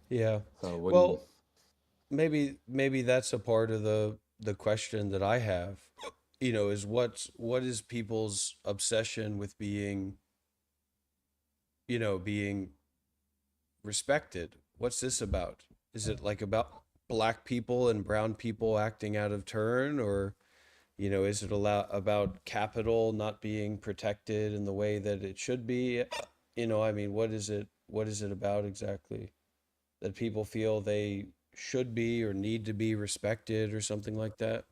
Yeah. So what do you? Well, maybe that's a part of the question that I have, is what is people's obsession with being respected? What's this about? Is it like about black people and brown people acting out of turn, or is it about capital not being protected in the way that it should be? I mean, what is it about exactly that people feel they should be or need to be respected or something like that?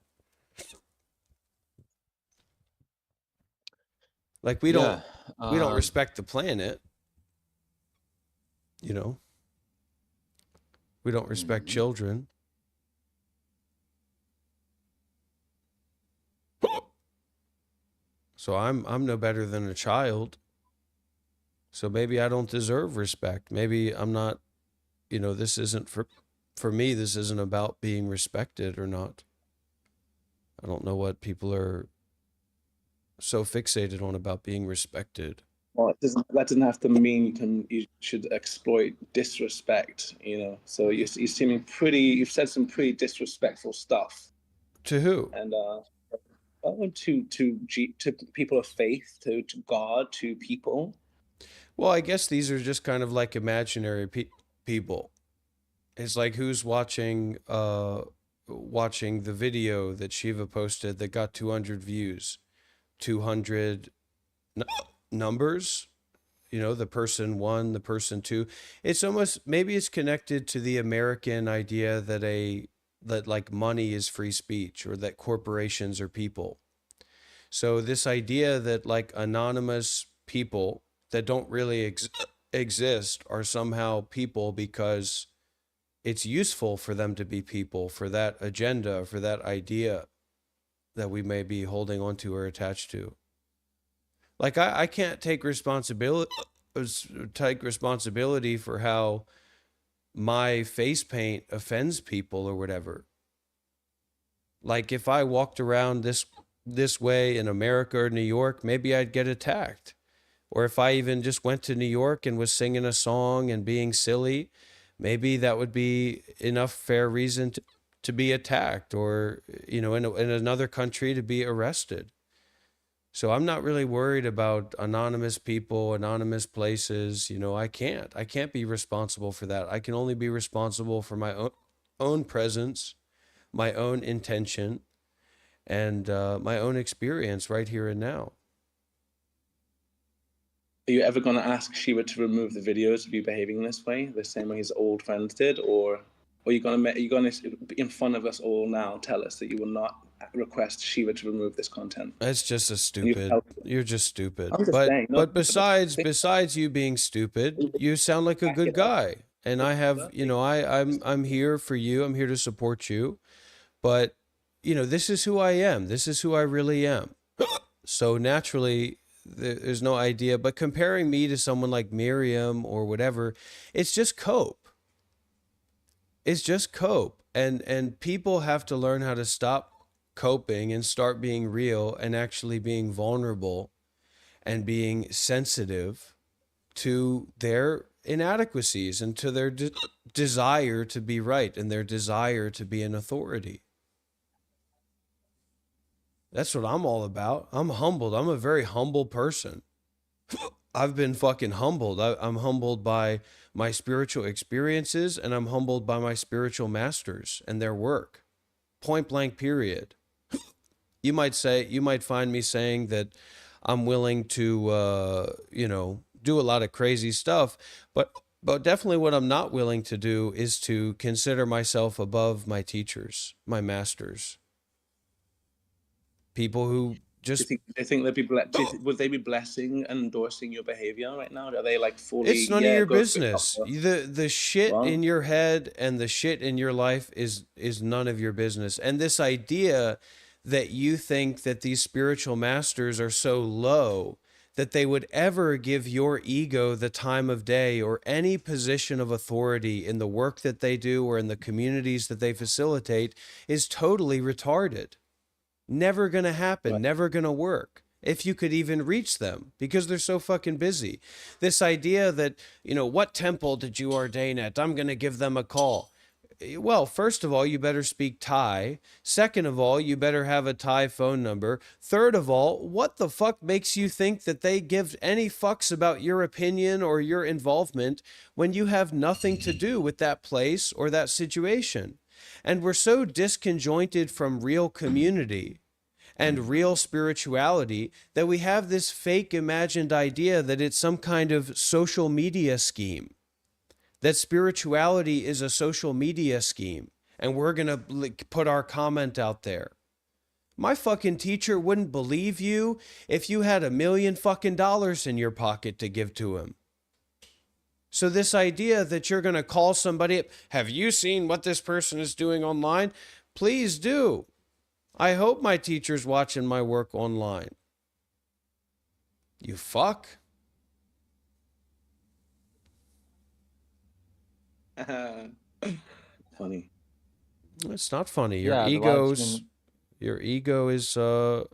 Like Yeah. we don't Um, respect the planet, you know. We don't respect mhm. children. So I'm no better than a child. So maybe I don't deserve respect. Maybe I'm not, this isn't for me, this isn't about being respected or not. I don't know what people are so fixated on about being respected. Well, that doesn't have to mean you should exploit disrespect, you know. So you're seeming pretty. You've said some pretty disrespectful stuff, To who? and to people of faith, to God, to people. Well, I guess these are just kind of like imaginary people. It's like who's watching the video that Shiva posted that got 200 views, 200 n- numbers, the person one, the person two. It's almost, maybe it's connected to the American idea that like money is free speech or that corporations are people. So this idea that like anonymous people that don't really exist are somehow people because it's useful for them to be people for that agenda, for that idea that we may be holding onto or attached to. Like I can't take responsibility for how my face paint offends people or whatever. Like if I walked around this way in America or New York, maybe I'd get attacked. Or if I even just went to New York and was singing a song and being silly, maybe that would be enough fair reason to be attacked or, in another country to be arrested. So I'm not really worried about anonymous people, anonymous places. I can't be responsible for that. I can only be responsible for my own presence, my own intention, and my own experience right here and now. Are you ever going to ask Shiva to remove the videos of you behaving this way, the same way his old friends did, or are you going to in front of us all now tell us that you will not request Shiva to remove this content? It's just a And you stupid. tell You're just stupid. I'm just But saying, no, but but besides think besides you being stupid, you sound like a back good it up. guy. And I have, I'm here for you. I'm here to support you. But this is who I am. This is who I really am. So naturally, there's no idea. But comparing me to someone like Miriam or whatever, it's just cope. It's just cope. And people have to learn how to stop coping and start being real and actually being vulnerable and being sensitive to their inadequacies and to their desire to be right and their desire to be an authority. That's what I'm all about. I'm humbled. I'm a very humble person. I've been fucking humbled. I'm humbled by my spiritual experiences and I'm humbled by my spiritual masters and their work. Point blank, period. You might find me saying that I'm willing to, do a lot of crazy stuff, but definitely what I'm not willing to do is to consider myself above my teachers, my masters, people who just. Do you think they'd be would they be blessing and endorsing your behavior right now? Are they like It's fully, none of yeah, your go for it, business. doctor? The shit Well, in your head and the shit in your life is none of your business. And this idea that you think that these spiritual masters are so low that they would ever give your ego the time of day or any position of authority in the work that they do or in the communities that they facilitate is totally retarded. Never going to happen, right. never going to work. if you could even reach them because they're so fucking busy. This idea that, what temple did you ordain at? I'm going to give them a call. Well, first of all, you better speak Thai. Second of all, you better have a Thai phone number. Third of all, what the fuck makes you think that they give any fucks about your opinion or your involvement when you have nothing to do with that place or that situation? And we're so disconjointed from real community and real spirituality that we have this fake imagined idea that it's some kind of social media scheme, that spirituality is a social media scheme, and we're going to put our comment out there. My fucking teacher wouldn't believe you if you had $1 million fucking dollars in your pocket to give to him. So this idea that you're going to call somebody up, have you seen what this person is doing online? Please do. I hope my teacher's watching my work online. You fuck. Funny. It's not funny. Yeah, the live stream. Your ego is, to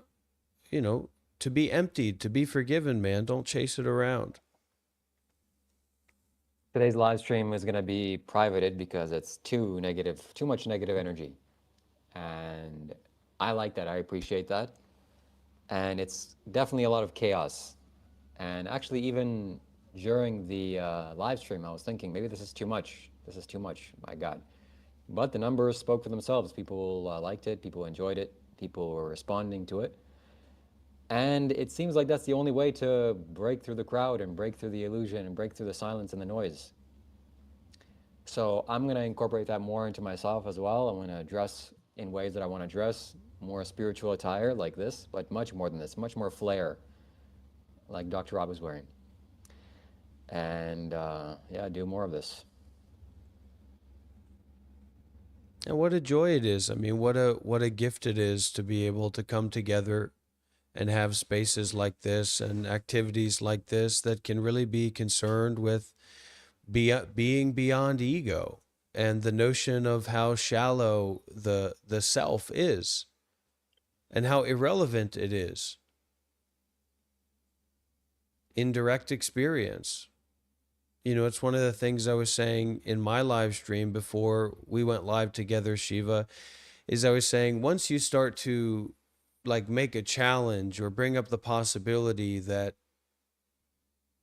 be emptied, to be forgiven, man. Don't chase it around. Today's live stream is going to be privated because it's too much negative energy. And I like that. I appreciate that. And it's definitely a lot of chaos. And actually, even during the live stream, I was thinking, maybe this is too much. This is too much, my God. But the numbers spoke for themselves. People liked it. People enjoyed it. People were responding to it. And it seems like that's the only way to break through the crowd and break through the illusion and break through the silence and the noise. So I'm going to incorporate that more into myself as well. I'm going to dress in ways that I want to dress, more spiritual attire like this, but much more than this, much more flair, like Dr. Rob was wearing. And yeah, do more of this. And what a joy it is. I mean, what a gift it is to be able to come together and have spaces like this and activities like this that can really be concerned with being beyond ego and the notion of how shallow the self is and how irrelevant it is in direct experience. It's one of the things I was saying in my live stream before we went live together, Shiva, is I was saying once you start to make a challenge or bring up the possibility that,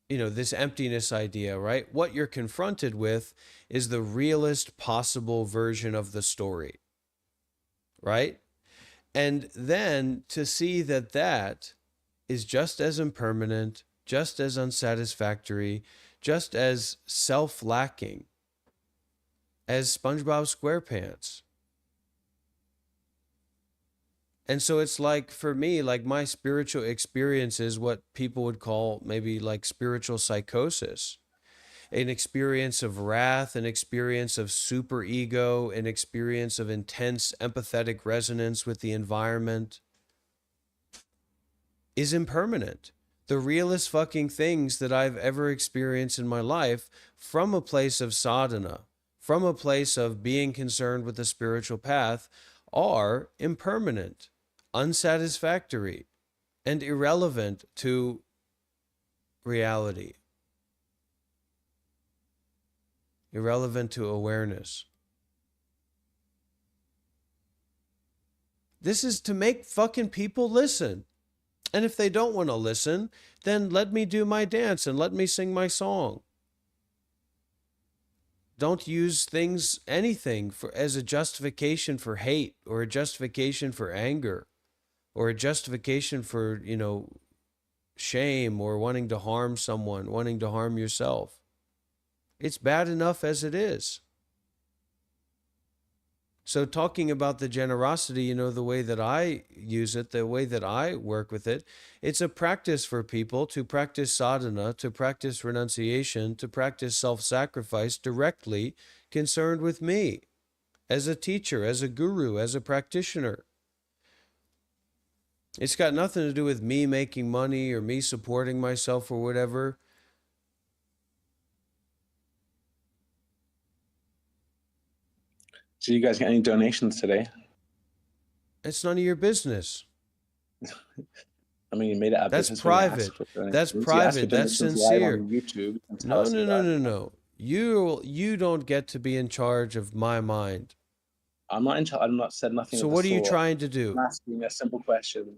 this emptiness idea, right? What you're confronted with is the realest possible version of the story, right? And then to see that that is just as impermanent, just as unsatisfactory, just as self-lacking as SpongeBob SquarePants. And so it's like, for me, my spiritual experience is what people would call maybe spiritual psychosis, an experience of wrath, an experience of superego, an experience of intense empathetic resonance with the environment is impermanent. The realest fucking things that I've ever experienced in my life from a place of sadhana, from a place of being concerned with the spiritual path, are impermanent, unsatisfactory, and irrelevant to reality, irrelevant to awareness. This is to make fucking people listen. And if they don't want to listen, then let me do my dance and let me sing my song. Don't use anything as a justification for hate or a justification for anger or a justification for, shame or wanting to harm someone, wanting to harm yourself. It's bad enough as it is. So talking about the generosity, the way that I use it, the way that I work with it, it's a practice for people to practice sadhana, to practice renunciation, to practice self-sacrifice directly concerned with me as a teacher, as a guru, as a practitioner. It's got nothing to do with me making money or me supporting myself or whatever. Did you guys get any donations today? It's none of your business. I mean, you made it a That's business when you asked private. for That's donations. You asked for private. That's donations live sincere. on YouTube and tell No, us no, no, about no, it. no. You don't get to be in charge of my mind. I'm not in charge. I'm not said nothing So of the what are you sort. trying to do? I'm asking a simple question.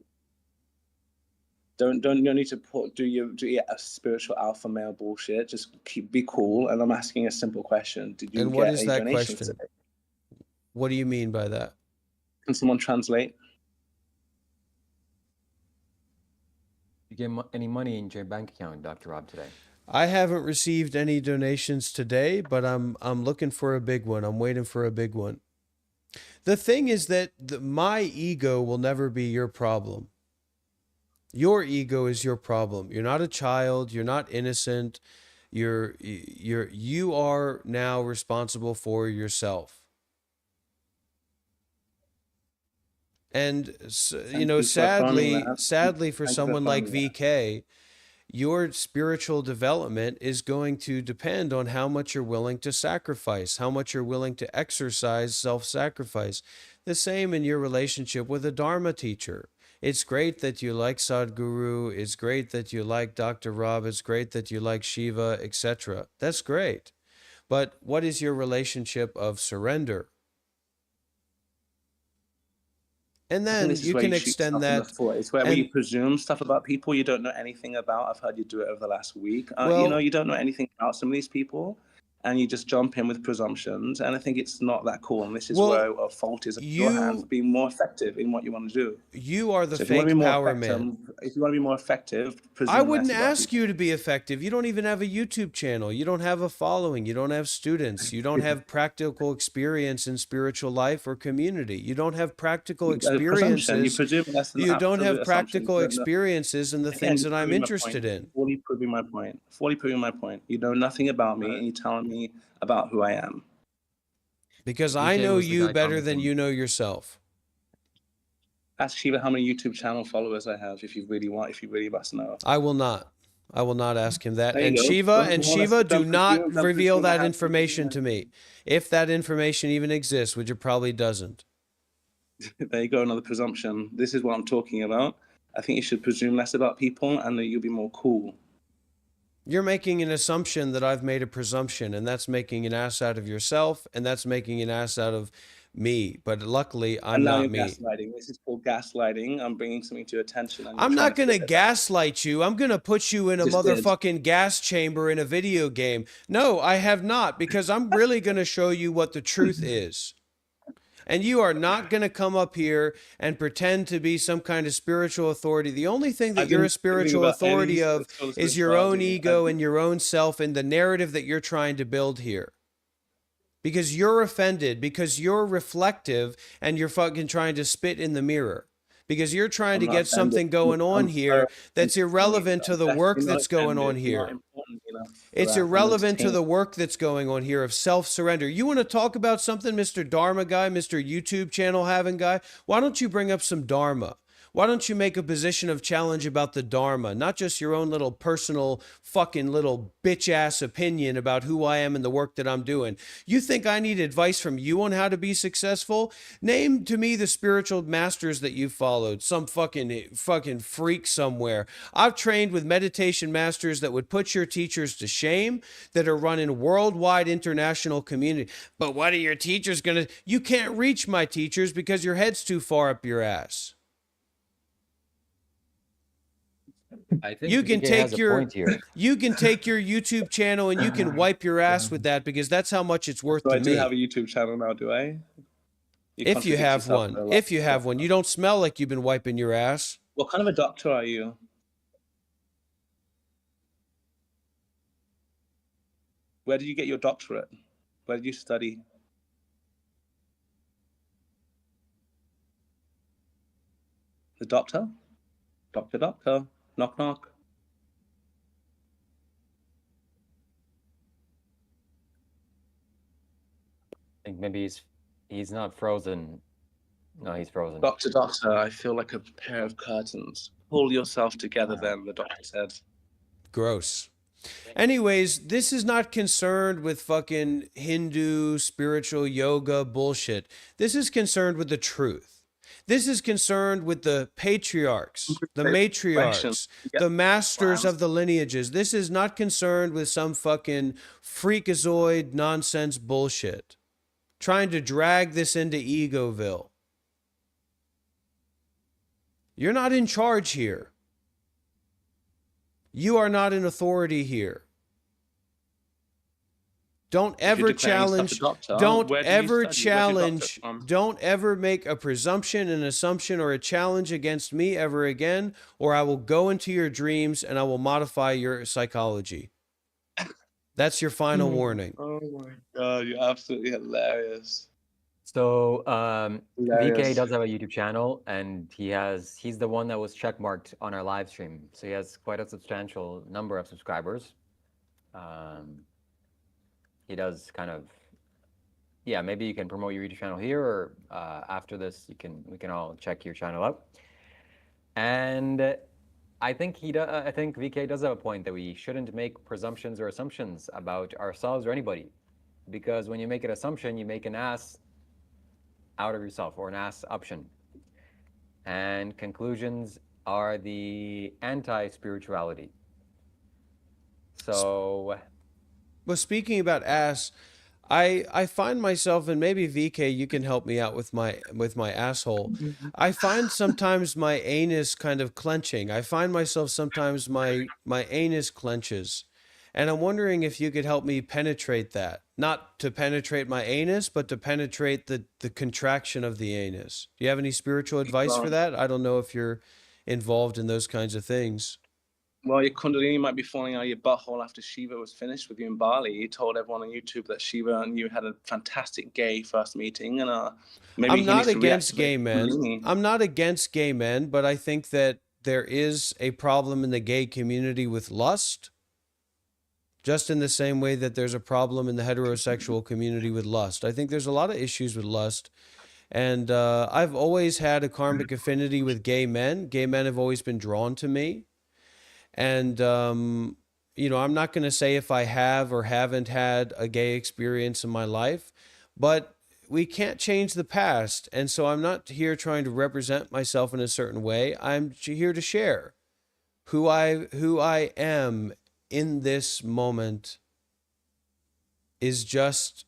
Don't you don't need to do your spiritual alpha male bullshit. Just be cool. And I'm asking a simple question. Did you And what get is any that donations question? today? What do you mean by that? Can someone translate? You get any money in your bank account, Dr. Rob, today? I haven't received any donations today, but I'm looking for a big one. I'm waiting for a big one. The thing is that my ego will never be your problem. Your ego is your problem. You're not a child, you're not innocent. You are now responsible for yourself. And you Thank know, you for affirming sadly, that. sadly for Thank you for someone like affirming that. VK, your spiritual development is going to depend on how much you're willing to sacrifice, how much you're willing to exercise self-sacrifice. The same in your relationship with a Dharma teacher. It's great that you like Sadhguru. It's great that you like Dr. Rob. It's great that you like Shiva, etc. That's great. But what is your relationship of surrender? And I think then this is you where can you shoot extend yourself in the that. foot. It's where you And presume stuff about people you don't know anything about. I've heard you do it over the last week. well, You don't know anything about some of these people, and you just jump in with presumptions. And I think it's not that cool. And this is where well, a fault is in your hand for you being more effective in what you want to do. you are the So if you want to fake be more power effective, man. I presume less wouldn't about ask people. you to be effective. You don't even have a YouTube channel. You don't have a following. You don't have students. You don't have practical experience in spiritual life or community. You don't have practical Presumption. You experiences. presume less than You don't have absolute assumption. You practical don't know. experiences in the Again, things you're that I'm proving my interested point. in. Fully proving my point. Fully proving my point. You know nothing about me, and you're telling me about who I am. Because I VK know was the you guy better than commenting. you know yourself. Ask Shiva how many YouTube channel followers I have if you really must know. I will not. I will not ask him that. There you And go. Shiva and Shiva, do not Don't reveal presume I that have information to me. If that information even exists, which it probably doesn't. There you go, another presumption. This is what I'm talking about. I think you should presume less about people and that you'll be more cool. You're making an assumption that I've made a presumption, and that's making an ass out of yourself, and that's making an ass out of me. But luckily, I'm And now not you're me. gaslighting. This is called gaslighting. I'm bringing something to your attention and you're I'm trying not to going to flip it back. gaslight you. I'm going to put you in a Just did. motherfucking gas chamber in a video game. No, I have not, because I'm really going to show you what the truth is. And you are not going to come up here and pretend to be some kind of spiritual authority. The only thing that you're a spiritual authority of is your own ego and your own self and the narrative that you're trying to build here. Because you're offended, because you're reflective and you're fucking trying to spit in the mirror. Because you're trying to get something going on here that's irrelevant to the work that's going on here. It's irrelevant to the work that's going on here of self-surrender. You want to talk about something, Mr. Dharma guy, Mr. YouTube channel having guy? Why don't you bring up some Dharma? Why don't you make a position of challenge about the Dharma, not just your own little personal fucking little bitch-ass opinion about who I am and the work that I'm doing? You think I need advice from you on how to be successful? Name to me the spiritual masters that you followed, some fucking freak somewhere. I've trained with meditation masters that would put your teachers to shame, that are running worldwide international community. But what are your teachers going to... You can't reach my teachers because your head's too far up your ass. I think You can VK take has a point here. you can take your YouTube channel and you can wipe your ass with that because that's how much it's worth So to I do me. have a YouTube channel now, do I? If you have one, you don't smell like you've been wiping your ass. What kind of a doctor are you? Where did you get your doctorate? Where did you study? The doctor? Doctor. Knock, knock. I think maybe he's not frozen. No, he's frozen. Doctor, I feel like a pair of curtains. Pull yourself together then, the doctor said. Gross. Anyways, this is not concerned with fucking Hindu spiritual yoga bullshit. This is concerned with the truth. This is concerned with the patriarchs, the Question. matriarchs, Yeah. the masters Wow. of the lineages. This is not concerned with some fucking freakazoid nonsense bullshit. Trying to drag this into Egoville. You're not in charge here. You are not in authority here. Don't ever challenge, don't ever challenge, don't ever make a presumption, an assumption, or a challenge against me ever again, or I will go into your dreams and I will modify your psychology. That's your final warning. Oh my God, you're absolutely hilarious. So VK Hilarious. does have a YouTube channel, and he's the one that was checkmarked on our live stream. So he has quite a substantial number of subscribers. He does kind of, yeah, maybe you can promote your YouTube channel here, or after this we can all check your channel out. And I think I think VK does have a point that we shouldn't make presumptions or assumptions about ourselves or anybody, because when you make an assumption, you make an ass out of yourself, or an ass option. And conclusions are the anti-spirituality. So, well, speaking about ass, I find myself, and maybe VK, you can help me out with my asshole. I find sometimes my anus kind of clenching. I find myself sometimes my anus clenches. And I'm wondering if you could help me penetrate that. Not to penetrate my anus, but to penetrate the contraction of the anus. Do you have any spiritual advice for that? I don't know if you're involved in those kinds of things. Well, your Kundalini might be falling out of your butthole after Shiva was finished with you in Bali. You told everyone on YouTube that Shiva and you had a fantastic gay first meeting, and maybe I'm not against gay men. I'm not against gay men, but I think that there is a problem in the gay community with lust, just in the same way that there's a problem in the heterosexual community with lust. I think there's a lot of issues with lust. And I've always had a karmic affinity with gay men. Gay men have always been drawn to me. And, you know, I'm not going to say if I have or haven't had a gay experience in my life, but we can't change the past. And so I'm not here trying to represent myself in a certain way. I'm here to share who I am in this moment is just,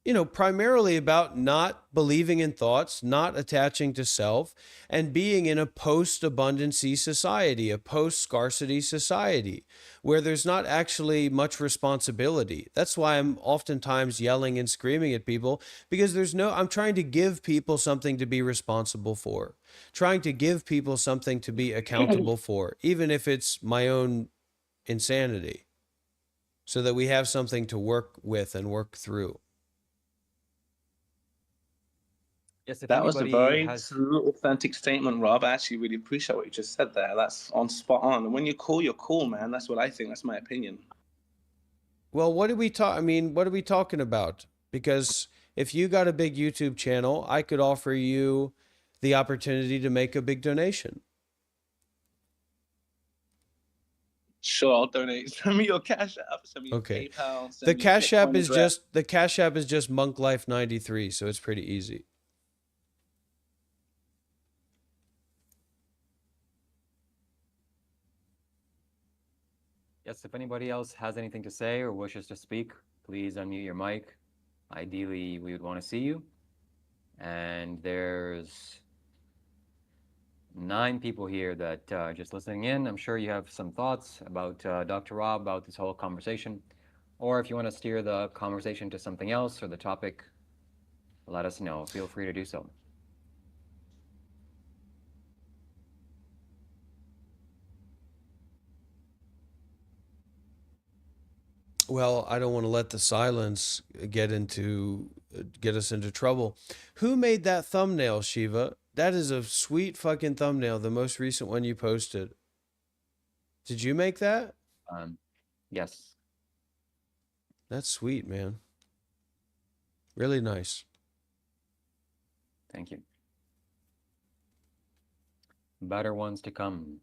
you know, primarily about not believing in thoughts, not attaching to self, and being in a post-abundancy society, a post-scarcity society, where there's not actually much responsibility. That's why I'm oftentimes yelling and screaming at people, because I'm trying to give people something to be responsible for, trying to give people something to be accountable for, even if it's my own insanity, so that we have something to work with and work through. Yes, that was a very true, authentic statement, Rob. I actually really appreciate what you just said there. That's on spot on. And when you're cool, man. That's what I think. That's my opinion. Well, what are we talking about? Because if you got a big YouTube channel, I could offer you the opportunity to make a big donation. Sure, I'll donate. Send me your Cash App. Send me your PayPal. The Cash App is just Monk Life 93, so it's pretty easy. Yes, if anybody else has anything to say or wishes to speak, please unmute your mic. Ideally, we would want to see you. And there's 9 people here that are just listening in. I'm sure you have some thoughts about Dr. Rob, about this whole conversation. Or if you want to steer the conversation to something else or the topic, let us know. Feel free to do so. Well, I don't want to let the silence get us into trouble. Who made that thumbnail, Shiva? That is a sweet fucking thumbnail, the most recent one you posted. Did you make that? Yes. That's sweet, man. Really nice. Thank you. Better ones to come.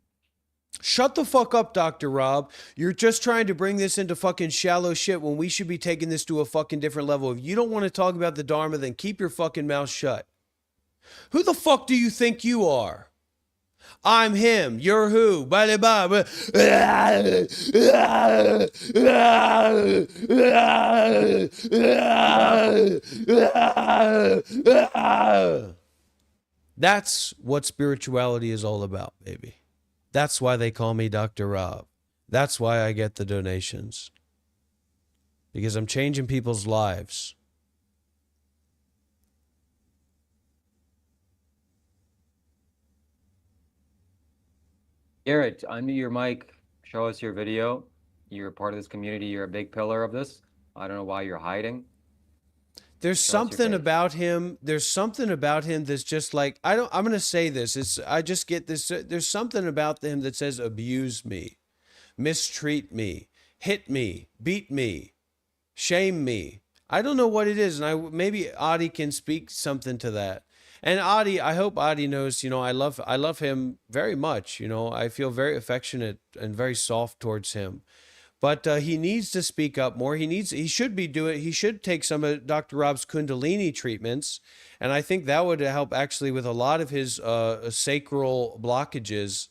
Shut the fuck up, Dr. Rob. You're just trying to bring this into fucking shallow shit when we should be taking this to a fucking different level. If you don't want to talk about the Dharma, then keep your fucking mouth shut. Who the fuck do you think you are? I'm him. You're who? Blah, blah, blah. That's what spirituality is all about, baby. That's why they call me Dr. Rob. That's why I get the donations. Because I'm changing people's lives. Garrett, unmute your mic. Show us your video. You're part of this community. You're a big pillar of this. I don't know why you're hiding. There's something about him. There's something about him that's just like, I'm going to say this. I just get this. There's something about him that says abuse me, mistreat me, hit me, beat me, shame me. I don't know what it is. And maybe Adi can speak something to that. And Adi, I hope Adi knows, I love him very much. I feel very affectionate and very soft towards him. But he needs to speak up more. He should take some of Dr. Rob's Kundalini treatments. And I think that would help actually with a lot of his sacral blockages.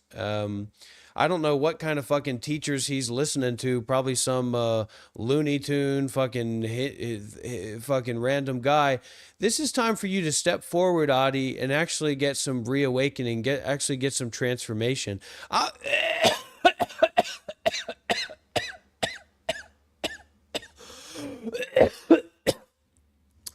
I don't know what kind of fucking teachers he's listening to. Probably some Looney Tune fucking random guy. This is time for you to step forward, Adi, and actually get some reawakening. Get some transformation.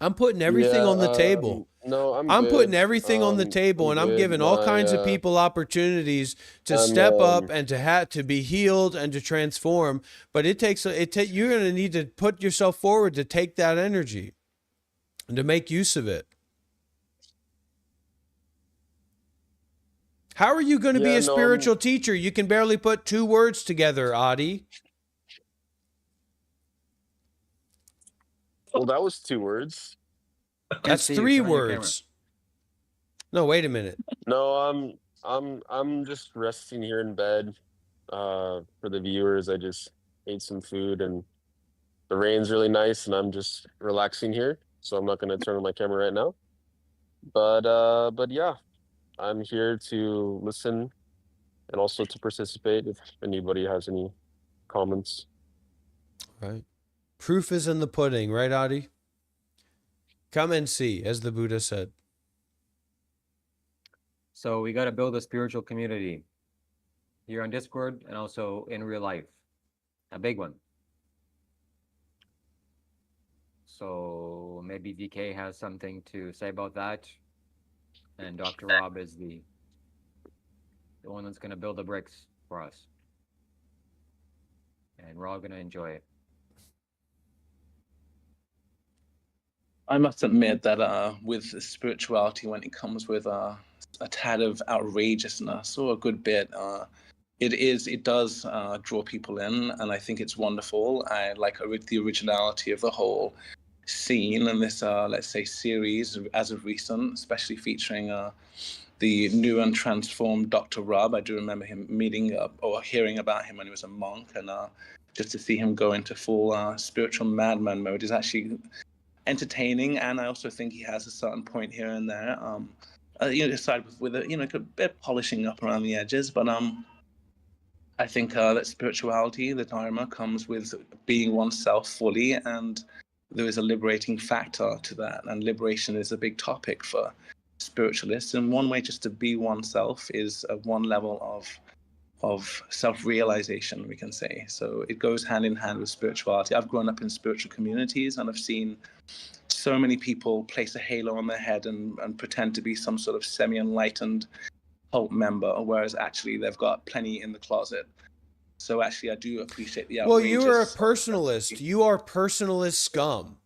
I'm putting everything on the table. No, I'm putting everything on the table, and I'm giving all kinds of people opportunities to step up and to be healed and to transform. But you're going to need to put yourself forward to take that energy and to make use of it. How are you going to be a spiritual teacher? You can barely put 2 words together, Adi. Well, that was 2 words. That's 3 words. No, wait a minute. No, I'm just resting here in bed. For the viewers, I just ate some food and the rain's really nice and I'm just relaxing here. So I'm not going to turn on my camera right now. But yeah, I'm here to listen and also to participate if anybody has any comments. Right. Proof is in the pudding, right, Adi? Come and see, as the Buddha said. So we got to build a spiritual community here on Discord and also in real life. A big one. So maybe DK has something to say about that. And Dr. Rob is the one that's going to build the bricks for us. And we're all going to enjoy it. I must admit that with spirituality, when it comes with a tad of outrageousness or a good bit, it does draw people in, and I think it's wonderful. I like the originality of the whole scene and this, let's say, series as of recent, especially featuring the new and transformed Dr. Rob. I do remember him meeting or hearing about him when he was a monk, and just to see him go into full spiritual madman mode is actually entertaining, and I also think he has a certain point here and there. Aside with a bit polishing up around the edges, but I think that spirituality, the Dharma, comes with being oneself fully, and there is a liberating factor to that. And liberation is a big topic for spiritualists. And one way just to be oneself is one level of self-realization, we can say. So it goes hand in hand with spirituality. I've grown up in spiritual communities, and I've seen so many people place a halo on their head and pretend to be some sort of semi-enlightened cult member, whereas actually they've got plenty in the closet. So actually, I do appreciate the outrageous... Well, you are a personalist. You are personalist scum.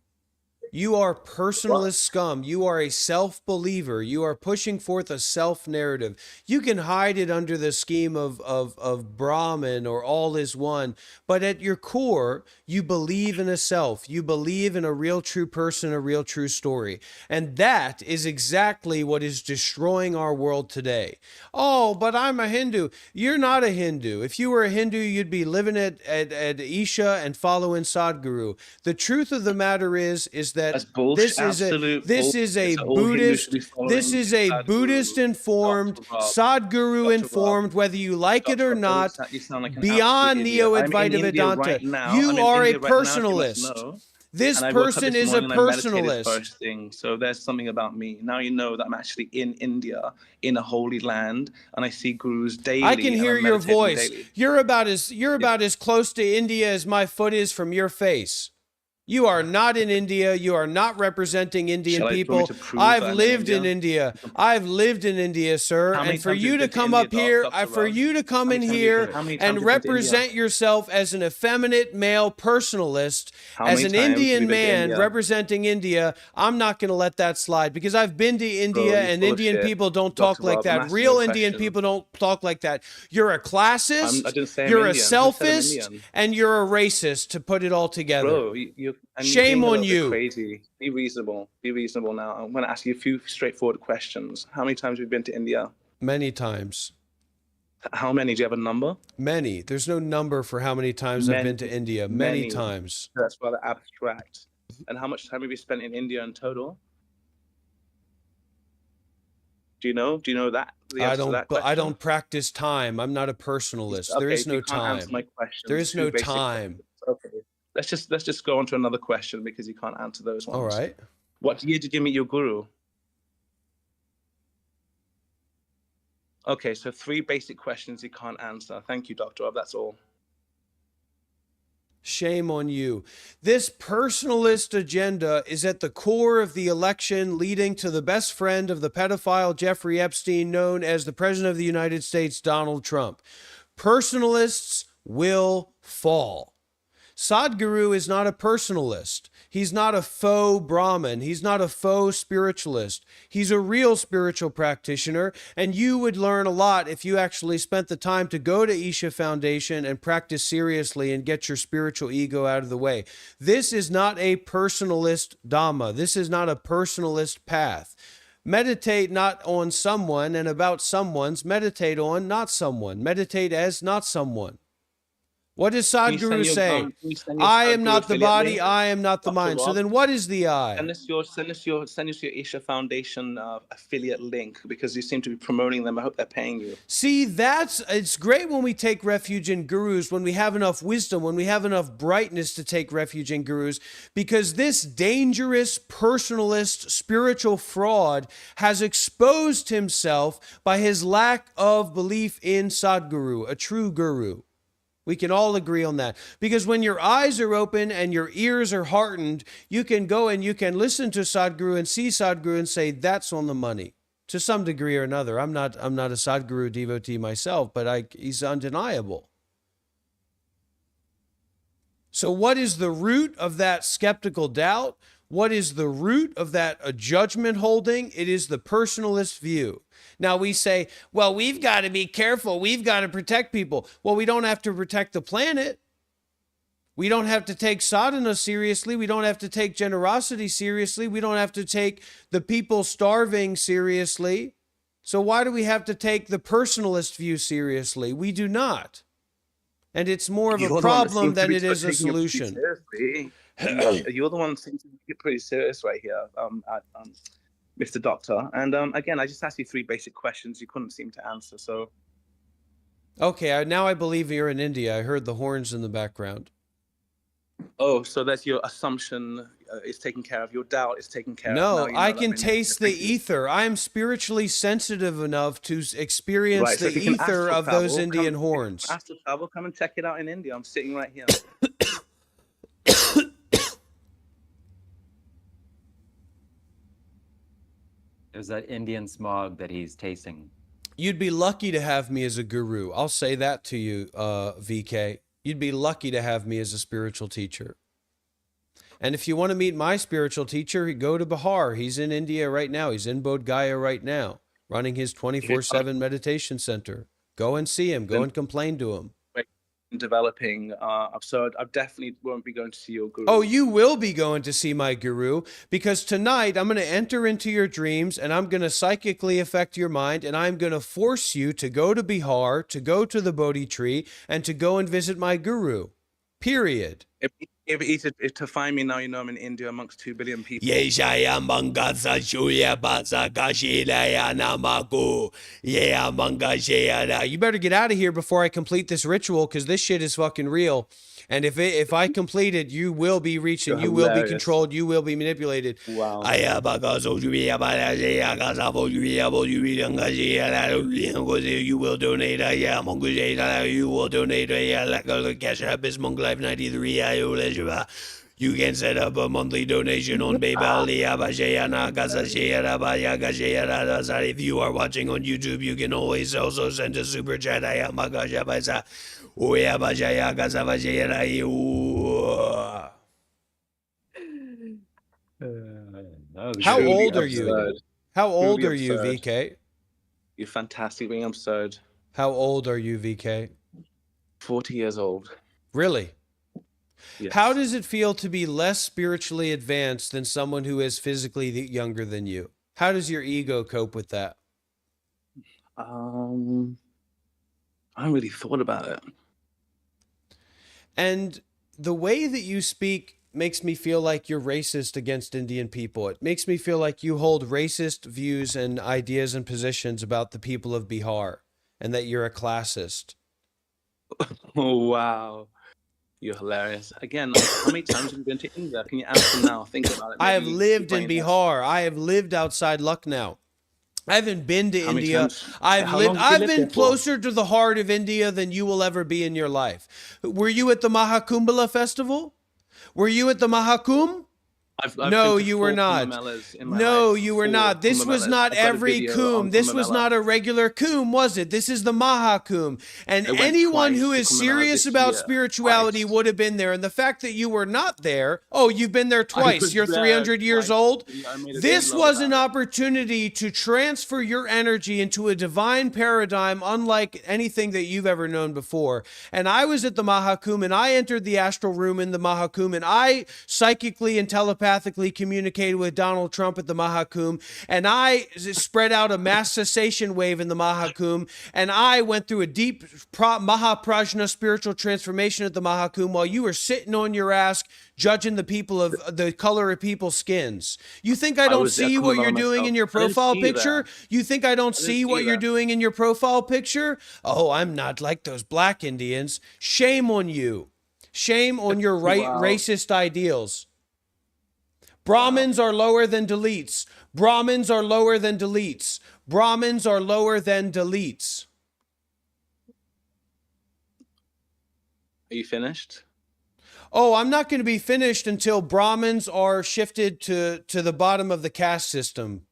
You are personalist scum. You are a self-believer. You are pushing forth a self-narrative. You can hide it under the scheme of Brahman or all is one, but at your core, you believe in a self. You believe in a real true person, a real true story. And that is exactly what is destroying our world today. Oh, but I'm a Hindu. You're not a Hindu. If you were a Hindu, you'd be living at Isha and following Sadhguru. The truth of the matter is that That's bullshit. Absolute this bullshit. is a So all Hindus should Buddhist, be this following is a Sadhguru, Buddhist informed, Dr. Rob. Sadhguru Dr. Rob. informed, whether you like it Dr. or Rob, don't not, you sound like an absolute beyond idiot. I'm in Neo-Advaita India Vedanta. right now. You I'm in are a India right now, if you must personalist. know. This And I woke up person this is a morning and I meditated personalist. first thing. So there's something about me. Now you know that I'm actually in India, in a holy land, and I see gurus daily. I can hear and I'm your meditating voice. daily. You're about as close to India as my foot is from your face. You are not in India. You are not representing Indian Shall I- do you people. want me to prove I've that I'm in lived in India? India. I've lived in India, sir. How many And for times you have to you been to come India, up here, Dr. for Rob? you to come How in many times here have you been to and India? represent yourself as an effeminate male personalist, How as many an times have you Indian been to man India? representing India, I'm not going to let that slide because I've been to India you're and full of Indian shit. people don't Dr. talk like Rob, I'm that. asking Real you a Indian question. people don't talk like that. You're a classist, I didn't say I'm you're a Indian. Who said I'm selfist, Indian? and you're a racist, to put it all together. Bro, you're Shame being a on little bit you. crazy. Be reasonable. Be reasonable now. I'm going to ask you a few straightforward questions. How many times have you been to India? Many times. How many? Do you have a number? Many. There's no number for how many times I've been to Many. India. Many Many. times. That's rather abstract. And how much time have you spent in India in total? Do you know? Do you know that? The answer to that I question? don't practice time. I'm not a personalist. There Okay, is if no you can't answer time. my question, There is two no basic time. questions. Okay. Let's just go on to another question because you can't answer those ones. All right. What year did you meet your guru? Okay, so 3 basic questions you can't answer. Thank you, Dr. Rob. That's all. Shame on you. This personalist agenda is at the core of the election leading to the best friend of the pedophile Jeffrey Epstein, known as the President of the United States, Donald Trump. Personalists will fall. Sadhguru is not a personalist. He's not a faux Brahmin. He's not a faux spiritualist. He's a real spiritual practitioner, and you would learn a lot if you actually spent the time to go to Isha Foundation and practice seriously and get your spiritual ego out of the way. This is not a personalist Dhamma. This is not a personalist path. Meditate not on someone and about someone's. Meditate on not someone. Meditate as not someone. What does Sadhguru say? I am not the body, I am not the mind. So then what is the I? Send us your Isha Foundation affiliate link because you seem to be promoting them. I hope they're paying you. See, it's great when we take refuge in gurus, when we have enough wisdom, when we have enough brightness to take refuge in gurus, because this dangerous personalist spiritual fraud has exposed himself by his lack of belief in Sadhguru, a true guru. We can all agree on that. Because when your eyes are open and your ears are heartened, you can go and you can listen to Sadhguru and see Sadhguru and say, that's on the money. To some degree or another. I'm not a Sadhguru devotee myself, but he's undeniable. So what is the root of that skeptical doubt? What is the root of that judgment holding? It is the personalist view. Now we say, well, we've got to be careful. We've got to protect people. Well, we don't have to protect the planet. We don't have to take sadhana seriously. We don't have to take generosity seriously. We don't have to take the people starving seriously. So why do we have to take the personalist view seriously? We do not. And it's more of a problem than it is a solution. You're the one that seems to get pretty serious right here, Mr. Doctor. And again, I just asked you 3 basic questions you couldn't seem to answer. So, okay, now I believe you're in India. I heard the horns in the background. Oh, so that's your assumption is taken care of. Your doubt is taken care of. No, I can taste the ether. I am spiritually sensitive enough to experience the ether of those Indian horns. Astral travel, come and check it out in India. I'm sitting right here. There's that Indian smog that he's tasting. You'd be lucky to have me as a guru. I'll say that to you, VK. You'd be lucky to have me as a spiritual teacher. And if you want to meet my spiritual teacher, go to Bihar. He's in India right now. He's in Bodh Gaya right now, running his 24/7 meditation center. Go and see him. Go and complain to him. Developing, so I definitely won't be going to see your guru. Oh, you will be going to see my guru, because tonight I'm going to enter into your dreams and I'm going to psychically affect your mind, and I'm going to force you to go to Bihar, to go to the Bodhi tree, and to go and visit my guru. Period. If to find me now, you know I'm in India amongst 2 billion people. Yeshaya mangasa shuya basa kashilaya namaku. Yeah, mangashaya. You better get out of here before I complete this ritual, because this shit is fucking real. And if I complete it, you will be reaching, You're you will be hilarious. controlled, you will be manipulated. Wow. You will donate. You will donate. Cash App is Monk Life 93. You can set up a monthly donation on PayPal. If you are watching on YouTube, you can always also send a super chat. How Truly old are you? absurd. How old Truly are you, absurd. VK? You're fantastic, being absurd. How old are you, VK? 40 years old. Really? Yes. How does it feel to be less spiritually advanced than someone who is physically younger than you? How does your ego cope with that? I haven't really thought about it. And the way that you speak makes me feel like you're racist against Indian people. It makes me feel like you hold racist views and ideas and positions about the people of Bihar, and that you're a classist. Oh, wow. You're hilarious. Again, how many times have you been to India? Can you answer now? Think about it. I have Maybe lived in brain Bihar. I have lived outside Lucknow. I haven't been to How many India. times- I've how long lived. have you I've lived been there for? closer to the heart of India than you will ever be in your life. Were you at the Mahakumbhala festival? Were you at the Mahakumbh? I've No, been to you were 4 not. Kumbh Melas in my No, life. you were 4 not. This Kumbh was Melas. not I've got a every video Kumbh. on This Kumbh was Mela. not a regular Kumbh, was it? This is the Mahakumbh. And I went anyone twice who to is Kumbh Mela serious this about year. spirituality Twice. would have been there. And the fact that you were not there, oh, you've been there I twice. was You're there 300 years twice. old. I made a This vlog was an about it. opportunity to transfer your energy into a divine paradigm unlike anything that you've ever known before. And I was at the Mahakumbh, and I entered the astral room in the Mahakumbh, and I psychically and telepathically communicated with Donald Trump at the Mahakumbh, and I spread out a mass cessation wave in the Mahakumbh, and I went through a deep Mahaprajna spiritual transformation at the Mahakumbh while you were sitting on your ass judging the people of the color of people's skins. You think I don't was at see Kumbh what Mela you're doing in myself. your I didn't profile see you picture? there. You think I don't didn't see see what you you're there. doing in your profile picture? Oh, I'm not like those black Indians. Shame on you. Shame on your Wow. racist ideals. Brahmins are lower than deletes. Brahmins are lower than deletes. Brahmins are lower than deletes. Are you finished? Oh, I'm not going to be finished until Brahmins are shifted to the bottom of the caste system.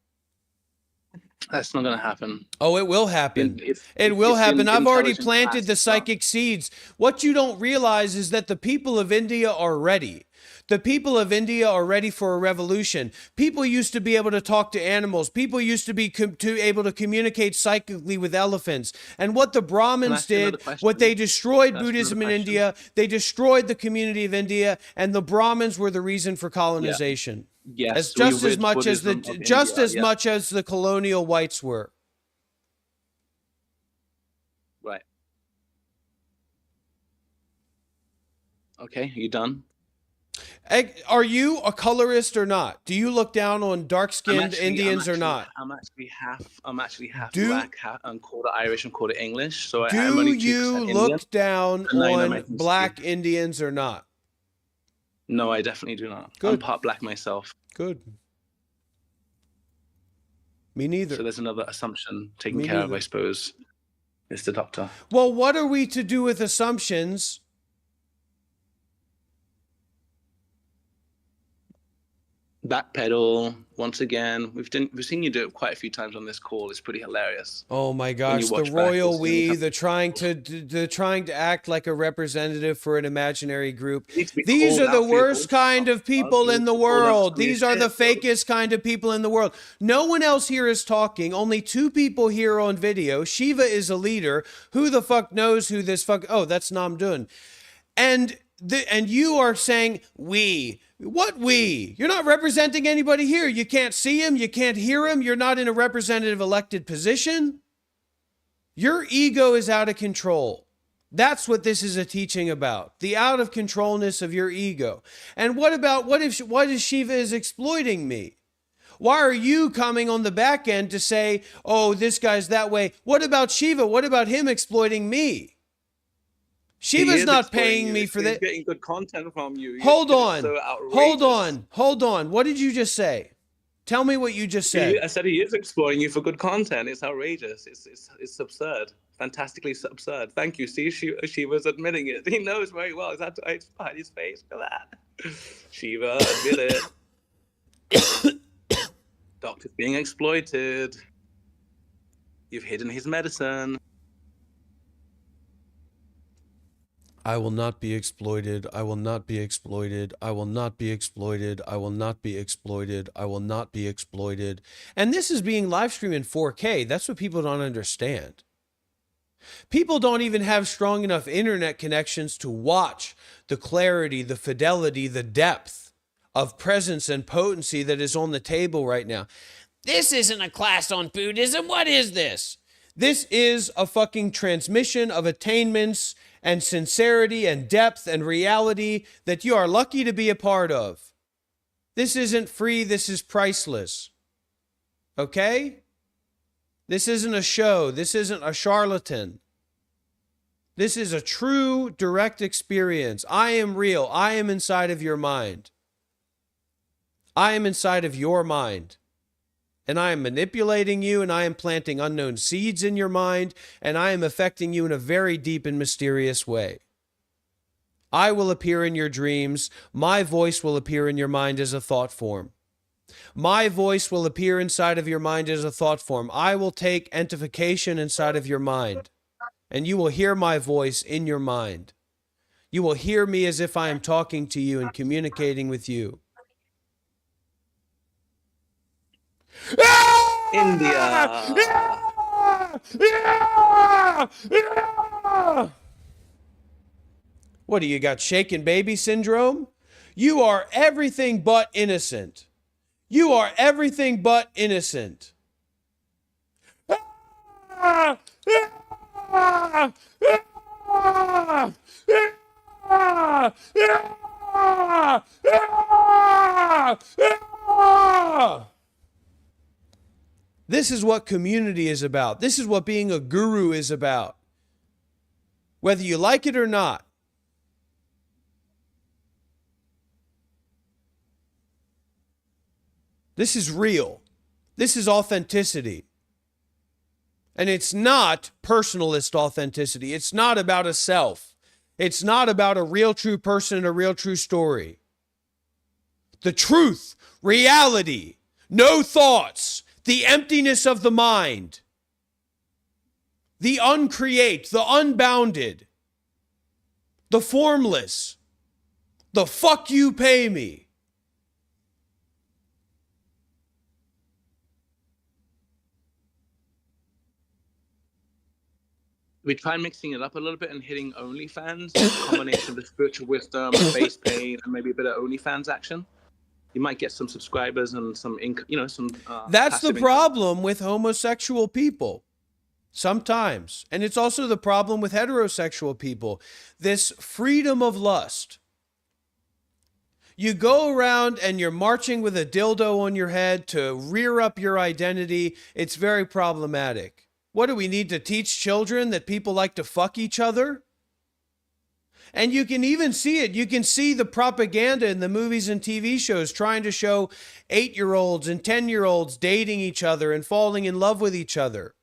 That's not going to happen. Oh, it will happen. It will it's happen. in I've already intelligent planted the castes, huh? psychic seeds. What you don't realize is that the people of India are ready. The people of India are ready for a revolution. People used to be able to talk to animals. People used to be able to communicate psychically with elephants. And what the Brahmins ask you another did, question? what they destroyed Can I ask you Buddhism in another India, they destroyed the community of India, and the Brahmins were the reason for colonization. Yes, As we just as rid much as Buddhism of just India, as yeah. much as the colonial whites were. Right. Okay, you done? Are you a colorist or not? Do you look down on dark-skinned Indians or not? I'm actually half Do- black, and quarter Irish and quarter English. So I'm Do only 2% you Indian. look down and 9 on American black speaking. Indians or not? No, I definitely do not. I'm Good. part black myself. Good. Me neither. So there's another assumption taken Me care of, neither. I suppose. It's the doctor. Well, what are we to do with assumptions? Backpedal once again. We've seen you do it quite a few times on this call. It's pretty hilarious. Oh my you gosh, the watch back, royal it's we, gonna the trying to act like a representative for an imaginary group. You need to be These called are the out for your worst kind bullshit. of people You in need the to be called out world. for your These are the shit, bro. fakest kind of people in the world. No one else here is talking. Only 2 people here on video. Shiva is a leader. Who the fuck knows who this fuck? Oh, that's Namdun. And you are saying we. What we? You're not representing anybody here. You can't see him. You can't hear him. You're not in a representative elected position. Your ego is out of control. That's what this is a teaching about. The out of controlness of your ego. And what if Shiva is exploiting me? Why are you coming on the back end to say, oh, this guy's that way? What about Shiva? What about him exploiting me? Shiva's not paying me for that. He's getting good content from you. Hold on. So Hold on. What did you just say? Tell me what you just said. I said he is exploiting you for good content. It's outrageous. It's absurd. Fantastically absurd. Thank you. See, Shiva's admitting it. He knows very well. He's had to hide behind his face for that. Shiva, admit it. Doctor's being exploited. You've hidden his medicine. I will not be exploited. I will not be exploited. I will not be exploited. I will not be exploited. I will not be exploited. And this is being live streamed in 4K. That's what people don't understand. People don't even have strong enough internet connections to watch the clarity, the fidelity, the depth of presence and potency that is on the table right now. This isn't a class on Buddhism. What is this? This is a fucking transmission of attainments and sincerity and depth and reality that you are lucky to be a part of. This isn't free. This is priceless. Okay? This isn't a show. This isn't a charlatan. This is a true, direct experience. I am real. I am inside of your mind. I am inside of your mind. And I am manipulating you, and I am planting unknown seeds in your mind, and I am affecting you in a very deep and mysterious way. I will appear in your dreams. My voice will appear in your mind as a thought form. My voice will appear inside of your mind as a thought form. I will take entification inside of your mind, and you will hear my voice in your mind. You will hear me as if I am talking to you and communicating with you. India. What do you got, shaken baby syndrome? You are everything but innocent. You are everything but innocent. This is what community is about. This is what being a guru is about. Whether you like it or not. This is real. This is authenticity. And it's not personalist authenticity. It's not about a self. It's not about a real true person and a real true story. The truth, reality, no thoughts, the emptiness of the mind, the uncreate, the unbounded, the formless, the fuck you pay me. We try mixing it up a little bit and hitting OnlyFans, a combination of the spiritual wisdom, face paint, and maybe a bit of OnlyFans action. You might get some subscribers and some income, some. That's the problem with homosexual people. Sometimes. And it's also the problem with heterosexual people. This freedom of lust. You go around and you're marching with a dildo on your head to rear up your identity. It's very problematic. What do we need to teach children? That people like to fuck each other? And you can even see it. You can see the propaganda in the movies and TV shows trying to show 8-year-olds and 10-year-olds dating each other and falling in love with each other.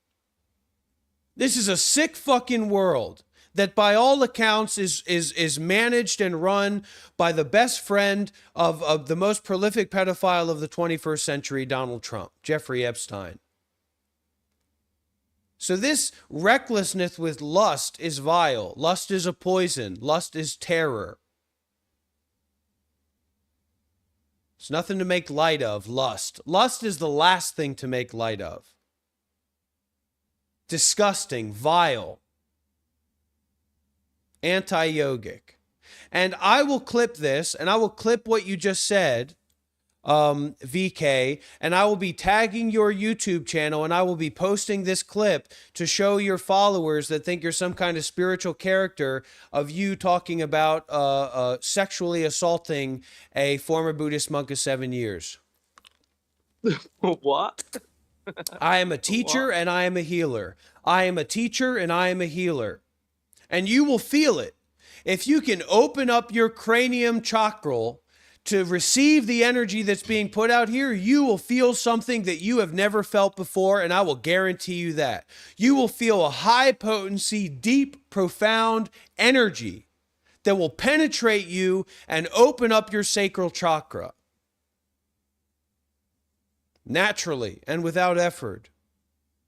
This is a sick fucking world that by all accounts is managed and run by the best friend of the most prolific pedophile of the 21st century, Donald Trump, Jeffrey Epstein. So this recklessness with lust is vile. Lust is a poison. Lust is terror. It's nothing to make light of, lust. Lust is the last thing to make light of. Disgusting, vile, anti-yogic. And I will clip this, and I will clip what you just said VK, and I will be tagging your YouTube channel, and I will be posting this clip to show your followers that think you're some kind of spiritual character of you talking about sexually assaulting a former Buddhist monk of 7 years. What? I am a teacher and I am a healer. I am a teacher and I am a healer. And you will feel it. If you can open up your cranium chakra to receive the energy that's being put out here, you will feel something that you have never felt before, and I will guarantee you that. You will feel a high potency, deep, profound energy that will penetrate you and open up your sacral chakra. Naturally and without effort.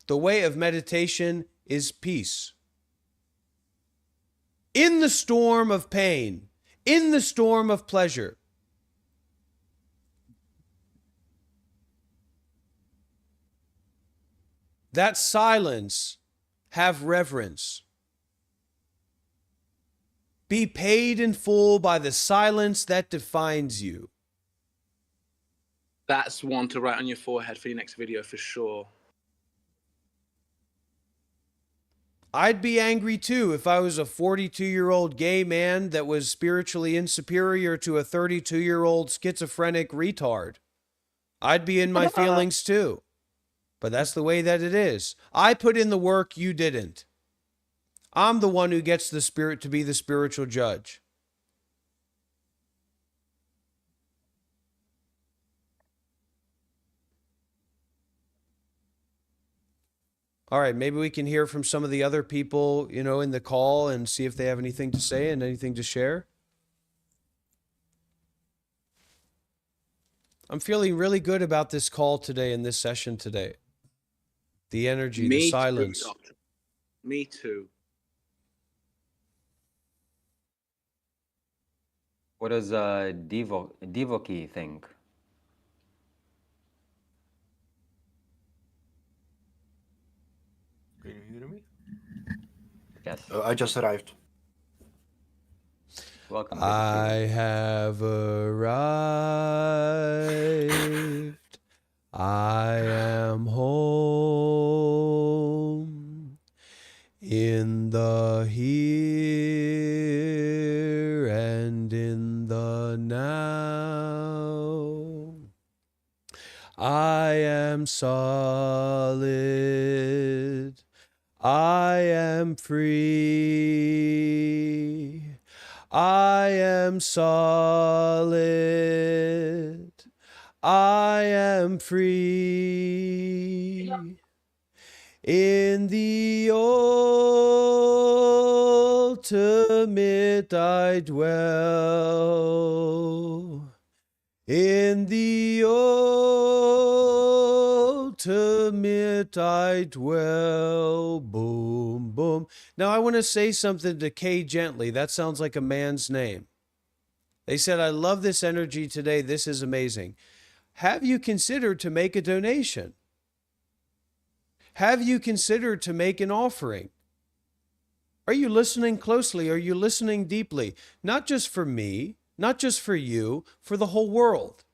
The way of meditation is peace. In the storm of pain, in the storm of pleasure, that silence, have reverence. Be paid in full by the silence that defines you. That's one to write on your forehead for your next video for sure. I'd be angry too if I was a 42-year-old gay man that was spiritually insuperior to a 32-year-old schizophrenic retard. I'd be in my feelings too. But that's the way that it is. I put in the work, you didn't. I'm the one who gets the spirit to be the spiritual judge. All right, maybe we can hear from some of the other people, in the call and see if they have anything to say and anything to share. I'm feeling really good about this call today and this session today. The energy, the silence. Too, Doctor. Me too. What does Devotee think? Can you hear me? Yes. I just arrived. Welcome. I have arrived. I am home in the here and in the now. I am solid. I am free. I am solid. I am free. In the ultimate I dwell. In the ultimate I dwell. Boom, boom. Now I want to say something to Kay Gently. That sounds like a man's name. They said, I love this energy today. This is amazing. Have you considered to make a donation? Have you considered to make an offering? Are you listening closely? Are you listening deeply? Not just for me, not just for you, for the whole world,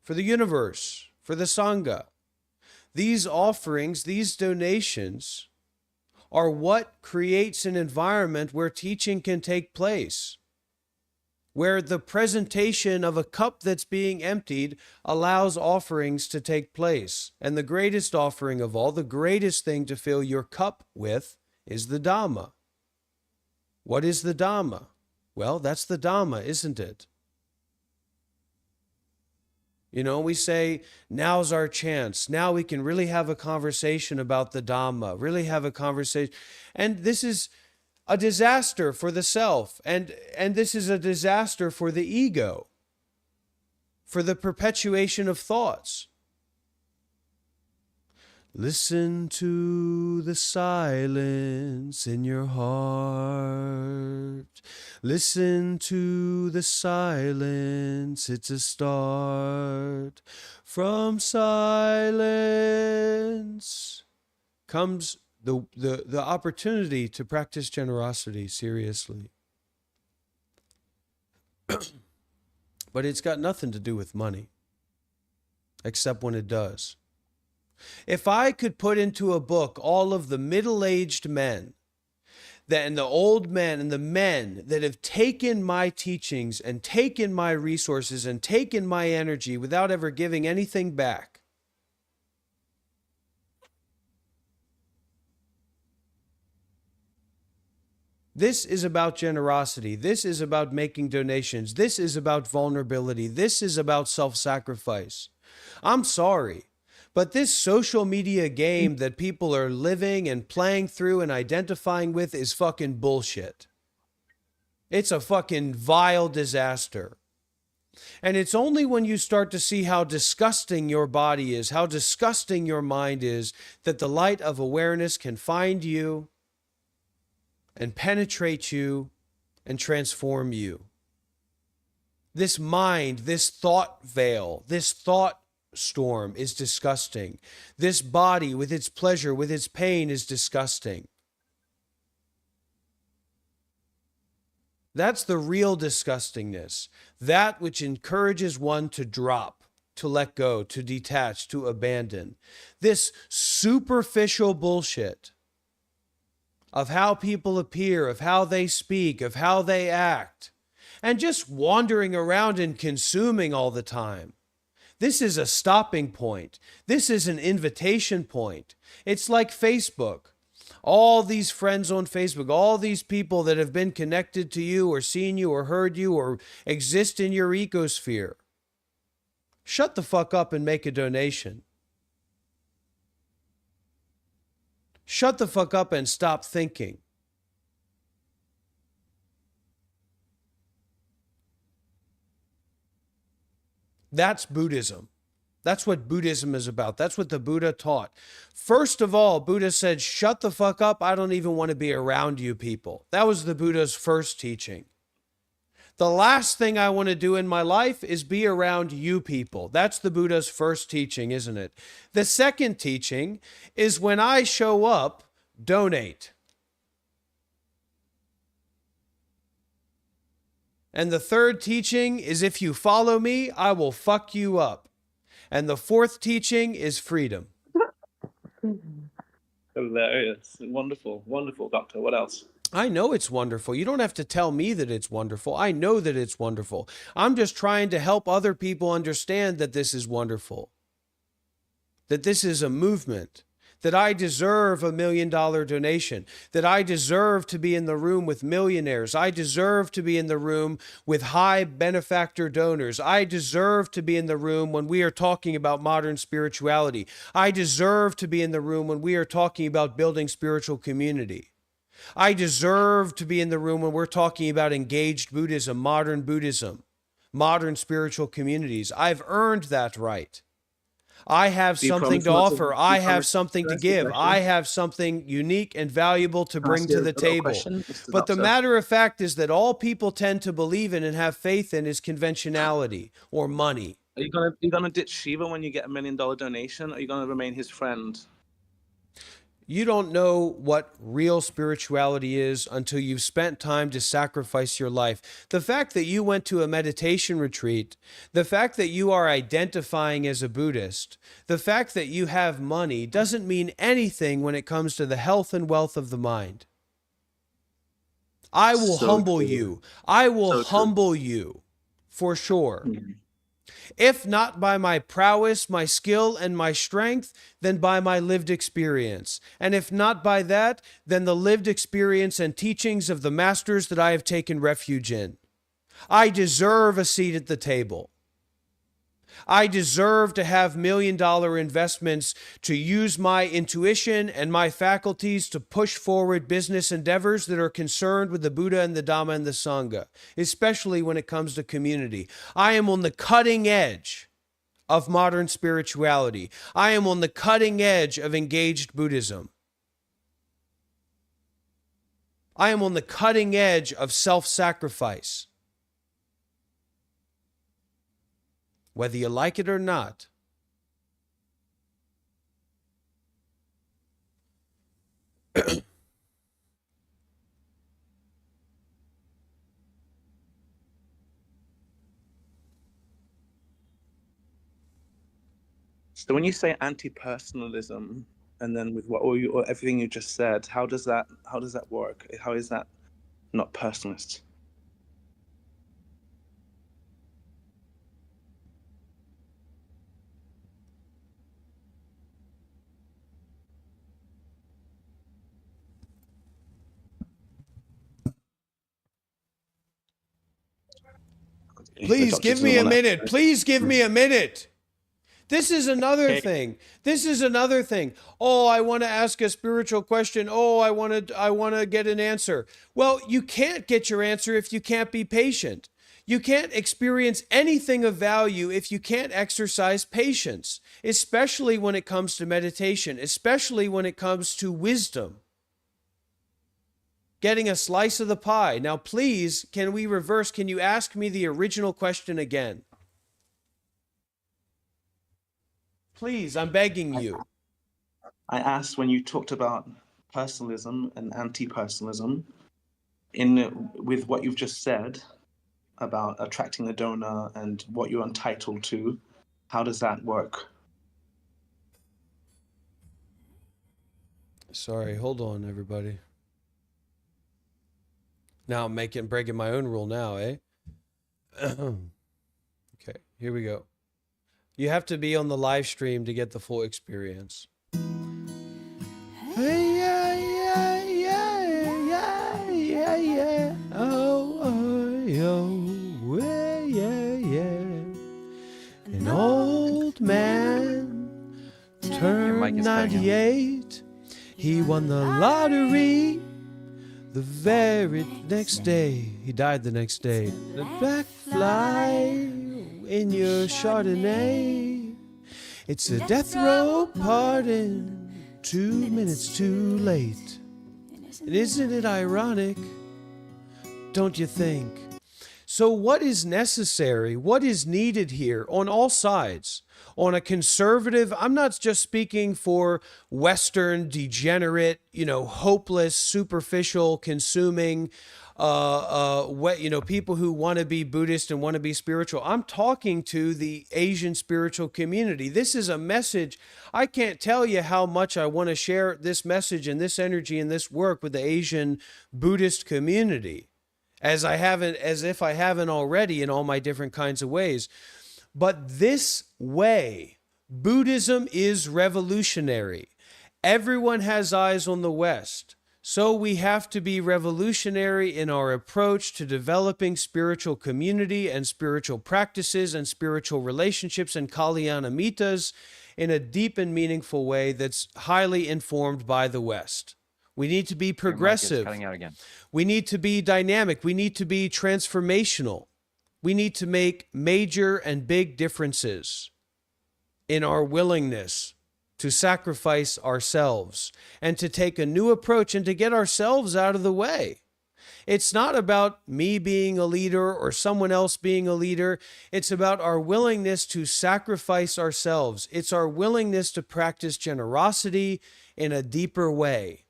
for the universe, for the Sangha. These offerings, these donations are what creates an environment where teaching can take place, where the presentation of a cup that's being emptied allows offerings to take place. And the greatest offering of all, the greatest thing to fill your cup with is the Dhamma. What is the Dhamma? Well, that's the Dhamma, isn't it? We say, now's our chance. Now we can really have a conversation about the Dhamma, really have a conversation. And this is a disaster for the self, and this is a disaster for the ego, for the perpetuation of thoughts. Listen to the silence in your heart. Listen to the silence, it's a start. From silence comes the opportunity to practice generosity seriously. But it's got nothing to do with money. except when it does. If I could put into a book all of the middle-aged men and the old men and the men that have taken my teachings and taken my resources and taken my energy without ever giving anything back, this is about generosity. This is about making donations. This is about vulnerability. This is about self-sacrifice. I'm sorry, but this social media game that people are living and playing through and identifying with is fucking bullshit. It's a fucking vile disaster. And it's only when you start to see how disgusting your body is, how disgusting your mind is, that the light of awareness can find you and penetrate you and transform you. This mind, this thought veil, this thought storm is disgusting. This body with its pleasure, with its pain is disgusting. That's the real disgustingness. That which encourages one to drop, to let go, to detach, to abandon. This superficial bullshit of how people appear, of how they speak, of how they act, and just wandering around and consuming all the time. This is a stopping point. This is an invitation point. It's like Facebook. All these friends on Facebook, all these people that have been connected to you or seen you or heard you or exist in your ecosphere. Shut the fuck up and make a donation. Shut the fuck up and stop thinking. That's Buddhism. That's what Buddhism is about. That's what the Buddha taught. First of all, Buddha said, shut the fuck up. I don't even want to be around you people. That was the Buddha's first teaching. The last thing I want to do in my life is be around you people. That's the Buddha's first teaching, isn't it? The second teaching is when I show up, donate. And the third teaching is if you follow me, I will fuck you up. And the fourth teaching is freedom. Hilarious. Wonderful. Wonderful, Doctor. What else? I know it's wonderful. You don't have to tell me that it's wonderful. I know that it's wonderful. I'm just trying to help other people understand that this is wonderful. That this is a movement. That I deserve $1 million donation. That I deserve to be in the room with millionaires. I deserve to be in the room with high benefactor donors. I deserve to be in the room when we are talking about modern spirituality. I deserve to be in the room when we are talking about building spiritual community. I deserve to be in the room when we're talking about engaged Buddhism, modern spiritual communities. I've earned that right. I have something to offer. I have something to give. I have something unique and valuable to bring to the table. But the matter of fact is that all people tend to believe in and have faith in is conventionality or money. Are you gonna ditch Shiva when you get $1 million donation? Or are you gonna remain his friend? You don't know what real spirituality is until you've spent time to sacrifice your life. The fact that you went to a meditation retreat, the fact that you are identifying as a Buddhist, the fact that you have money doesn't mean anything when it comes to the health and wealth of the mind. I will humble you. I will humble you for sure. Mm-hmm. If not by my prowess, my skill, and my strength, then by my lived experience. And if not by that, then the lived experience and teachings of the masters that I have taken refuge in. I deserve a seat at the table. I deserve to have $1 million investments to use my intuition and my faculties to push forward business endeavors that are concerned with the Buddha and the Dhamma and the Sangha, especially when it comes to community. I am on the cutting edge of modern spirituality. I am on the cutting edge of engaged Buddhism. I am on the cutting edge of self-sacrifice. Whether you like it or not. So when you say anti-personalism, and then with or everything you just said, how does that work? How is that not personalist? Please give me a minute. Please give me a minute. This is another thing. This is another thing. Oh, I want to ask a spiritual question. Oh, I want to get an answer. Well, you can't get your answer if you can't be patient. You can't experience anything of value if you can't exercise patience, especially when it comes to meditation, especially when it comes to wisdom. Getting a slice of the pie. Now, please, can we reverse? Can you ask me the original question again? Please, I'm begging you. I asked when you talked about personalism and anti-personalism, with what you've just said about attracting a donor and what you're entitled to, how does that work? Sorry, hold on, everybody. Now I'm breaking my own rule now, eh? Okay, here we go. You have to be on the live stream to get the full experience. Hey, yeah, yeah, yeah, yeah, yeah, yeah. Oh, yeah, yeah. An old man turned 98. He won the lottery. The very next day, he died the next day. The black fly in your Chardonnay. It's a death row pardon, 2 minutes too late. And isn't it ironic? Don't you think? So what is necessary? What is needed here on all sides? On a conservative, I'm not just speaking for Western, degenerate, hopeless, superficial, consuming, people who want to be Buddhist and want to be spiritual. I'm talking to the Asian spiritual community. This is a message. I can't tell you how much I want to share this message and this energy and this work with the Asian Buddhist community, as if I haven't already in all my different kinds of ways. But this way, Buddhism is revolutionary. Everyone has eyes on the West. So we have to be revolutionary in our approach to developing spiritual community and spiritual practices and spiritual relationships and kalyanamitas in a deep and meaningful way that's highly informed by the West. We need to be progressive. Cutting out again. We need to be dynamic. We need to be transformational. We need to make major and big differences in our willingness to sacrifice ourselves and to take a new approach and to get ourselves out of the way. It's not about me being a leader or someone else being a leader. It's about our willingness to sacrifice ourselves. It's our willingness to practice generosity in a deeper way,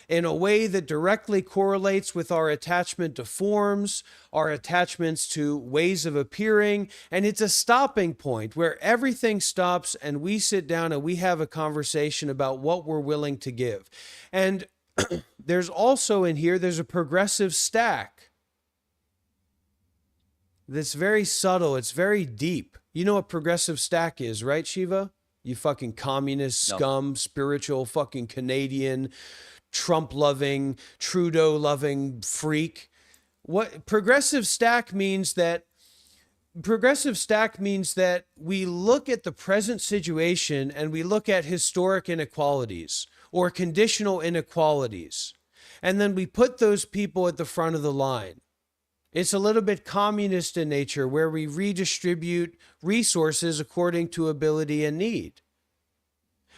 in a way that directly correlates with our attachment to forms, our attachments to ways of appearing, and it's a stopping point where everything stops and we sit down and we have a conversation about what we're willing to give. And there's also in here, there's a progressive stack that's very subtle, it's very deep. You know what progressive stack is, right, Shiva? You fucking communist scum, spiritual fucking Canadian, Trump-loving, Trudeau-loving freak. What progressive stack means that we look at the present situation and we look at historic inequalities or conditional inequalities, and then we put those people at the front of the line. It's a little bit communist in nature, where we redistribute resources according to ability and need.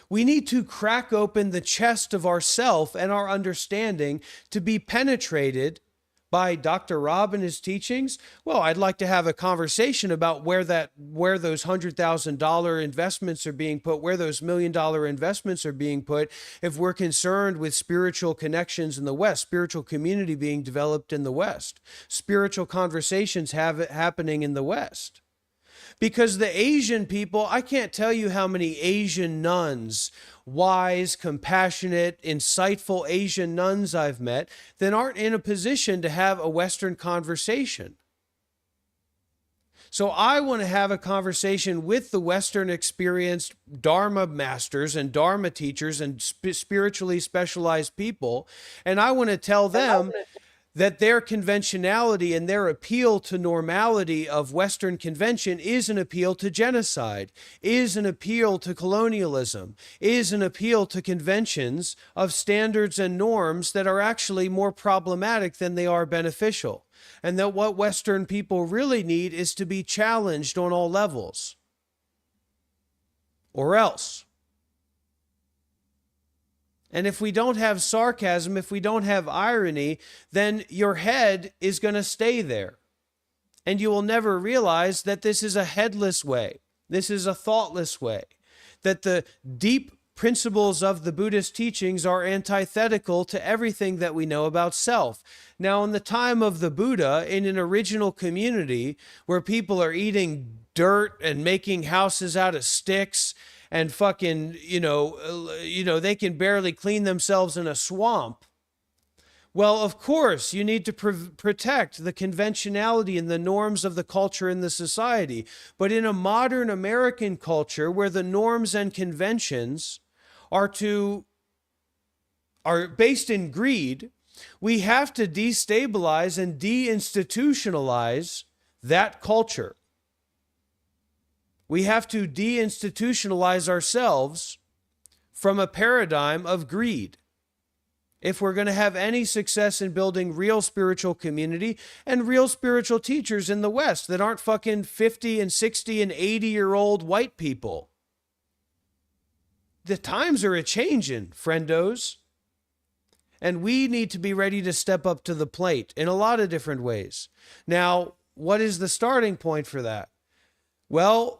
We need to crack open the chest of ourself and our understanding to be penetrated by Dr. Rob and his teachings. Well, I'd like to have a conversation about where those $100,000 investments are being put, where those $1 million investments are being put, if we're concerned with spiritual connections in the West, spiritual community being developed in the West, spiritual conversations happening in the West. Because the Asian people, I can't tell you how many Asian nuns, wise, compassionate, insightful Asian nuns I've met that aren't in a position to have a Western conversation. So I want to have a conversation with the Western experienced Dharma masters and Dharma teachers and spiritually specialized people. And I want to tell them that their conventionality and their appeal to normality of Western convention is an appeal to genocide, is an appeal to colonialism, is an appeal to conventions of standards and norms that are actually more problematic than they are beneficial. And that what Western people really need is to be challenged on all levels. Or else. And if we don't have sarcasm, if we don't have irony, then your head is going to stay there. And you will never realize that this is a headless way. This is a thoughtless way. That the deep principles of the Buddhist teachings are antithetical to everything that we know about self. Now, in the time of the Buddha, in an original community where people are eating dirt and making houses out of sticks and fucking, they can barely clean themselves in a swamp. Well, of course, you need to protect the conventionality and the norms of the culture in the society. But in a modern American culture where the norms and conventions are based in greed, we have to destabilize and deinstitutionalize that culture. We have to deinstitutionalize ourselves from a paradigm of greed if we're going to have any success in building real spiritual community and real spiritual teachers in the West that aren't fucking 50 and 60 and 80-year-old white people. The times are a-changin', friendos. And we need to be ready to step up to the plate in a lot of different ways. Now, what is the starting point for that? Well,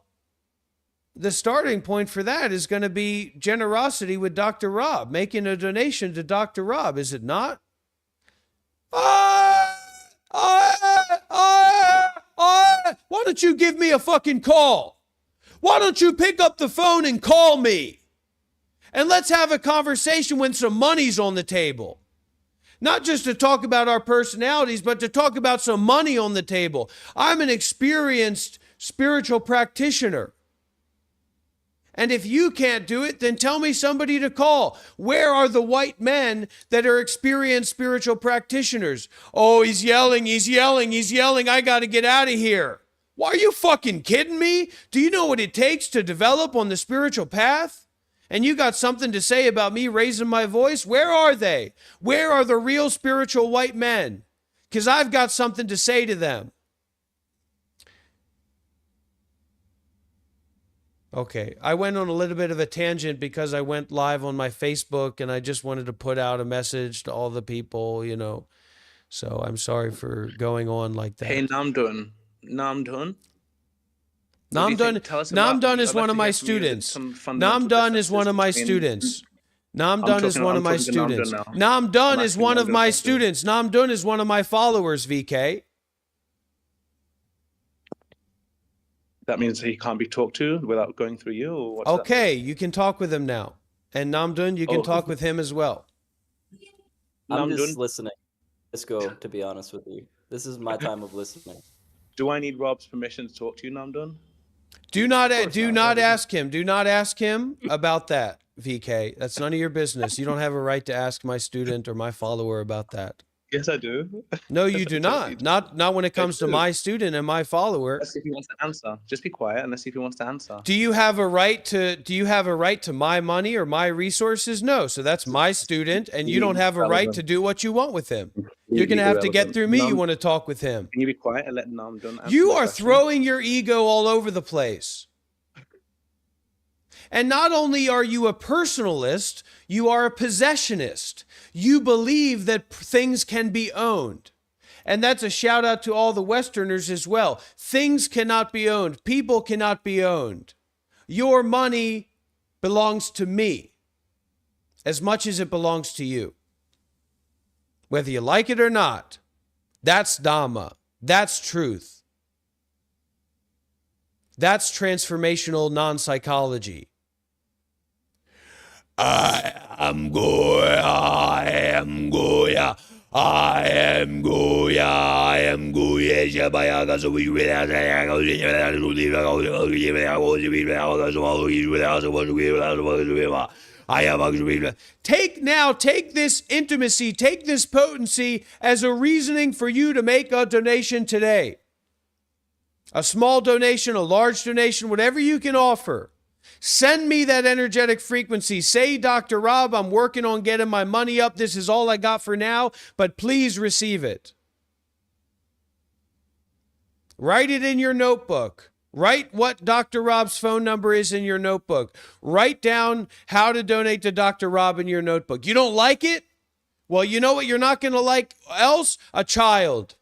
the starting point for that is going to be generosity with Dr. Rob, making a donation to Dr. Rob, is it not? Why don't you give me a fucking call? Why don't you pick up the phone and call me? And let's have a conversation when some money's on the table. Not just to talk about our personalities, but to talk about some money on the table. I'm an experienced spiritual practitioner. And if you can't do it, then tell me somebody to call. Where are the white men that are experienced spiritual practitioners? Oh, he's yelling. I got to get out of here. Why, are you fucking kidding me? Do you know what it takes to develop on the spiritual path? And you got something to say about me raising my voice? Where are they? Where are the real spiritual white men? Because I've got something to say to them. Okay, I went on a little bit of a tangent because I went live on my Facebook and I just wanted to put out a message to all the people, So I'm sorry for going on like that. Hey, Namdun. Namdun is one of my students. Namdun is one of my students. Namdun is one of my students. Namdun is one of my students. Namdun is one of my followers, VK. That means he can't be talked to without going through you? Or what's okay, you can talk with him now. And Namdun, you can talk with him as well. I'm just listening. Let's go, to be honest with you. This is my time of listening. Do I need Rob's permission to talk to you, Namdun? Do not ask him. Do not ask him about that, VK. That's none of your business. You don't have a right to ask my student or my follower about that. Yes, I do. No, you do not. Not when it comes to my student and my follower. Let's see if he wants to answer. Just be quiet and let's see if he wants to answer. Do you have a right to my money or my resources? No. So that's my student, and you don't have a right to do what you want with him. You're going to have to get through me. You want to talk with him. Can you be quiet and let Namdun answer? You are throwing your ego all over the place. And not only are you a personalist, you are a possessionist. You believe that things can be owned. And that's a shout out to all the Westerners as well. Things cannot be owned. People cannot be owned. Your money belongs to me as much as it belongs to you. Whether you like it or not, that's Dhamma. That's truth. That's transformational non-psychology. I am Goya, I am Goya, I am Goya, I am Goya, take this intimacy, take this potency as a reasoning for you to make a donation today. A small donation, a large donation, whatever you can offer. Send me that energetic frequency. Say, Dr. Rob, I'm working on getting my money up. This is all I got for now, but please receive it. Write it in your notebook. Write what Dr. Rob's phone number is in your notebook. Write down how to donate to Dr. Rob in your notebook. You don't like it? Well, you know what you're not going to like else? A child.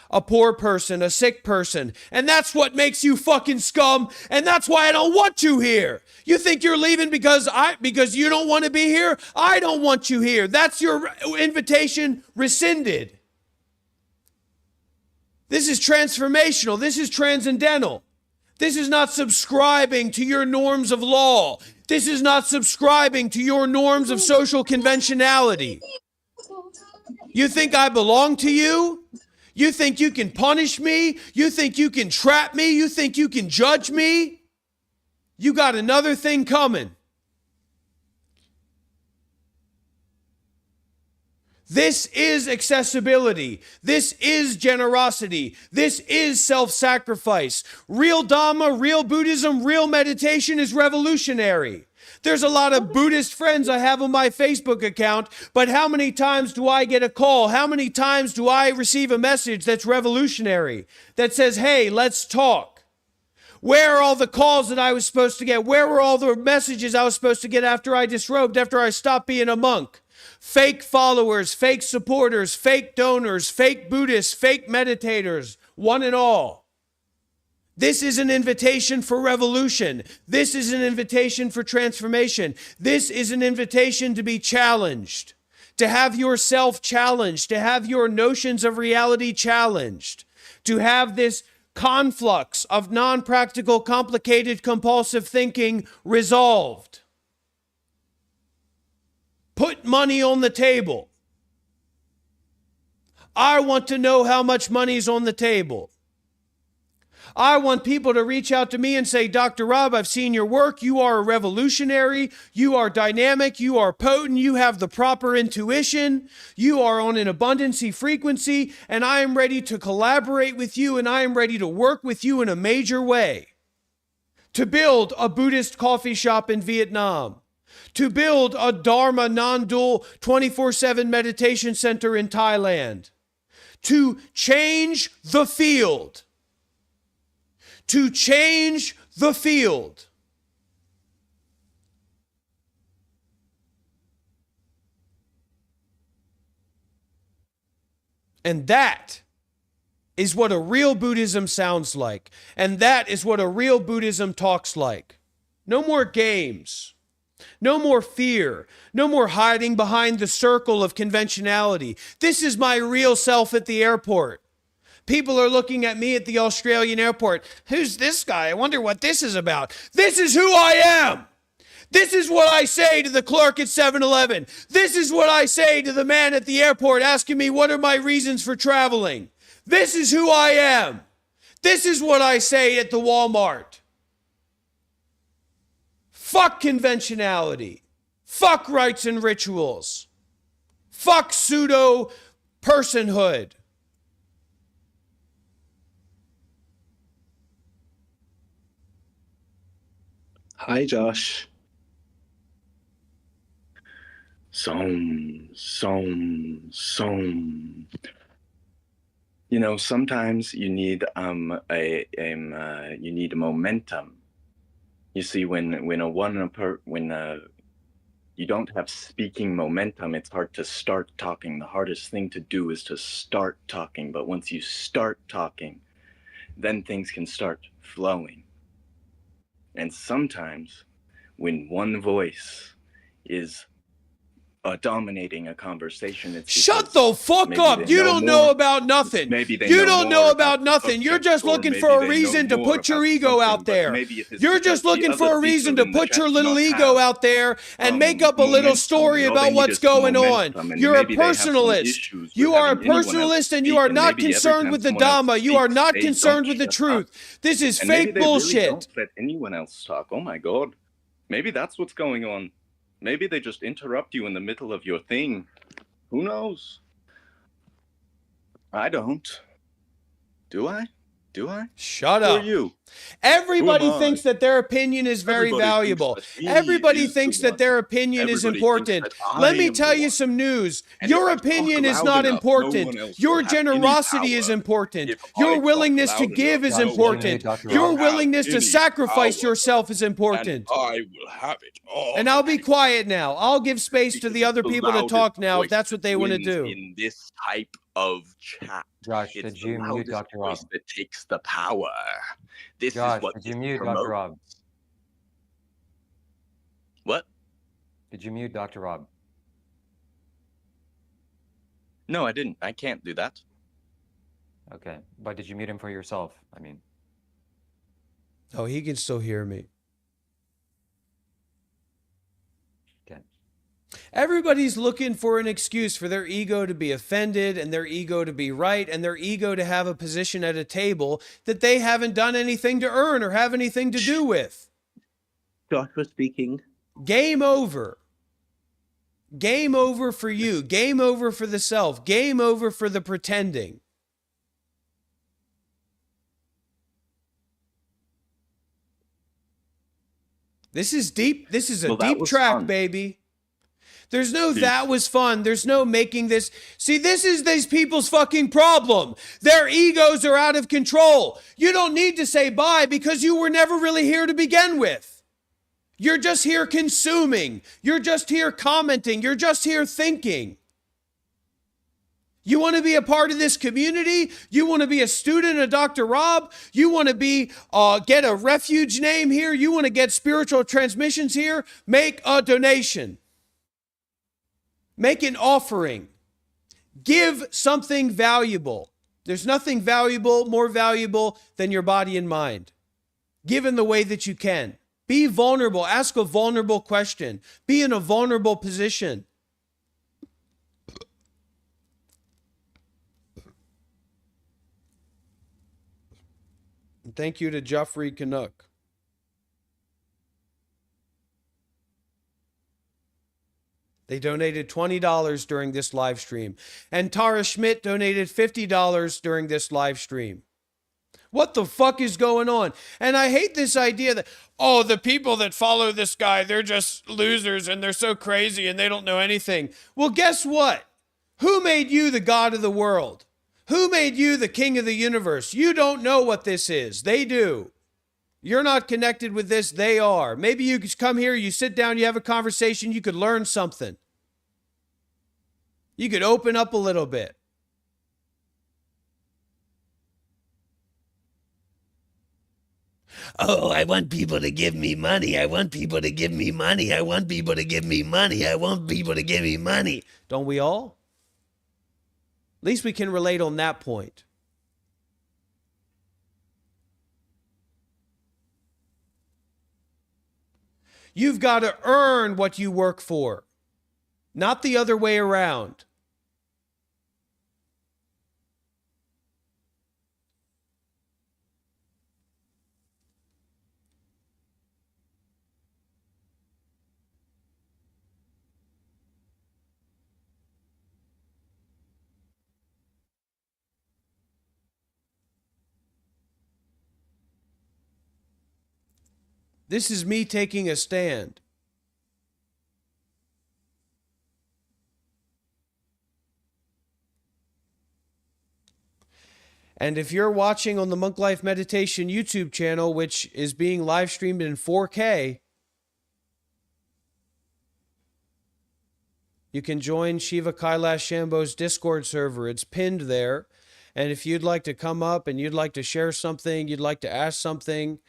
A poor person, a sick person. And that's what makes you fucking scum. And that's why I don't want you here. You think you're leaving because you don't want to be here? I don't want you here. That's your invitation rescinded. This is transformational. This is transcendental. This is not subscribing to your norms of law. This is not subscribing to your norms of social conventionality. You think I belong to you? You think you can punish me? You think you can trap me? You think you can judge me? You got another thing coming. This is accessibility. This is generosity. This is self-sacrifice. Real Dhamma, real Buddhism, real meditation is revolutionary. There's a lot of Buddhist friends I have on my Facebook account, but how many times do I get a call? How many times do I receive a message that's revolutionary, that says, hey, let's talk? Where are all the calls that I was supposed to get? Where were all the messages I was supposed to get after I disrobed, after I stopped being a monk? Fake followers, fake supporters, fake donors, fake Buddhists, fake meditators, one and all. This is an invitation for revolution. This is an invitation for transformation. This is an invitation to be challenged, to have yourself challenged, to have your notions of reality challenged, to have this conflux of non-practical, complicated, compulsive thinking resolved. Put money on the table. I want to know how much money's on the table. I want people to reach out to me and say, Dr. Rob, I've seen your work. You are a revolutionary. You are dynamic. You are potent. You have the proper intuition. You are on an abundancy frequency, and I am ready to collaborate with you, and I am ready to work with you in a major way. To build a Buddhist coffee shop in Vietnam. To build a Dharma non-dual 24/7 meditation center in Thailand. To change the field. To change the field. And that is what a real Buddhism sounds like. And that is what a real Buddhism talks like. No more games. No more fear. No more hiding behind the circle of conventionality. This is my real self at the airport. People are looking at me at the Australian airport. Who's this guy? I wonder what this is about. This is who I am. This is what I say to the clerk at 7-Eleven. This is what I say to the man at the airport asking me what are my reasons for traveling. This is who I am. This is what I say at the Walmart. Fuck conventionality. Fuck rites and rituals. Fuck pseudo personhood. Hi, Josh. Sometimes you need you need momentum. You see, when you don't have speaking momentum, it's hard to start talking. The hardest thing to do is to start talking. But once you start talking, then things can start flowing. And sometimes when one voice is dominating a conversation. It's Shut because the fuck maybe up. they You know don't know more. about nothing. Maybe they You know don't more know about about the nothing. You're subject, just or looking maybe for a they know reason to more put your about ego something, out but there. maybe it is You're because just the looking for other a reason people to in the put chat your do little not ego have out there and make up a little story and all they about need what's is going on. momentum, and You're a maybe they have some personalist. issues with You are a having anyone else personalist and you speak, are and not maybe every concerned time with the someone else Dhamma. You are speaks, not they concerned don't with the shut up. truth. This is And maybe fake they really bullshit. don't let anyone else talk. Oh my god. Maybe that's what's going on. Maybe they just interrupt you in the middle of your thing. Who knows? I don't. Do I? Do I? Shut Who are up. you? Everybody Who am I? thinks that their opinion is very Everybody thinks valuable. that he Everybody is the thinks that one. their opinion is Everybody thinks important. that I Let me am tell the you one. some news. And if Your I talk opinion is loud not enough, no important. one else Your will have any generosity power. is important. If I Your talk willingness to loud give enough, is no one important. else Dr. Your will willingness have to any sacrifice power. yourself is And important. I will have it all. And I'll be the time. quiet now. I'll give space to Because the other it's the people to loudest talk now if voice that's what that they want to wins do. in this type of chat. Josh, It's did the you mute loudest Dr. voice Rob? that takes the power. This Josh, is what did you this mute promotes. Dr. Rob? What? Did you mute Dr. Rob? No, I didn't. I can't do that. Okay, but did you mute him for yourself? I mean, Oh, he can still hear me. okay. Everybody's looking for an excuse for their ego to be offended and their ego to be right and their ego to have a position at a table that they haven't done anything to earn or have anything to do with. Joshua speaking. Game over. Game over for you. Game over for the self. Game over for the pretending. This is deep. This is a Well, that deep was track, fun. baby. There's no that was fun. There's no making this. See, this is these people's fucking problem. Their egos are out of control. You don't need to say bye because you were never really here to begin with. You're just here consuming. You're just here commenting. You're just here thinking. You want to be a part of this community? You want to be a student of Dr. Rob? You want to be get a refuge name here? You want to get spiritual transmissions here? Make a donation. Make an offering. Give something valuable. There's nothing valuable, more valuable than your body and mind. Give in the way that you can. Be vulnerable. Ask a vulnerable question. Be in a vulnerable position. And thank you to Joffrey Canuck. They donated $20 during this live stream. And Tara Schmidt donated $50 during this live stream. What the fuck is going on? And I hate this idea that, oh, the people that follow this guy, they're just losers and they're so crazy and they don't know anything. Well, guess what? Who made you the God of the world? Who made you the king of the universe? You don't know what this is. They do. You're not connected with this. They are. Maybe you could come here, you sit down, you have a conversation, you could learn something. You could open up a little bit. Oh, I want people to give me money. I want people to give me money. I want people to give me money. I want people to give me money. Don't we all? At least we can relate on that point. You've got to earn what you work for, not the other way around. This is me taking a stand. And if you're watching on the Monk Life Meditation YouTube channel, which is being live streamed in 4K, you can join Shiva Kailash Shambho's Discord server. It's pinned there. And if you'd like to come up and you'd like to share something, you'd like to ask something,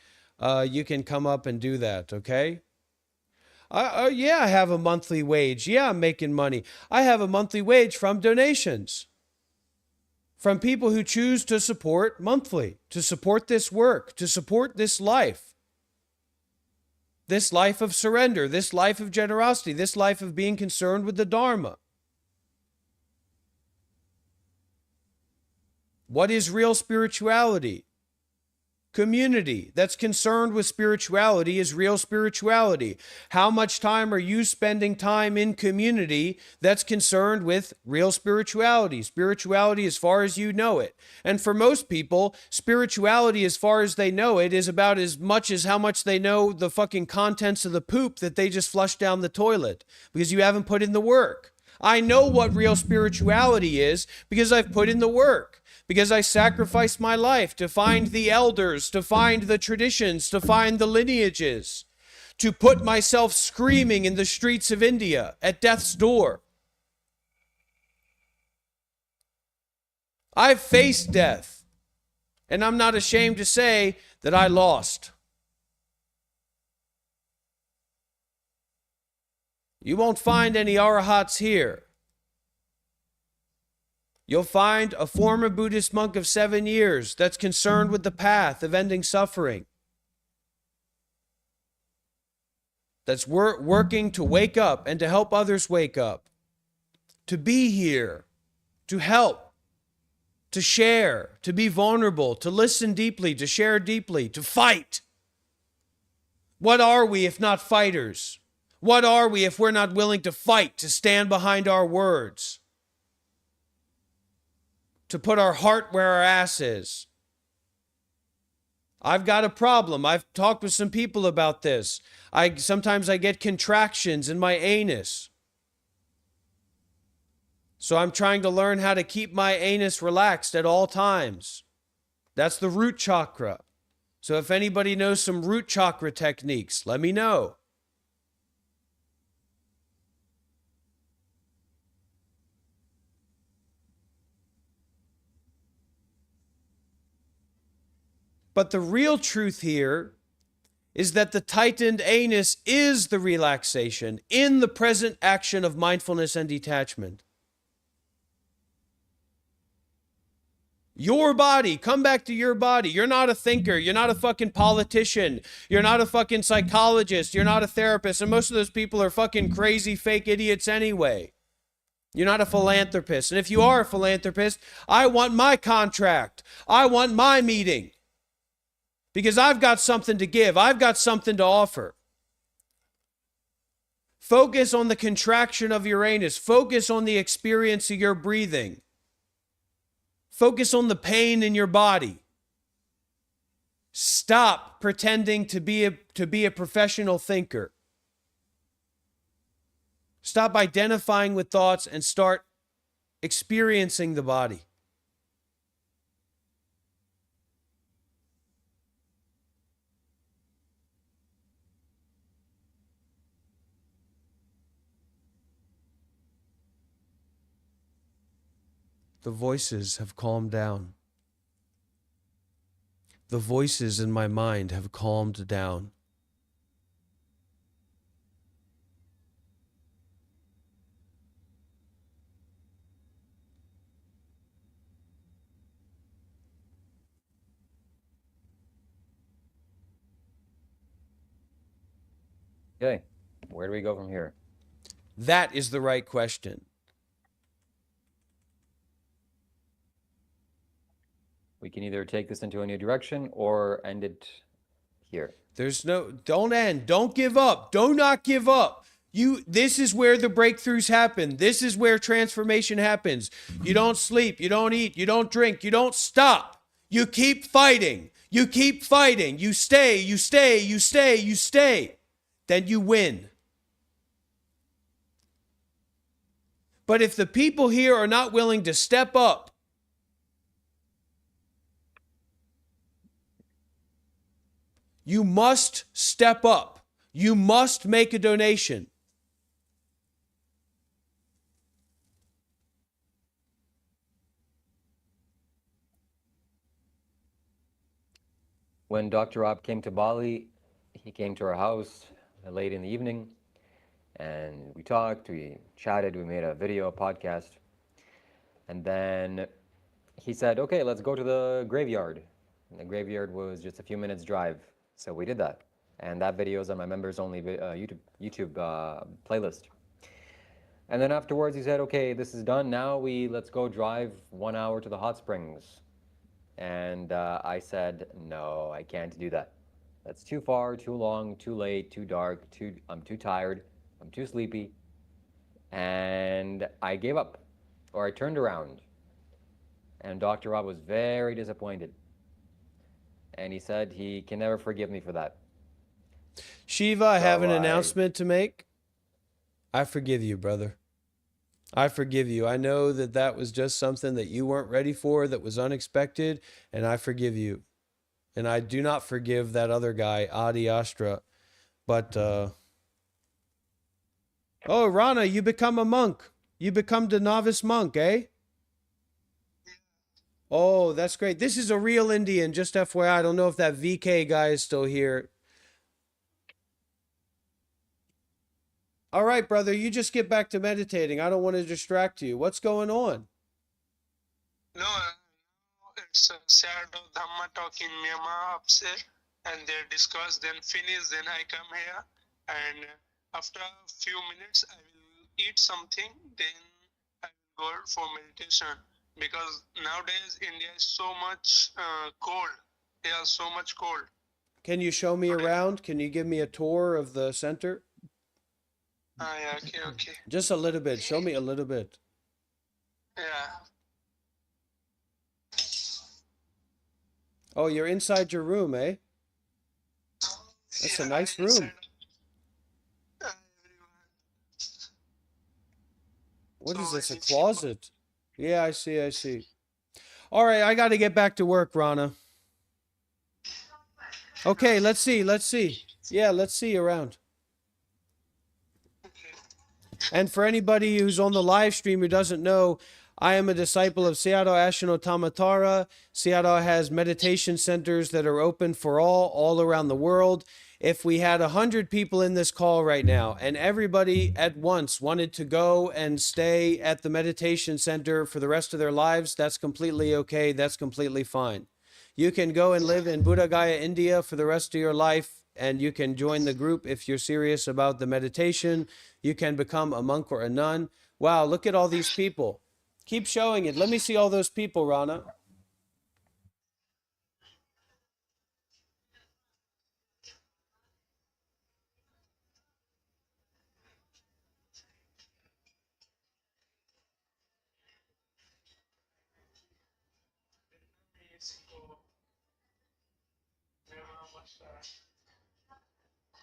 you can come up and do that, okay? Yeah, I have a monthly wage. Yeah, I'm making money. I have a monthly wage from donations, from people who choose to support monthly, to support this work, to support this life of surrender, this life of generosity, this life of being concerned with the Dharma. What is real spirituality? Community that's concerned with spirituality is real spirituality. How much time are you spending time in community that's concerned with real spirituality? Spirituality as far as you know it. And for most people, spirituality as far as they know it is about as much as how much they know the fucking contents of the poop that they just flushed down the toilet, because you haven't put in the work. I know what real spirituality is because I've put in the work. Because I sacrificed my life to find the elders, to find the traditions, to find the lineages, to put myself screaming in the streets of India at death's door. I've faced death, and I'm not ashamed to say that I lost. You won't find any arahats here. You'll find a former Buddhist monk of 7 years that's concerned with the path of ending suffering, that's working to wake up and to help others wake up, to be here, to help, to share, to be vulnerable, to listen deeply, to share deeply, to fight. What are we if not fighters? What are we if we're not willing to fight, to stand behind our words? To put our heart where our ass is. I've got a problem. I've talked with some people about this. Sometimes I get contractions in my anus. So I'm trying to learn how to keep my anus relaxed at all times. That's the root chakra. So if anybody knows some root chakra techniques, let me know. But the real truth here is that the tightened anus is the relaxation in the present action of mindfulness and detachment. Your body, come back to your body. You're not a thinker. You're not a fucking politician. You're not a fucking psychologist. You're not a therapist. And most of those people are fucking crazy, fake idiots anyway. You're not a philanthropist. And if you are a philanthropist, I want my contract. I want my meeting. Because I've got something to give. I've got something to offer. Focus on the contraction of your anus. Focus on the experience of your breathing. Focus on the pain in your body. Stop pretending to be a professional thinker. Stop identifying with thoughts and start experiencing the body. The voices have calmed down. The voices in my mind have calmed down. Okay, where do we go from here? That is the right question. We can either take this into a new direction or end it here. Don't end. Don't give up. Do not give up. This is where the breakthroughs happen. This is where transformation happens. You don't sleep. You don't eat. You don't drink. You don't stop. You keep fighting. You keep fighting. You stay. You stay. You stay. You stay. Then you win. But if the people here are not willing to step up, you must step up. You must make a donation. When Dr. Rob came to Bali, he came to our house late in the evening. And we talked, we chatted, we made a video, a podcast. And then he said, okay, let's go to the graveyard. And the graveyard was just a few minutes drive. So we did that. And that video is on my members only YouTube playlist. And then afterwards he said, okay, this is done. Now let's go drive 1 hour to the hot springs. And I said, no, I can't do that. That's too far, too long, too late, too dark, I'm too tired, I'm too sleepy. And I gave up, or I turned around. And Dr. Rob was very disappointed. And he said he can never forgive me for that. Shiva, I have an announcement to make. I forgive you, brother. I forgive you. I know that that was just something that you weren't ready for, that was unexpected, and I forgive you. And I do not forgive that other guy, Adi Astra. But, oh, Rana, you become a monk. You become the novice monk, eh? Oh, that's great. This is a real Indian, just FYI. I don't know if that VK guy is still here. All right, brother, you just get back to meditating. I don't want to distract you. What's going on? No, it's Shadow Dhamma talk in Myanmar upset, and they discuss, then finish, then I come here, and after a few minutes, I will eat something, then I will go for meditation, because nowadays India is so much cold. Yeah, so much cold. Can you show me around? Can you give me a tour of the center? Yeah, okay. Just a little bit. Show me a little bit. Yeah. Oh, you're inside your room, eh? That's a nice room. What is this, a closet? Yeah, I see. All right, I got to get back to work, Rana. Okay, let's see. Yeah, let's see around. And for anybody who's on the live stream who doesn't know, I am a disciple of Sayadaw Ashino Tamatara. Sayadaw has meditation centers that are open for all around the world. If we had 100 people in this call right now and everybody at once wanted to go and stay at the meditation center for the rest of their lives, that's completely okay. That's completely fine. You can go and live in Buddha Gaya, India for the rest of your life, and you can join the group if you're serious about the meditation. You can become a monk or a nun. Wow, look at all these people. Keep showing it. Let me see all those people, Rana.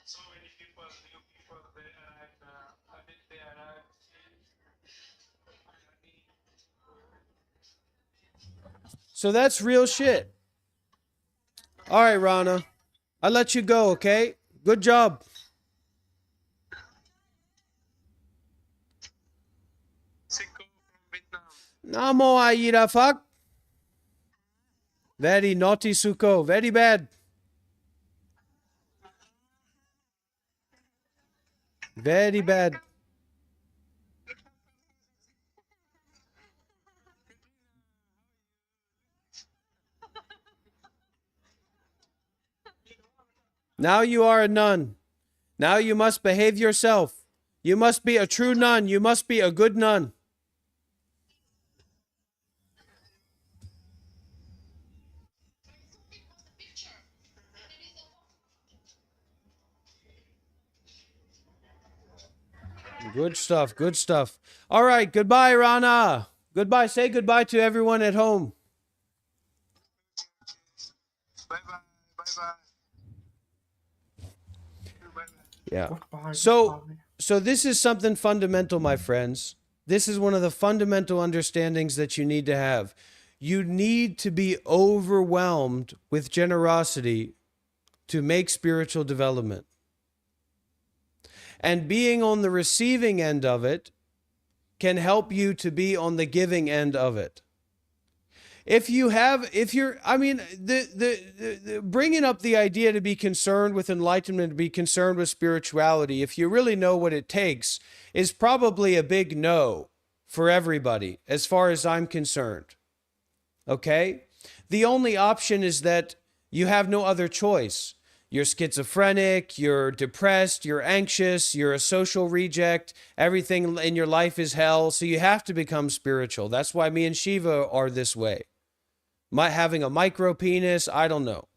So many people, new people, they arrived, I think they arrived. So that's real shit. All right, Rana. I'll let you go, okay? Good job. Namo Ayira fuck. Very naughty, Suko. Very bad. Very bad. Now you are a nun. Now you must behave yourself. You must be a true nun. You must be a good nun. Good stuff. Good stuff. All right. Goodbye, Rana. Goodbye. Say goodbye to everyone at home. Bye-bye. Yeah. So this is something fundamental, my friends. This is one of the fundamental understandings that you need to have. You need to be overwhelmed with generosity to make spiritual development. And being on the receiving end of it can help you to be on the giving end of it. if you're, I mean, the bringing up the idea to be concerned with enlightenment, to be concerned with spirituality, if you really know what it takes, is probably a big no for everybody, as far as I'm concerned. Okay? The only option is that you have no other choice. You're schizophrenic, you're depressed, you're anxious, you're a social reject, everything in your life is hell, so you have to become spiritual. That's why me and Shiva are this way. Having a micro penis, I don't know.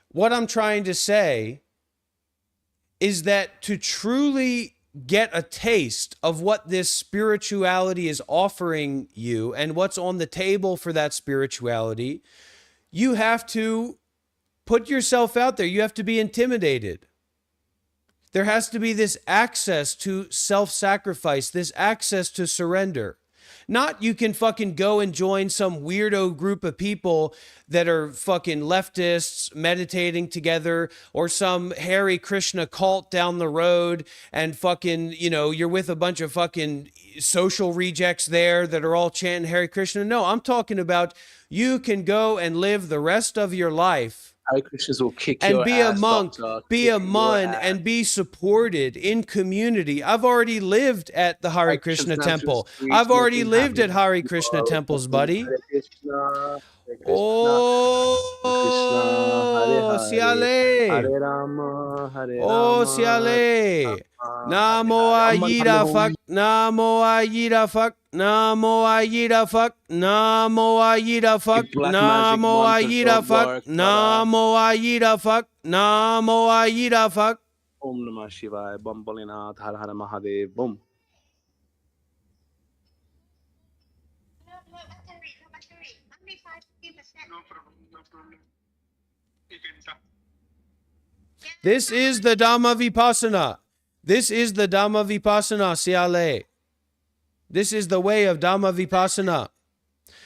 What I'm trying to say is that to truly get a taste of what this spirituality is offering you and what's on the table for that spirituality, you have to put yourself out there. You have to be intimidated. There has to be this access to self-sacrifice, this access to surrender. Not you can fucking go and join some weirdo group of people that are fucking leftists meditating together, or some Hare Krishna cult down the road, and fucking, you know, you're with a bunch of fucking social rejects there that are all chanting Hare Krishna. No, I'm talking about you can go and live the rest of your life Hare Krishnas will kick and your be a ass, monk, doctor. be a Kick your mun, ass. and be supported in community. I've already lived at the Hare Krishna temple. I've already lived at Hare Krishna temples, buddy. Oh, Siale. Oh, Siale. Namo Ayida fuck. Namo Ayida fuck. Namo Ayida fuck. Namo Ayida fuck. Namo Ayida fuck. Namo Ayida fuck. Namo Ayida fuck. Om Namah Shivaya, Bum Bolinath, Har Har Mahadev, Bum. No problem, no problem. You can talk. This is the Dhamma Vipassana. This is the Dhamma Vipassana, Siale. This is the way of Dhamma Vipassana.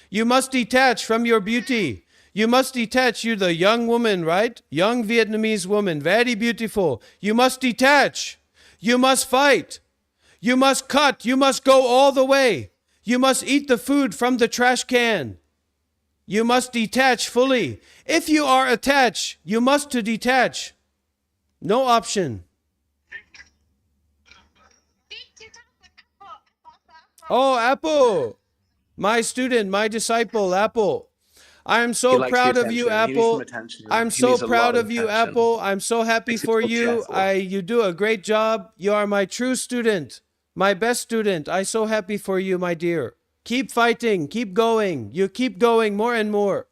You must detach from your beauty. You must detach. You're the young woman, right? Young Vietnamese woman, very beautiful. You must detach. You must fight. You must cut. You must go all the way. You must eat the food from the trash can. You must detach fully. If you are attached, you must to detach. No option. Oh, Apple. My student, my disciple, Apple. I'm so proud of you, Apple. I'm so proud of you, Apple. I'm so happy for you. You do a great job. You are my true student, my best student. I'm so happy for you, my dear. Keep fighting, keep going. You keep going more and more.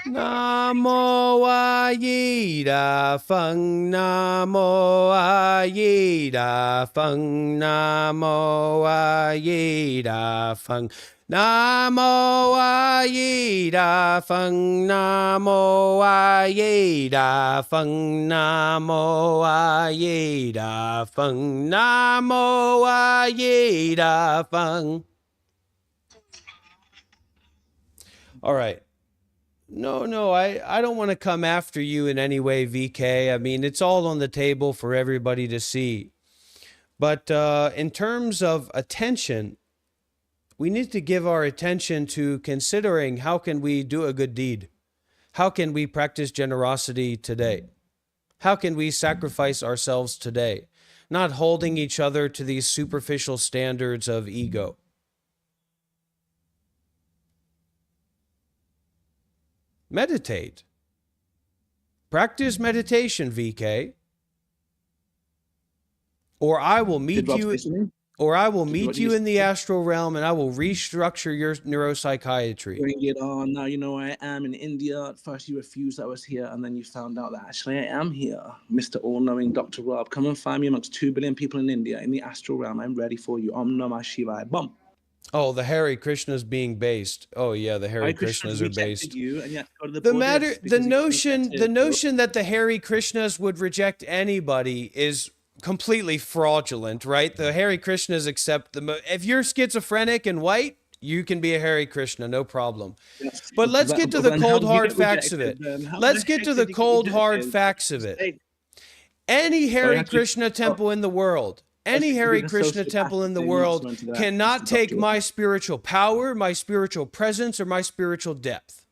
Namo Ayida Fung, Namo Ayida Fung, Namo Ayida Fung, Namo Ayida Fung, Namo Ayida Fung, Namo Ayida Fung, Namo Ayida Fung. All right. No, I don't want to come after you in any way, VK. I mean, it's all on the table for everybody to see. But in terms of attention, we need to give our attention to considering how can we do a good deed? How can we practice generosity today? How can we sacrifice ourselves today? Not holding each other to these superficial standards of ego. Meditate. Practice meditation, VK. Or I will meet you in the astral realm, and I will restructure your neuropsychiatry. Bring it on. Now you know I am in India. At first you refused I was here, and then you found out that actually I am here. Mr. All-Knowing Dr. Rob, come and find me amongst 2 billion people in India in the astral realm. I'm ready for you. Om Namah Shivaya. Bum. Oh, the Hare Krishnas being based. Oh yeah, the Hare Krishnas are based. You, and yet go to the notion that the Hare Krishnas would reject anybody is completely fraudulent, right? The Hare Krishnas accept if you're schizophrenic and white, you can be a Hare Krishna, no problem. Yes. But let's get to the cold hard facts of it. Let's get to the cold hard facts of it. Any Hare have to- Krishna temple in the world, any Hare Krishna temple in the world cannot take my spiritual power, my spiritual presence, or my spiritual depth.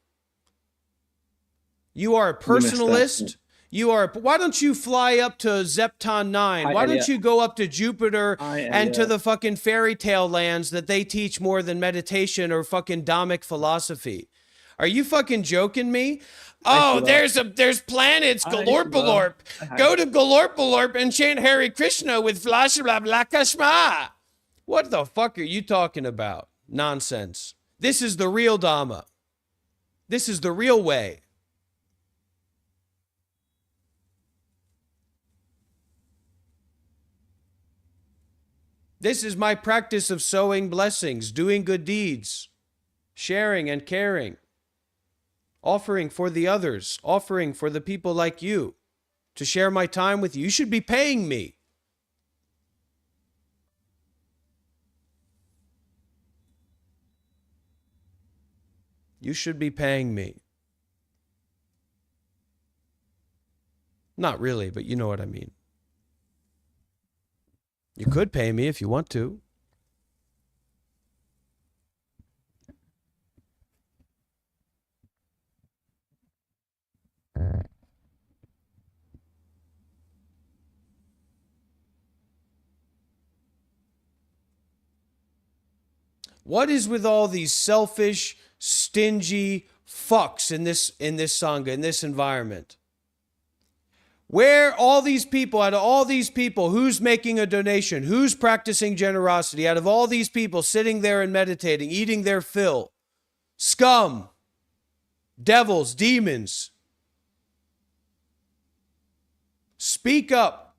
You are a personalist. You are. Why don't you fly up to Zepton 9? Why don't you go up to Jupiter and to the fucking fairy tale lands that they teach more than meditation or fucking Dhammic philosophy? Are you fucking joking me? Oh, there's planets, Galorpalorp. Go to Galorpalorp and chant Hare Krishna with flash blah blah kashma. What the fuck are you talking about? Nonsense. This is the real Dhamma. This is the real way. This is my practice of sowing blessings, doing good deeds, sharing and caring, offering for the others, offering for the people like you, to share my time with you. You should be paying me. You should be paying me. Not really, but you know what I mean. You could pay me if you want to. What is with all these selfish, stingy fucks in this Sangha, in this environment? Where all these people, out of all these people, who's making a donation? Who's practicing generosity? Out of all these people sitting there and meditating, eating their fill? Scum, devils, demons. Speak up.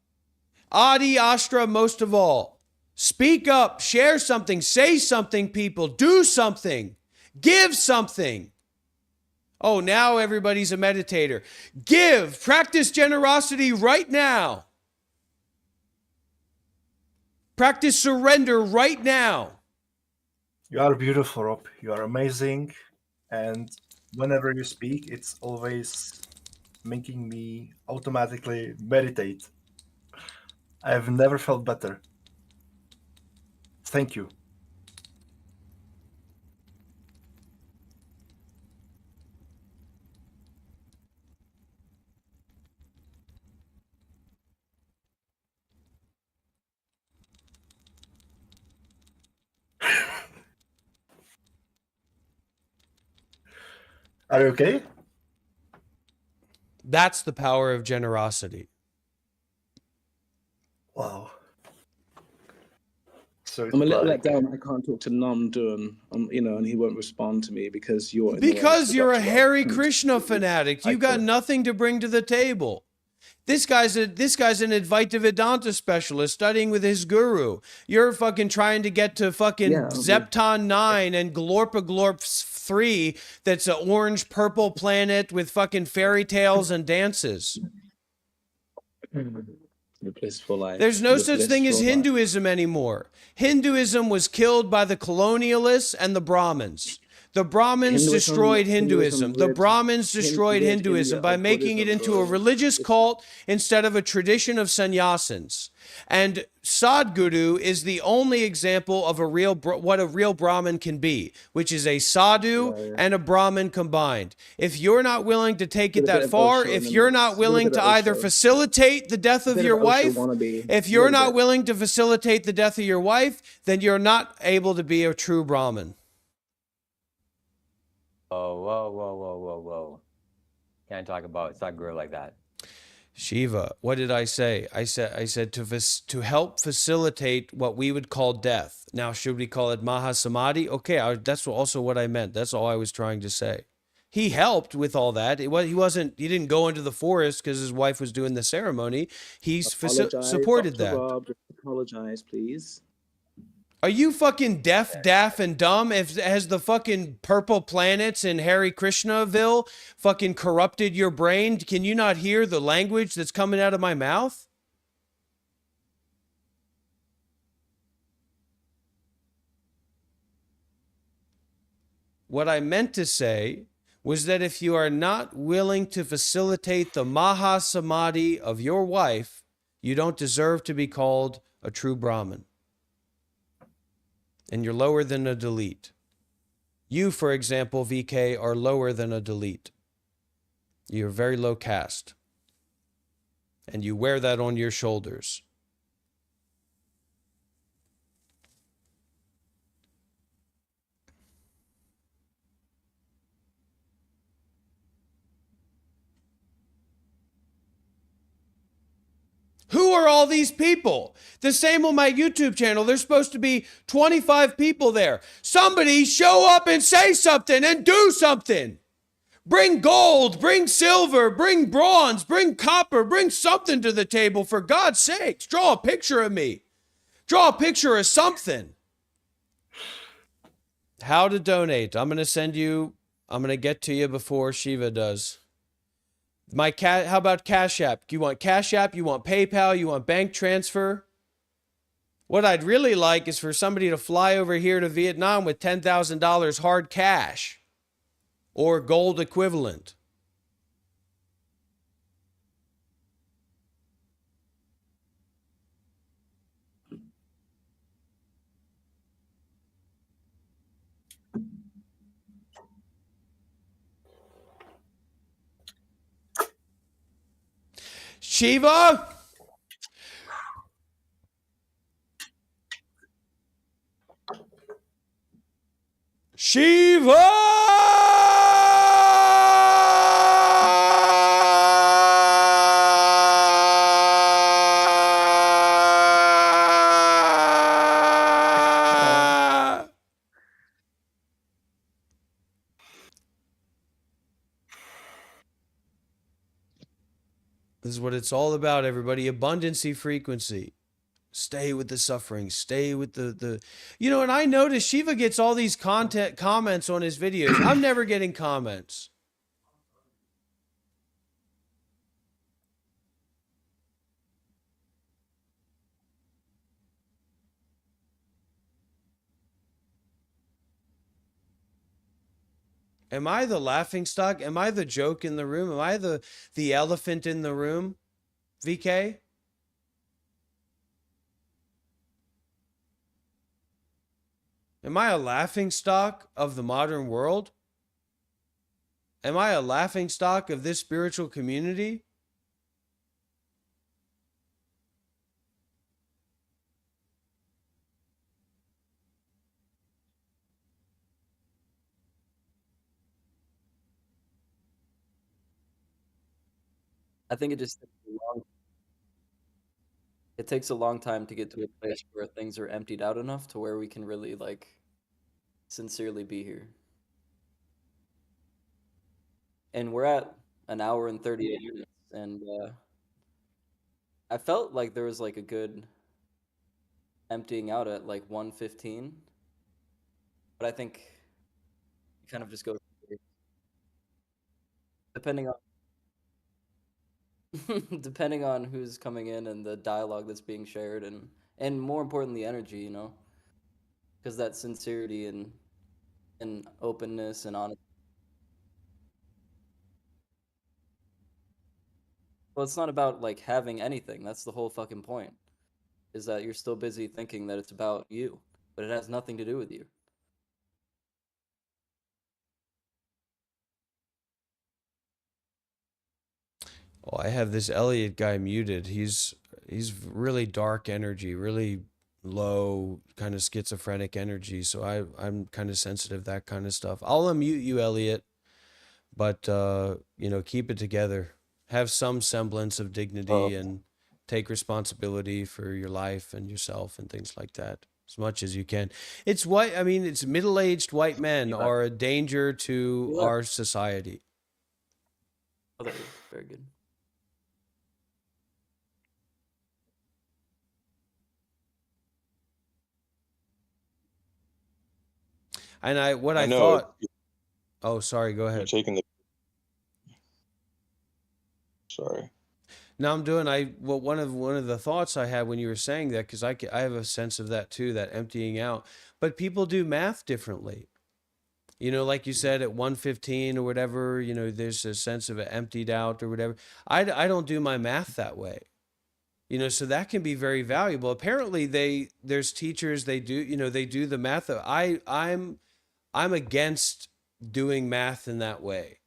Adi Astra most of all. Speak up, share something, say something, people, do something, give something. Oh, now everybody's a meditator. Give, practice generosity right now. Practice surrender right now. You are beautiful, Rob. You are amazing. And whenever you speak, it's always making me automatically meditate. I have never felt better. Thank you. Are you okay? That's the power of generosity. Wow. So I'm a little let down. I can't talk to Nam Doon, and he won't respond to me because you're a Hare Krishna fanatic. You got nothing to bring to the table. This guy's an Advaita Vedanta specialist studying with his guru. You're fucking trying to get to fucking Zepton 9 and Glorp 3 that's an orange purple planet with fucking fairy tales and dances. The blissful life. There's no such thing as Hinduism anymore. Hinduism was killed by the colonialists and the Brahmins. The Brahmins destroyed Hinduism. The Brahmins destroyed Hinduism by making it into a religious cult instead of a tradition of sannyasins. And Sadguru is the only example of what a real Brahmin can be, which is a sadhu and a Brahmin combined. If you're not willing to take it that far, if you're not willing to either facilitate the death of your wife, if you're not willing to facilitate the death of your wife, then you're not able to be a true Brahmin. Oh, whoa. Can't talk about Sadhguru like that. Shiva, what did I say? I said to help facilitate what we would call death. Now, should we call it Mahasamadhi? Okay, that's also what I meant. That's all I was trying to say. He helped with all that. He didn't go into the forest because his wife was doing the ceremony. He supported that. Rob, apologize, please. Are you fucking deaf, daft, and dumb? Has the fucking purple planets in Hare Krishnaville fucking corrupted your brain? Can you not hear the language that's coming out of my mouth? What I meant to say was that if you are not willing to facilitate the Mahasamadhi of your wife, You don't deserve to be called a true Brahmin. And you're lower than a Dalit. You, for example, VK, are lower than a Dalit. You're very low caste. And you wear that on your shoulders. Who are all these people? The same on my YouTube channel. There's supposed to be 25 people there. Somebody show up and say something and do something. Bring gold, bring silver, bring bronze, bring copper, bring something to the table, for God's sakes. Draw a picture of me. Draw a picture of something. How to donate. I'm going to get to you before Shiva does. How about Cash App? Do you want Cash App? You want PayPal? You want bank transfer? What I'd really like is for somebody to fly over here to Vietnam with $10,000 hard cash or gold equivalent. Shiva? Shiva! This is what it's all about, everybody. Abundancy frequency. Stay with the suffering. Stay with the and I notice Shiva gets all these comments on his videos. I'm never getting comments. Am I the laughing stock? Am I the joke in the room? Am I the elephant in the room? VK? Am I a laughing stock of the modern world? Am I a laughing stock of this spiritual community? I think it just takes a long time to get to a place where things are emptied out enough to where we can really like sincerely be here. And we're at an hour and 38 minutes, and I felt like there was like a good emptying out at like 1:15, but I think it kind of just goes depending on depending on who's coming in and the dialogue that's being shared, and more importantly, energy, because that sincerity and openness and honesty. Well, it's not about like having anything. That's the whole fucking point. Is that you're still busy thinking that it's about you, but it has nothing to do with you. Oh, I have this Elliot guy muted. He's really dark energy, really low, kind of schizophrenic energy. So I'm kind of sensitive to that kind of stuff. I'll unmute you, Elliot, but keep it together. Have some semblance of dignity and take responsibility for your life and yourself and things like that as much as you can. It's middle-aged white men are a danger to our society. Oh, that is very good. And I thought. Oh, sorry. Go ahead. Sorry. No, I'm doing. One of the thoughts I had when you were saying that, because I have a sense of that too, that emptying out. But people do math differently. Like you said, at 1:15 or whatever, there's a sense of it emptied out or whatever. I don't do my math that way. So that can be very valuable. Apparently there's teachers, they do, they do the math. I'm against doing math in that way.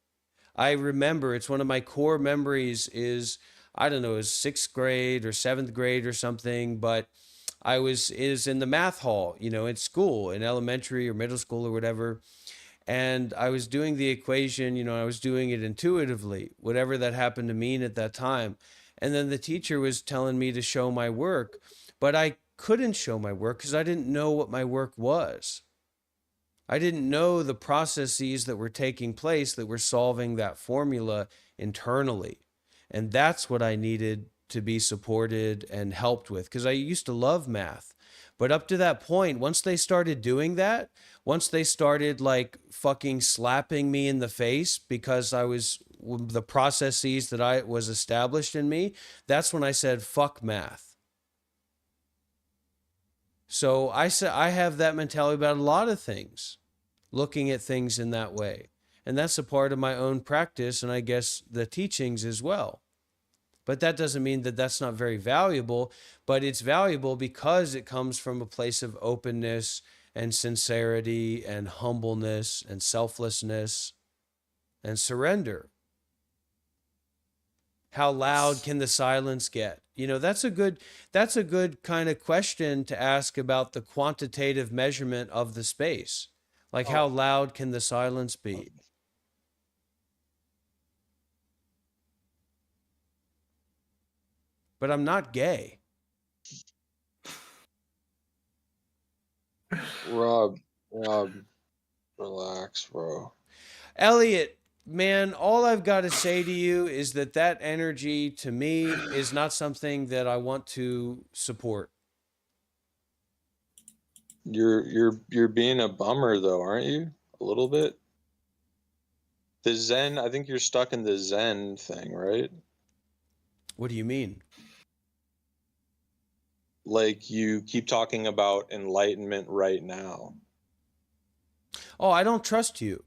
I remember it's one of my core memories is, I don't know, it was 6th grade or 7th grade or something, but is in the math hall, in school, in elementary or middle school or whatever. And I was doing the equation, I was doing it intuitively, whatever that happened to mean at that time. And then the teacher was telling me to show my work, but I couldn't show my work because I didn't know what my work was. I didn't know the processes that were taking place that were solving that formula internally. And that's what I needed to be supported and helped with, because I used to love math. But up to that point, once they started doing that, once they started like fucking slapping me in the face because I was the processes that I was established in me, that's when I said, fuck math. So I have that mentality about a lot of things, looking at things in that way. And that's a part of my own practice, and I guess the teachings as well. But that doesn't mean that that's not very valuable, but it's valuable because it comes from a place of openness and sincerity and humbleness and selflessness and surrender. How loud can the silence get? That's a good kind of question to ask about the quantitative measurement of the space. Like, how loud can the silence be? But I'm not gay. Rob, relax, bro. Elliot, man, all I've got to say to you is that energy to me is not something that I want to support. You're being a bummer though, aren't you? A little bit. The Zen, I think you're stuck in the Zen thing, right? What do you mean? Like you keep talking about enlightenment right now. Oh, I don't trust you.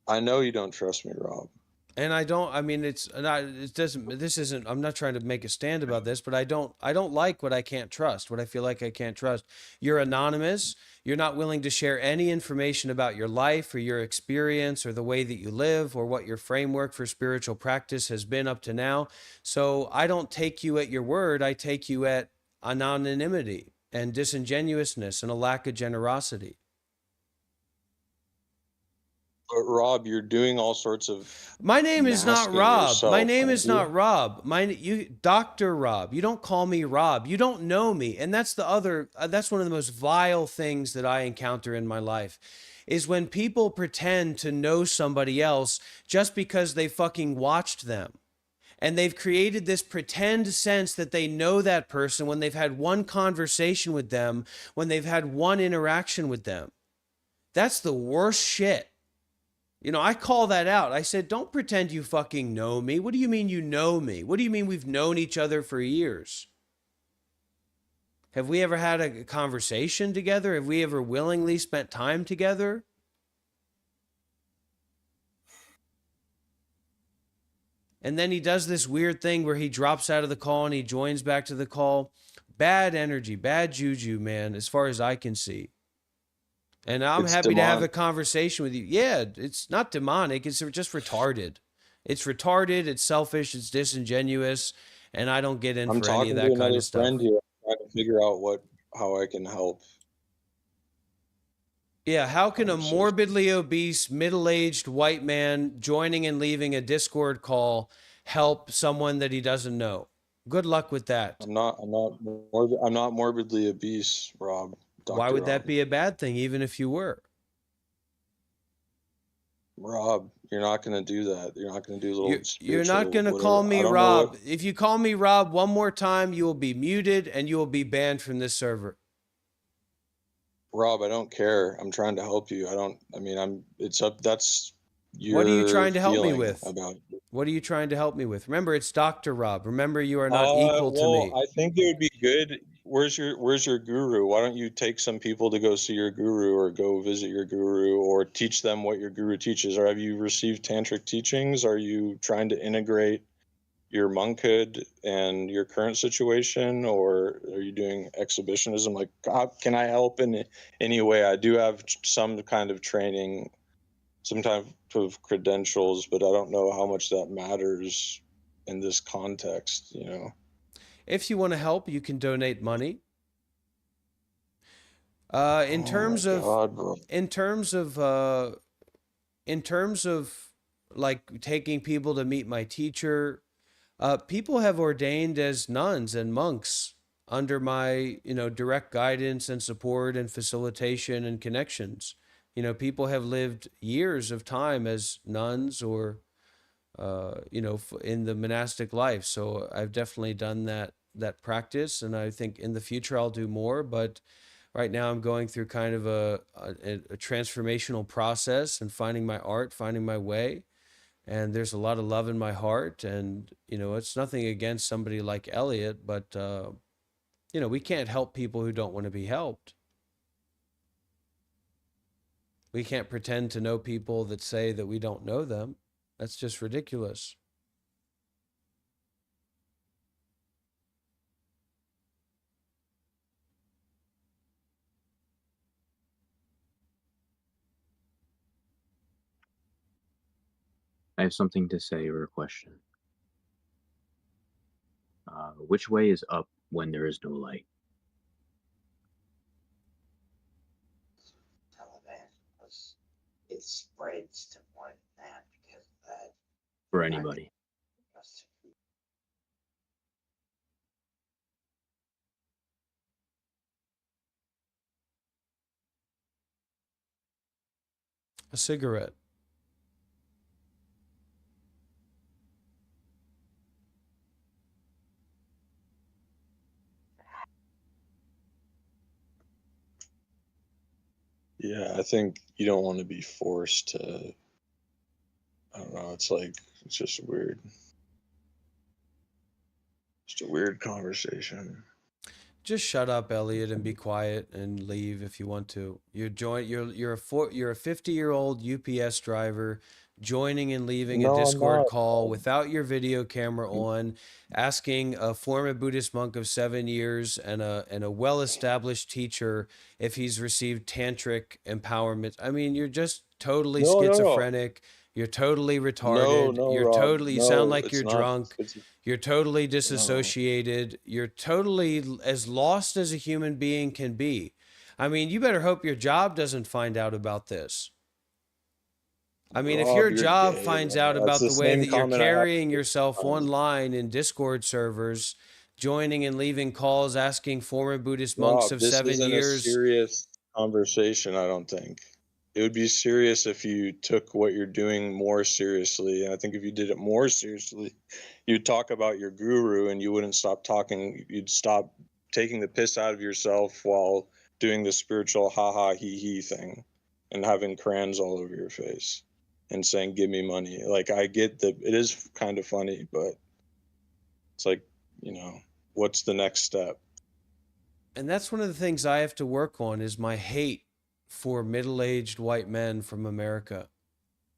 I know you don't trust me, Rob. And I don't, I mean, I'm not trying to make a stand about this, but I don't like what I can't trust, what I feel like I can't trust. You're anonymous. You're not willing to share any information about your life or your experience or the way that you live or what your framework for spiritual practice has been up to now. So I don't take you at your word. I take you at anonymity and disingenuousness and a lack of generosity. But Rob, you're doing all sorts of. My name is not Rob. Yourself, My name is not Rob. Dr. Rob. You don't call me Rob. You don't know me. And that's that's one of the most vile things that I encounter in my life, is when people pretend to know somebody else just because they fucking watched them. And they've created this pretend sense that they know that person when they've had one conversation with them, when they've had one interaction with them. That's the worst shit. I call that out. I said, don't pretend you fucking know me. What do you mean you know me? What do you mean we've known each other for years? Have we ever had a conversation together? Have we ever willingly spent time together? And then he does this weird thing where he drops out of the call and he joins back to the call. Bad energy, bad juju, man, as far as I can see. And I'm happy to have a conversation with you. Yeah, it's not demonic. It's just retarded. It's retarded. It's selfish. It's disingenuous. And I don't get in for any of that kind of stuff. I'm talking to another friend here, trying to figure out how I can help. Yeah, how can a morbidly obese, middle-aged white man joining and leaving a Discord call help someone that he doesn't know? Good luck with that. I'm not morbidly obese, Rob. Why would that be a bad thing, even if you were? Rob, you're not going to do that. You're not going to do little. You're not going to call me Rob. If you call me Rob one more time, you will be muted and you will be banned from this server. Rob, I don't care. I'm trying to help you. It's up. That's your. What are you trying to help me with? What are you trying to help me with? Remember, it's Dr. Rob. Remember, you are not equal to me. I think it would be good. Where's your guru? Why don't you take some people to go see your guru or go visit your guru or teach them what your guru teaches? Or have you received tantric teachings? Are you trying to integrate your monkhood and your current situation, or are you doing exhibitionism? Like, can I help in any way? I do have some kind of training, some type of credentials, but I don't know how much that matters in this context, you know? If you want to help, you can donate money. In Oh terms my of, God, bro. in terms of like taking people to meet my teacher, people have ordained as nuns and monks under my, direct guidance and support and facilitation and connections. People have lived years of time as nuns or, in the monastic life. So I've definitely done that practice, and I think in the future I'll do more. But right now I'm going through kind of a transformational process and finding my art, finding my way. And there's a lot of love in my heart. And, it's nothing against somebody like Elliot, but, we can't help people who don't want to be helped. We can't pretend to know people that say that we don't know them. That's just ridiculous. I have something to say or a question. Which way is up when there is no light? It spreads to more than that because of that. For anybody. A cigarette. Yeah, I think you don't want to be forced to, I don't know, it's just weird. Just a weird conversation. Just shut up, Elliot, and be quiet and leave if you want to. You're a 50-year-old UPS driver joining and leaving a No, I'm Discord not. call without your video camera on, asking a former Buddhist monk of 7 years and a well-established teacher if he's received tantric empowerment. I mean, you're just totally No, no, no. schizophrenic. You're totally No, retarded. no, You're Rob. totally, you sound No, like it's you're not. drunk. It's You're totally no. disassociated. You're totally as lost as a human being can be. I mean, you better hope your job doesn't find out about this. I mean, if your Rob, you're job gay, finds bro. out That's about the the way same that you're comment I have carrying all yourself the time. online in Discord servers, joining and leaving calls, asking former Buddhist monks Rob, of this 7 isn't a years. serious conversation, I don't think. It would be serious if you took what you're doing more seriously. And I think if you did it more seriously, you'd talk about your guru and you wouldn't stop talking. You'd stop taking the piss out of yourself while doing the spiritual ha ha he he thing and having crayons all over your face and saying, give me money. Like, I get that it is kind of funny, but it's like, what's the next step? And that's one of the things I have to work on is my hate for middle-aged white men from America.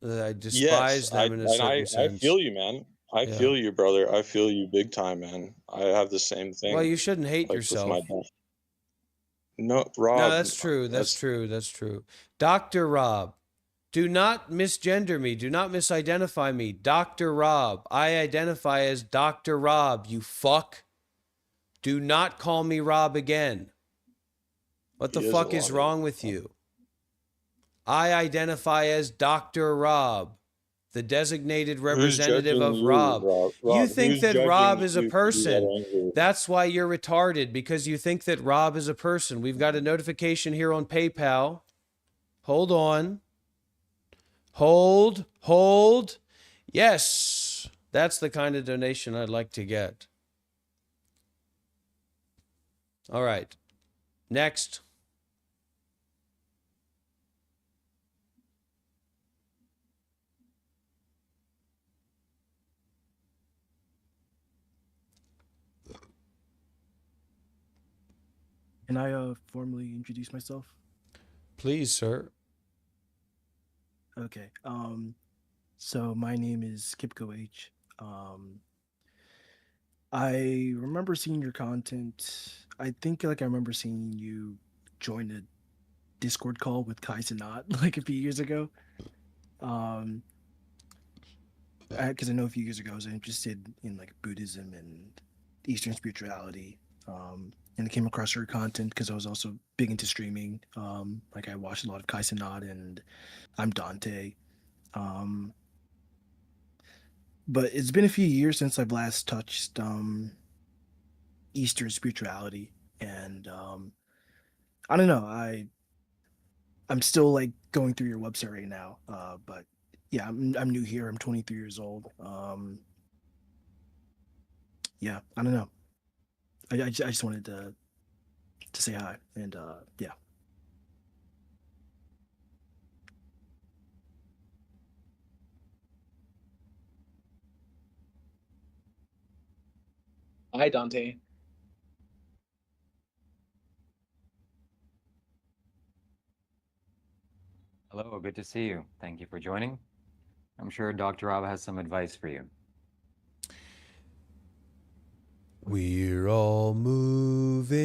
I Yes, despise them in a certain I sense. feel you, man. I Yeah. feel you, brother. I feel you big time, man. I have the same Well, thing, you shouldn't hate like with my yourself. dad. No, No, Rob, that's true. That's that's true. That's true. Dr. Rob, do not misgender me. Do not misidentify me. Dr. Rob. I identify as Dr. Rob, you fuck. Do not call me Rob again. What the he is a fuck lot is of wrong with you? I identify as Dr. Rob, the designated Who's representative judging of you, Rob. Rob? You Rob, think who's that judging Rob is a you to be that person. angry? That's why you're retarded, because you think that Rob is a person. We've got a notification here on PayPal. Hold on. Hold. Yes, that's the kind of donation I'd like to get. All right. Next. Can I formally introduce myself? Please, sir. Okay. So my name is Kipko H. I remember seeing your content. I think like I remember seeing you join a Discord call with Kai Cenat like a few years ago. Um, because I know a few years ago I was interested in like Buddhism and Eastern spirituality. And I came across your content because I was also big into streaming. Like I watched a lot of Kai Cenat and I'm Dante. Um, but it's been a few years since I've last touched Eastern spirituality, and I don't know. I'm still like going through your website right now, but yeah, I'm new here. I'm 23 years old. Yeah, I don't know. I just wanted to say hi, and yeah. Hi, Dante. Hello, good to see you. Thank you for joining. I'm sure Dr. Rob has some advice for you. We're all moving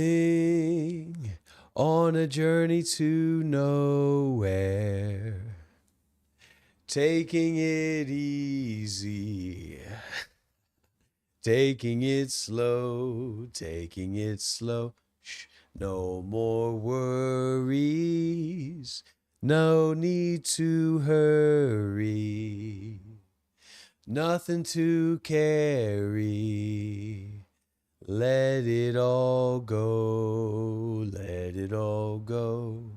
on a journey to nowhere, taking it easy, taking it slow, taking it slow. Shh, no more worries, no need to hurry, nothing to carry. Let it all go, let it all go.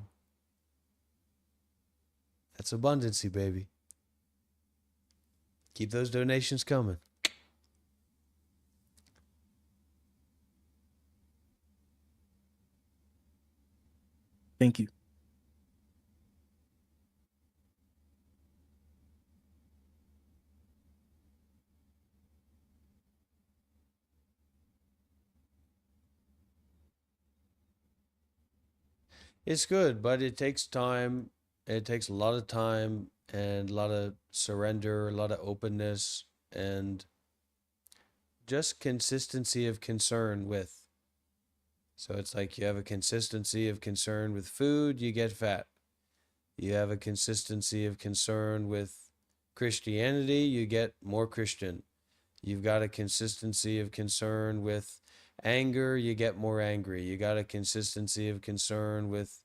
That's abundancy, baby. Keep those donations coming. Thank you. It's good, but it takes time. It takes a lot of time and a lot of surrender, a lot of openness, and just consistency of concern with. So it's like you have a consistency of concern with food, you get fat. You have a consistency of concern with Christianity, you get more Christian. You've got a consistency of concern with anger, you get more angry. You got a consistency of concern with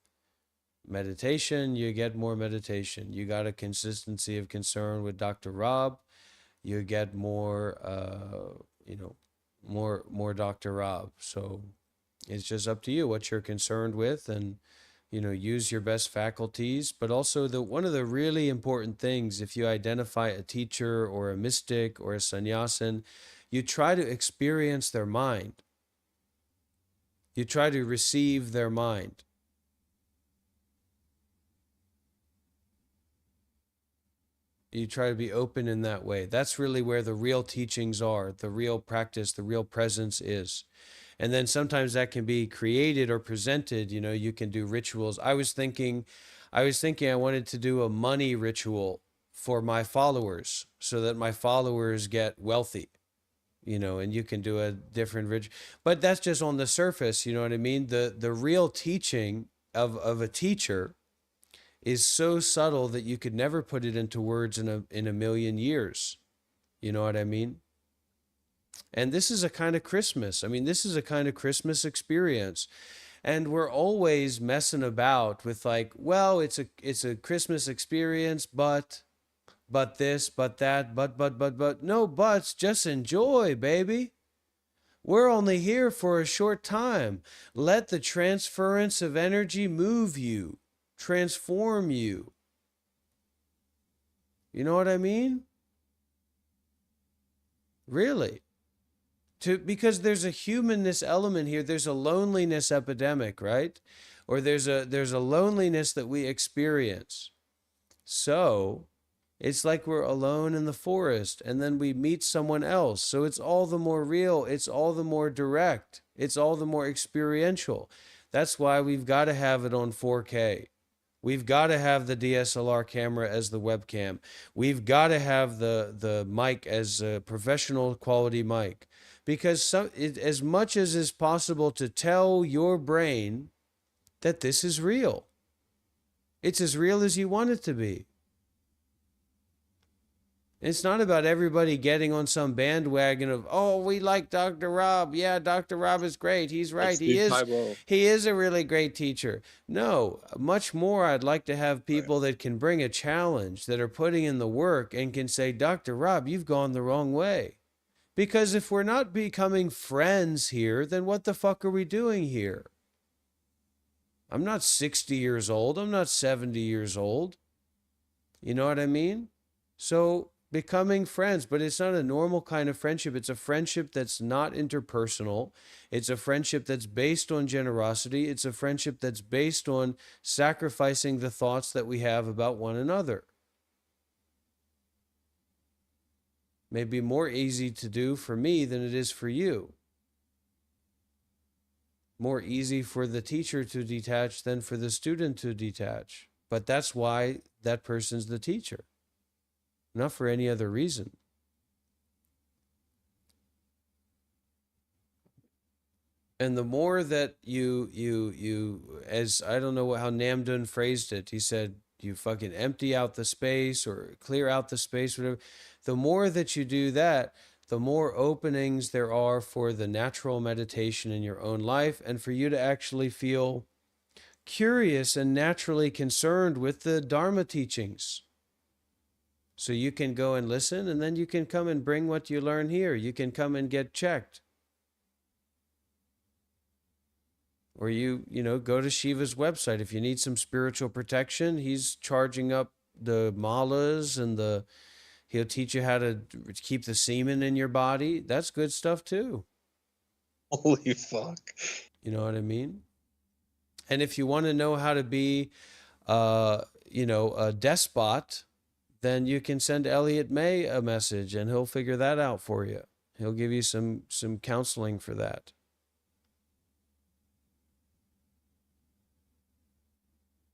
meditation, you get more meditation. You got a consistency of concern with Dr. Rob, you get more more Dr. Rob. So it's just up to you what you're concerned with, and use your best faculties. But also, the one of the really important things, if you identify a teacher or a mystic or a sannyasin, you try to experience their mind. You try to receive their mind. You try to be open in that way. That's really where the real teachings are, the real practice, the real presence is. And then sometimes that can be created or presented. You can do rituals. I was thinking I wanted to do a money ritual for my followers so that my followers get wealthy, and you can do a different ritual. But that's just on the surface, you know what I mean? The real teaching of a teacher is so subtle that you could never put it into words in a million years. You know what I mean? And this is a kind of Christmas. I mean, this is a kind of Christmas experience. And we're always messing about with like, well, it's a Christmas experience, but this, but that, but no buts, just enjoy, baby. We're only here for a short time. Let the transference of energy move you, transform you. You know what I mean? Really. Because there's a humanness element here. There's a loneliness epidemic, right? Or there's a loneliness that we experience. So it's like we're alone in the forest and then we meet someone else. So it's all the more real. It's all the more direct. It's all the more experiential. That's why we've got to have it on 4K. We've got to have the DSLR camera as the webcam. We've got to have the mic as a professional quality mic, because as much as is possible to tell your brain that this is real, it's as real as you want it to be. It's not about everybody getting on some bandwagon of, oh, we like Dr. Rob. Yeah, Dr. Rob is great. He's right. He is a really great teacher. No, much more I'd like to have people that can bring a challenge, that are putting in the work and can say, Dr. Rob, you've gone the wrong way. Because if we're not becoming friends here, then what the fuck are we doing here? I'm not 60 years old. I'm not 70 years old. You know what I mean? So becoming friends, but it's not a normal kind of friendship. It's a friendship that's not interpersonal. It's a friendship that's based on generosity. It's a friendship that's based on sacrificing the thoughts that we have about one another. May be more easy to do for me than it is for you. More easy for the teacher to detach than for the student to detach. But that's why that person's the teacher. Not for any other reason. And the more that you, as I don't know how Namdun phrased it, he said, you fucking empty out the space or clear out the space, whatever. The more that you do that, the more openings there are for the natural meditation in your own life and for you to actually feel curious and naturally concerned with the Dharma teachings. So you can go and listen, and then you can come and bring what you learn here. You can come and get checked. Or you go to Shiva's website. If you need some spiritual protection, he's charging up the malas and he'll teach you how to keep the semen in your body. That's good stuff too. Holy fuck. You know what I mean? And if you want to know how to be, a despot, then you can send Elliot May a message and he'll figure that out for you. He'll give you some counseling for that.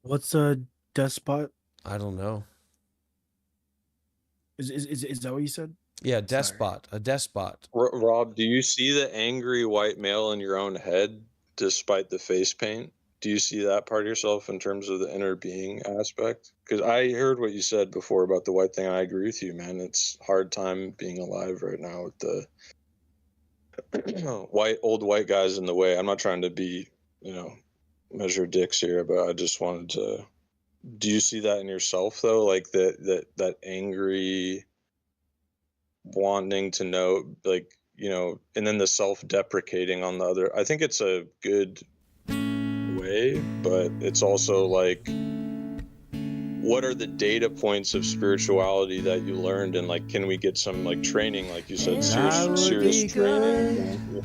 What's a despot? I don't know. Is that what you said? Yeah, despot. Sorry. A despot. Rob, do you see the angry white male in your own head despite the face paint? Do you see that part of yourself in terms of the inner being aspect? Because I heard what you said before about the white thing. I agree with you, man. It's hard time being alive right now with the old white guys in the way. I'm not trying to be, measure dicks here, but I just wanted to. Do you see that in yourself though? Like that angry wanting to know, like, and then the self-deprecating on the other. I think it's a good way, but it's also like, what are the data points of spirituality that you learned, and like, can we get some like training, like you said, serious training,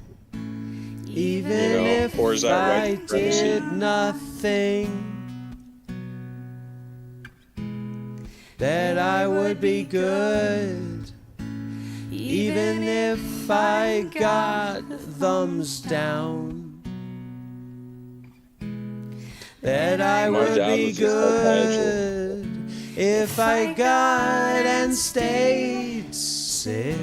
even if or is that I did nothing, that I would be good, even if I got thumbs down. That I would be good if I got and stayed sick.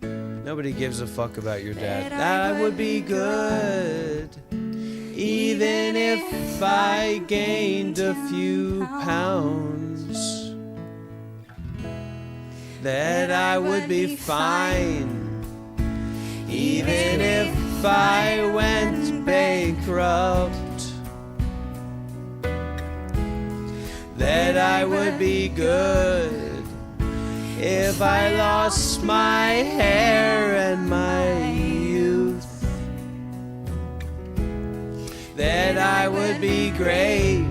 Nobody gives a fuck about your dad. That I would be good even if I gained a few pounds. That I would be fine even if I went bankrupt. That I would be good if I lost my hair and my youth. That I would be great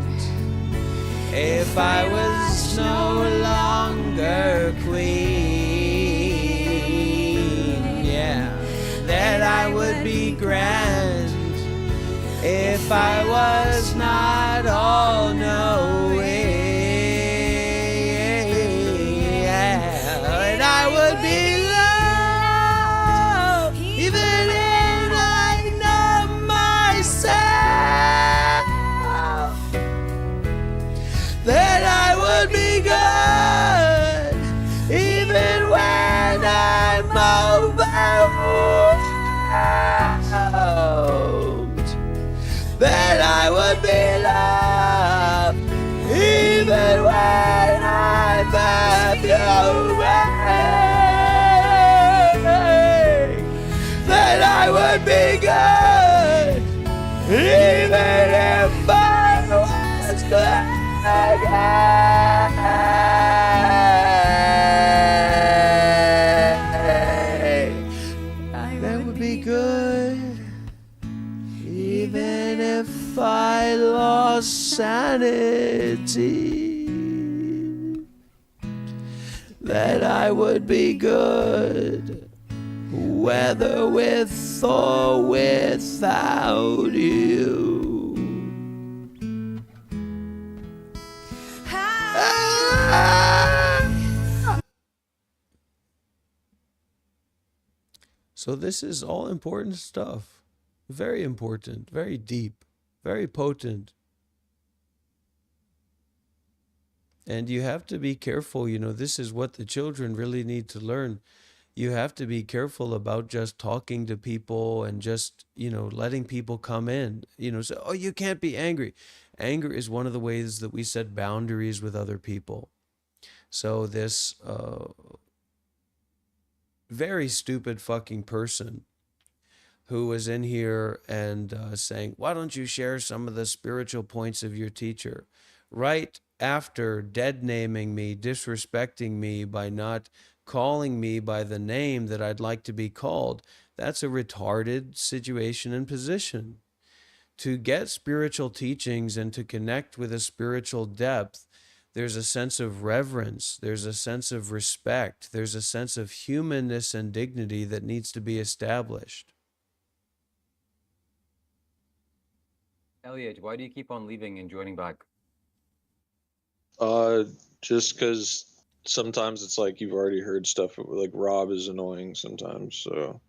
if I was no longer queen. Yeah. That I would be grand if I was not all knowing. Yeah. And I would be loved even if I know myself. That I would be good have your way, then I would be good, even if I was gay. That would be good, even if I lost sanity. That I would be good, whether with or without you. So this is all important stuff. Very important, very deep, very potent. And you have to be careful, you know, this is what the children really need to learn. You have to be careful about just talking to people and just, you know, letting people come in, you know, so, oh, you can't be angry. Anger is one of the ways that we set boundaries with other people. So this very stupid fucking person who was in here and saying, why don't you share some of the spiritual points of your teacher? Right after dead naming me, disrespecting me by not calling me by the name that I'd like to be called, that's a retarded situation and position. To get spiritual teachings and to connect with a spiritual depth, there's a sense of reverence, there's a sense of respect, there's a sense of humanness and dignity that needs to be established. Elliot, why do you keep on leaving and joining back? Just because sometimes it's like you've already heard stuff. Like Rob is annoying sometimes, so.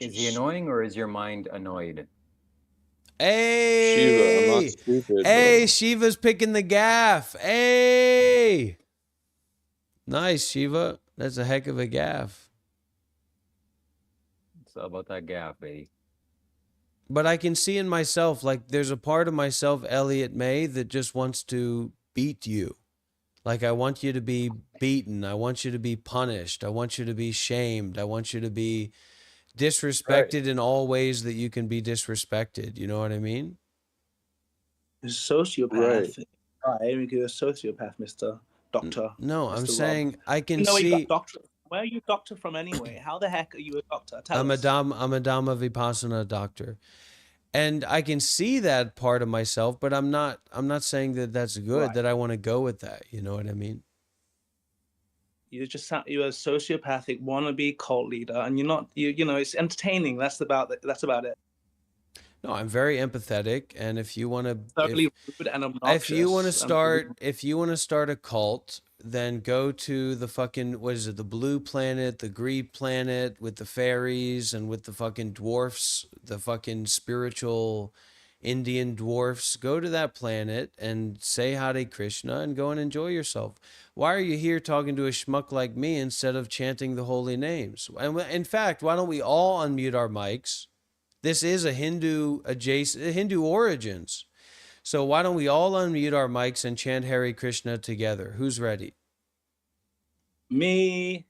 Is he annoying or is your mind annoyed? Hey, Shiva, I'm not stupid. Hey, Bro. Shiva's picking the gaff. Hey, nice, Shiva. That's a heck of a gaff. It's all about that gaff, baby. But I can see in myself, like, there's a part of myself, Elliot May, that just wants to beat you. Like, I want you to be beaten. I want you to be punished. I want you to be shamed. I want you to be disrespected in all ways that you can be disrespected. You know what I mean? Sociopath. Right, you're a sociopath, Mr. Doctor. No, Mr. I'm Rob. saying I can You know where you see. got doctorate. Where are you a doctor from anyway? How the heck are you a doctor? Tell I'm a us. Dhamma Vipassana doctor. And I can see that part of myself, but I'm not saying that that's good, Right. that I want to go with that. You know what I mean? You're a sociopathic wannabe cult leader, and you're not. You know, it's entertaining. That's about it. No, I'm very empathetic, and if you want to, Totally rude and obnoxious. if you want to start a cult, then go to the fucking, what is it, the blue planet, the green planet with the fairies and with the fucking dwarfs, the fucking spiritual Indian dwarfs. Go to that planet and say Hare Krishna and go and enjoy yourself. Why are you here talking to a schmuck like me instead of chanting the holy names? And in fact, why don't we all unmute our mics? This is a Hindu origins. So why don't we all unmute our mics and chant Hare Krishna together? Who's ready? Me.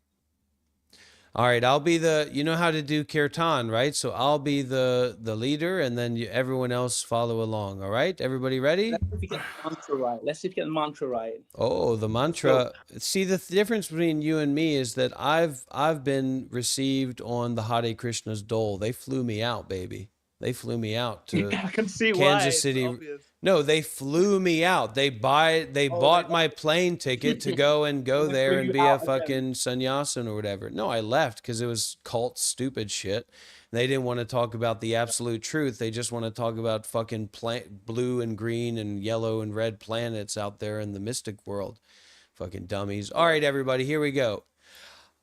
All right, I'll be you know how to do kirtan, right? So I'll be the leader, and then everyone else follow along. All right, everybody ready? Let's see if you get the mantra right. Oh, the mantra. See, the difference between you and me is that I've been received on the Hare Krishna's dole. They flew me out, baby. They flew me out to I can see Kansas why. City. No, they flew me out. They bought my plane ticket to go there and be a fucking sannyasin or whatever. No, I left because it was cult stupid shit. They didn't want to talk about the absolute truth. They just want to talk about fucking blue and green and yellow and red planets out there in the mystic world. Fucking dummies. All right, everybody, here we go.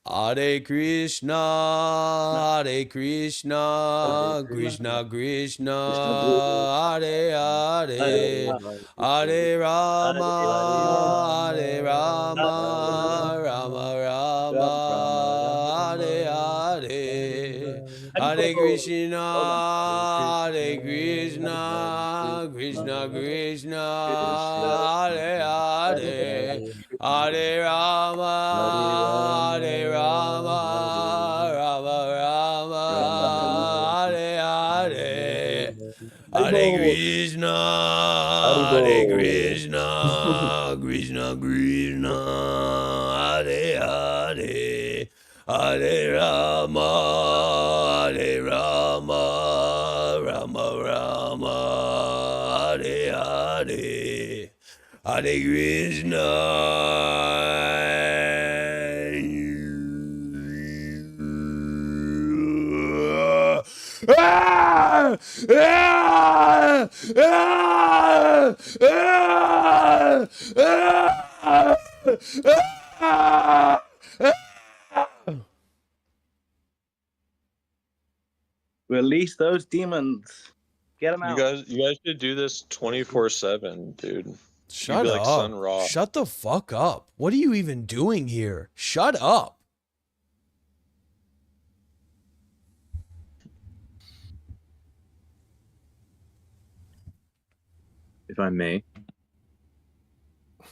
Hare Krishna, Hare Krishna, Krishna Krishna, Hare Hare, Hare Rama, Hare Rama, Rama Rama, Hare Hare, Hare Krishna, Hare Krishna, Krishna Krishna, Hare Hare. Hare Rama, Hare Rama, Rama Rama, Hare Hare. Hare Krishna, Hare Krishna, Krishna Krishna, Hare Hare, Hare Rama, Hare Rama, Rama Rama, Hare Hare, Hare Krishna. Ah! Ah! Ah! Ah! Ah! Ah! Release those demons. Get them out. You guys should do this 24/7, dude. Shut You'd be like up. Sun Ra. Shut the fuck up. What are you even doing here? Shut up. If I may,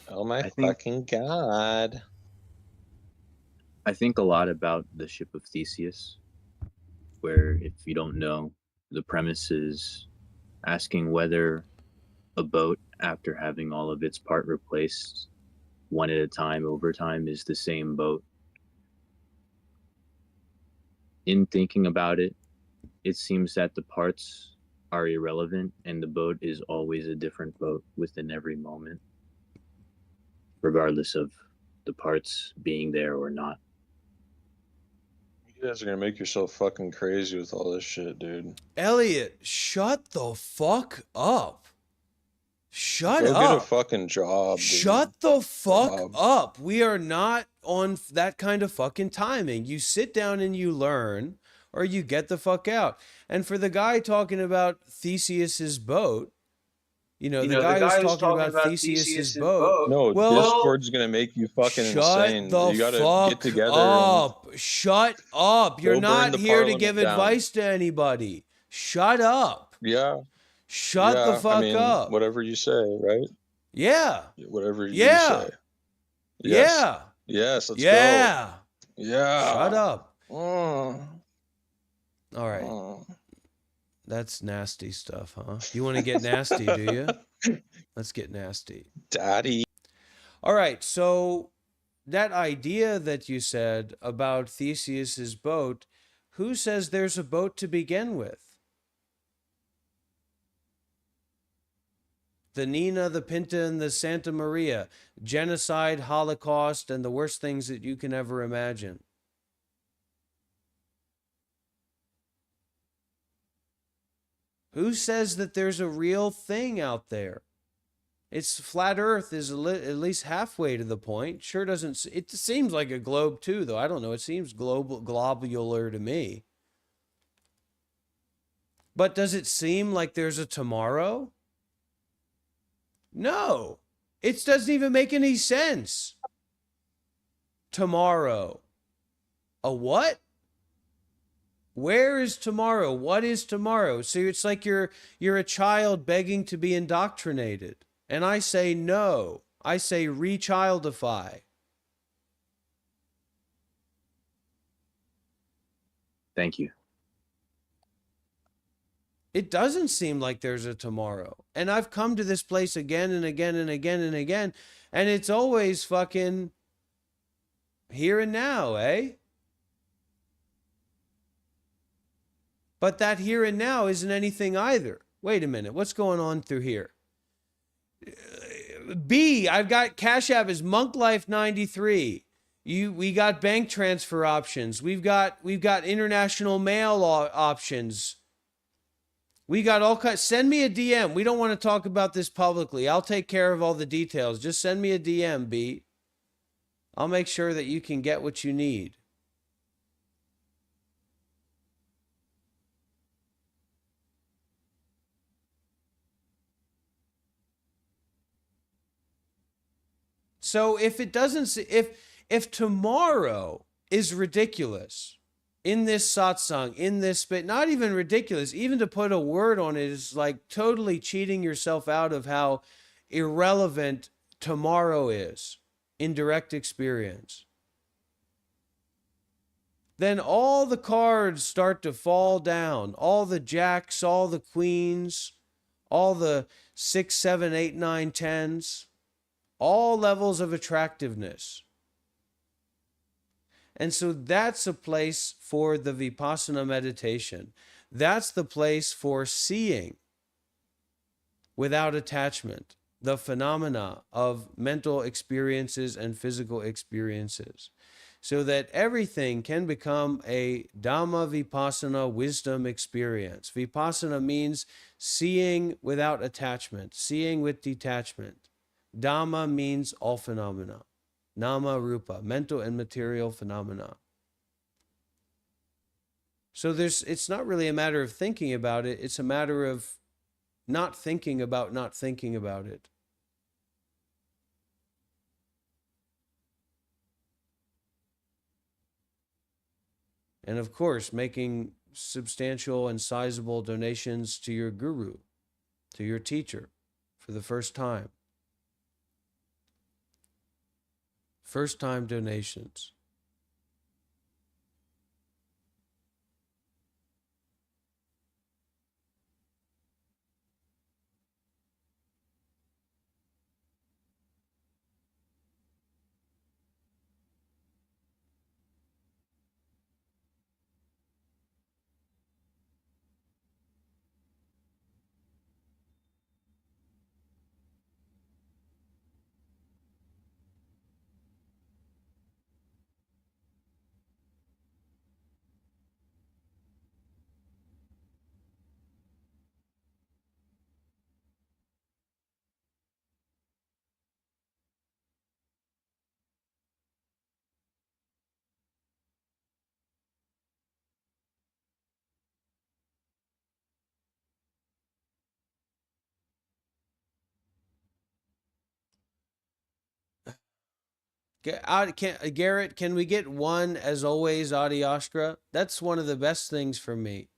Oh my I think- fucking god. I think a lot about the Ship of Theseus, where, if you don't know, the premise is asking whether a boat, after having all of its part replaced one at a time over time, is the same boat. In thinking about it, it seems that the parts are irrelevant and the boat is always a different boat within every moment, regardless of the parts being there or not. You guys are gonna make yourself fucking crazy with all this shit, dude. Elliot, shut the fuck up. Shut Go up. get a fucking job, dude. Shut the fuck Job. up. We are not on that kind of fucking timing. You sit down and you learn, or you get the fuck out. And for the guy talking about Theseus's boat, the guy who's talking about Theseus's boat. No, Well, Discord's gonna make you fucking insane. Shut the You gotta fuck get together up. Shut up. You're Go burn not the here to parliament give down. advice to anybody. Shut up. Yeah. Shut yeah, the fuck I mean, up. Whatever you say, right? Yeah. Whatever you Yeah. say. Yes. Yeah. Yes, let's Yeah. go. Yeah. Shut up. Mm. All right. Mm. That's nasty stuff, huh? You want to get nasty, do you? Let's get nasty. Daddy. All right. So that idea that you said about Theseus's boat, who says there's a boat to begin with? The Nina, the Pinta, and the Santa Maria. Genocide, Holocaust, and the worst things that you can ever imagine. Who says that there's a real thing out there? It's flat Earth is at least halfway to the point. Sure doesn't. It seems like a globe too, though. I don't know. It seems globular to me. But does it seem like there's a tomorrow? No. It doesn't even make any sense. Tomorrow. A what? Where is tomorrow? What is tomorrow? So it's like you're a child begging to be indoctrinated. And I say no. I say re-childify. Thank you. It doesn't seem like there's a tomorrow. And I've come to this place again and again and again and again, and it's always fucking here and now, eh? But that here and now isn't anything either. Wait a minute. What's going on through here? I've got Cash App is Monk Life 93. We got bank transfer options. We've got international mail options. We got all kinds. Send me a DM. We don't want to talk about this publicly. I'll take care of all the details. Just send me a DM, B. I'll make sure that you can get what you need. So if tomorrow is ridiculous in this satsang, in this spit, not even ridiculous, even to put a word on it is like totally cheating yourself out of how irrelevant tomorrow is. in direct experience, then all the cards start to fall down. All the jacks, all the queens, all the 6, 7, 8, 9, 10s, all levels of attractiveness. And so that's a place for the Vipassana meditation. That's the place for seeing without attachment the phenomena of mental experiences and physical experiences, so that everything can become a Dhamma Vipassana wisdom experience. Vipassana means seeing without attachment, seeing with detachment. Dhamma means all phenomena. Nama Rupa, mental and material phenomena. So it's not really a matter of thinking about it, it's a matter of not thinking about not thinking about it. And of course, making substantial and sizable donations to your guru, to your teacher, for the first time. First time donations. Garrett, can we get one, as always, Adi Ashtra? That's one of the best things for me.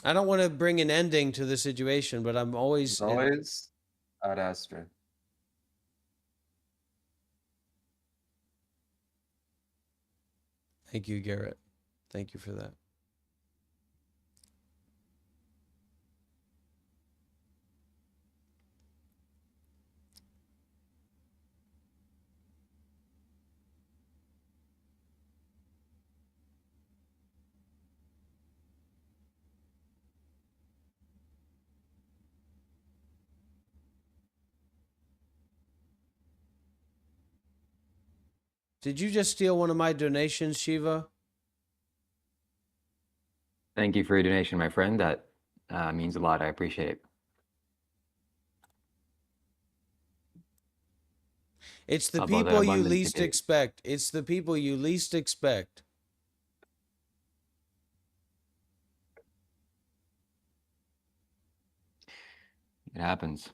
I don't want to bring an ending to the situation, but I'm always... Always, Ad Astra. Thank you, Garrett. Thank you for that. Did you just steal one of my donations, Shiva? Thank you for your donation, my friend. That means a lot. I appreciate it. It's the About that people you abundance least today. expect. It's the people you least expect. It happens.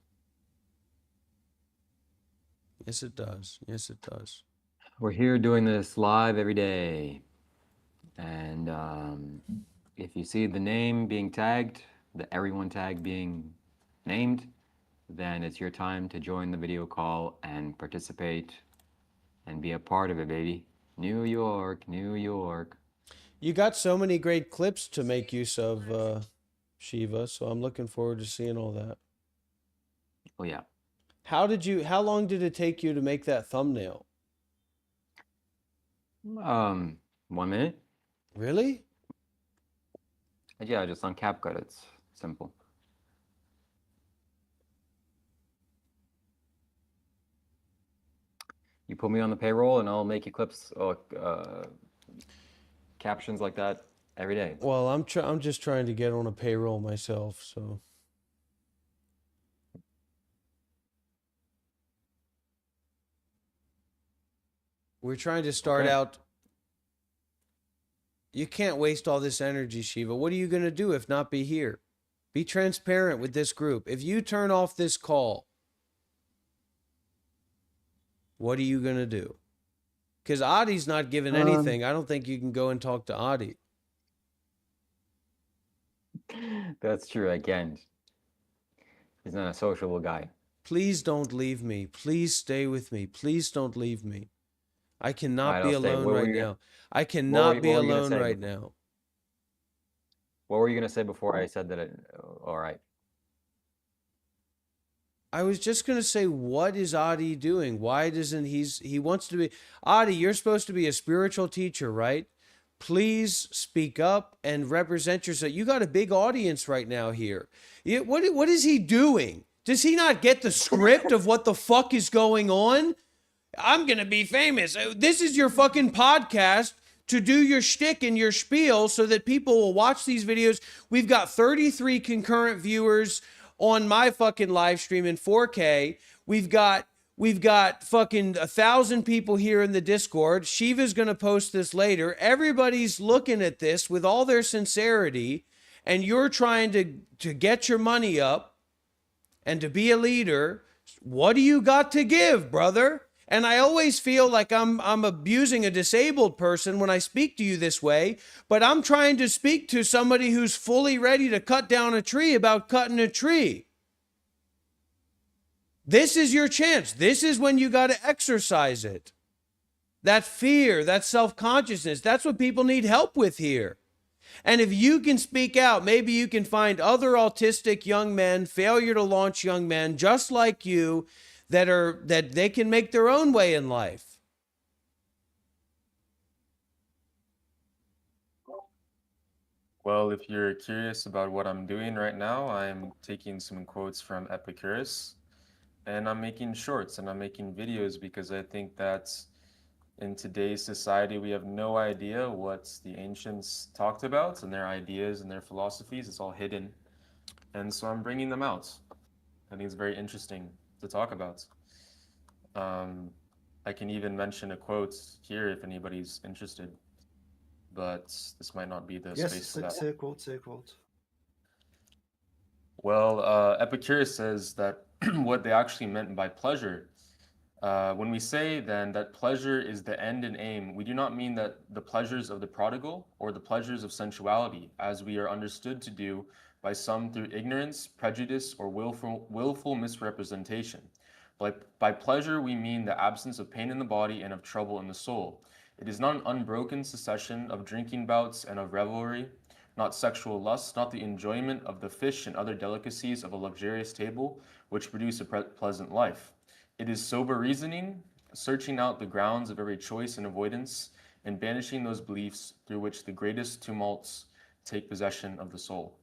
Yes, it does. Yes, it does. We're here doing this live every day. And if you see the name being tagged, the everyone tag being named, then it's your time to join the video call and participate and be a part of it, baby. New York, New York. You got so many great clips to make use of, Shiva, so I'm looking forward to seeing all that. Oh, yeah. How long did it take you to make that thumbnail? 1 minute. Really? Yeah, just on CapCut. It's simple. You put me on the payroll and I'll make you clips, captions like that every day. Well, I'm just trying to get on a payroll myself, so. We're trying to start out. You can't waste all this energy, Shiva. What are you going to do if not be here? Be transparent with this group. If you turn off this call, what are you going to do? Because Adi's not giving anything. I don't think you can go and talk to Adi. That's true. I can't. He's not a sociable guy. Please don't leave me. Please stay with me. Please don't leave me. I All cannot right, be I'll stay. alone What were right you gonna, now. I cannot be what were you gonna alone say right before? now. What were you gonna say before I said that? All right. I was just going to say, what is Adi doing? Why doesn't he wants to be, Adi, you're supposed to be a spiritual teacher, right? Please speak up and represent yourself. You got a big audience right now here. What is he doing? Does he not get the script of what the fuck is going on? I'm going to be famous. This is your fucking podcast to do your shtick and your spiel so that people will watch these videos. We've got 33 concurrent viewers on my fucking live stream in 4K. We've got fucking 1,000 people here in the Discord. Shiva's going to post this later. Everybody's looking at this with all their sincerity, and you're trying to get your money up and to be a leader. What do you got to give, brother? And I always feel like I'm abusing a disabled person when I speak to you this way, but I'm trying to speak to somebody who's fully ready to cut down a tree about cutting a tree. This is your chance. This is when you got to exercise it. That fear, that self-consciousness, that's what people need help with here. And if you can speak out, maybe you can find other autistic young men, failure to launch young men, just like you, that they can make their own way in life. Well, if you're curious about what I'm doing right now, I'm taking some quotes from Epicurus, and I'm making shorts and I'm making videos because I think that in today's society, we have no idea what the ancients talked about and their ideas and their philosophies. It's all hidden. And so I'm bringing them out. I think it's very interesting to talk about. I can even mention a quote here if anybody's interested, but this might not be the space for that. Say a quote, say a quote. Well, Epicurus says that what they actually meant by pleasure, when we say then that pleasure is the end and aim, we do not mean that the pleasures of the prodigal or the pleasures of sensuality, as we are understood to do by some through ignorance, prejudice, or willful misrepresentation. By pleasure, we mean the absence of pain in the body and of trouble in the soul. It is not an unbroken succession of drinking bouts and of revelry, not sexual lust, not the enjoyment of the fish and other delicacies of a luxurious table, which produce a pleasant life. It is sober reasoning, searching out the grounds of every choice and avoidance, and banishing those beliefs through which the greatest tumults take possession of the soul.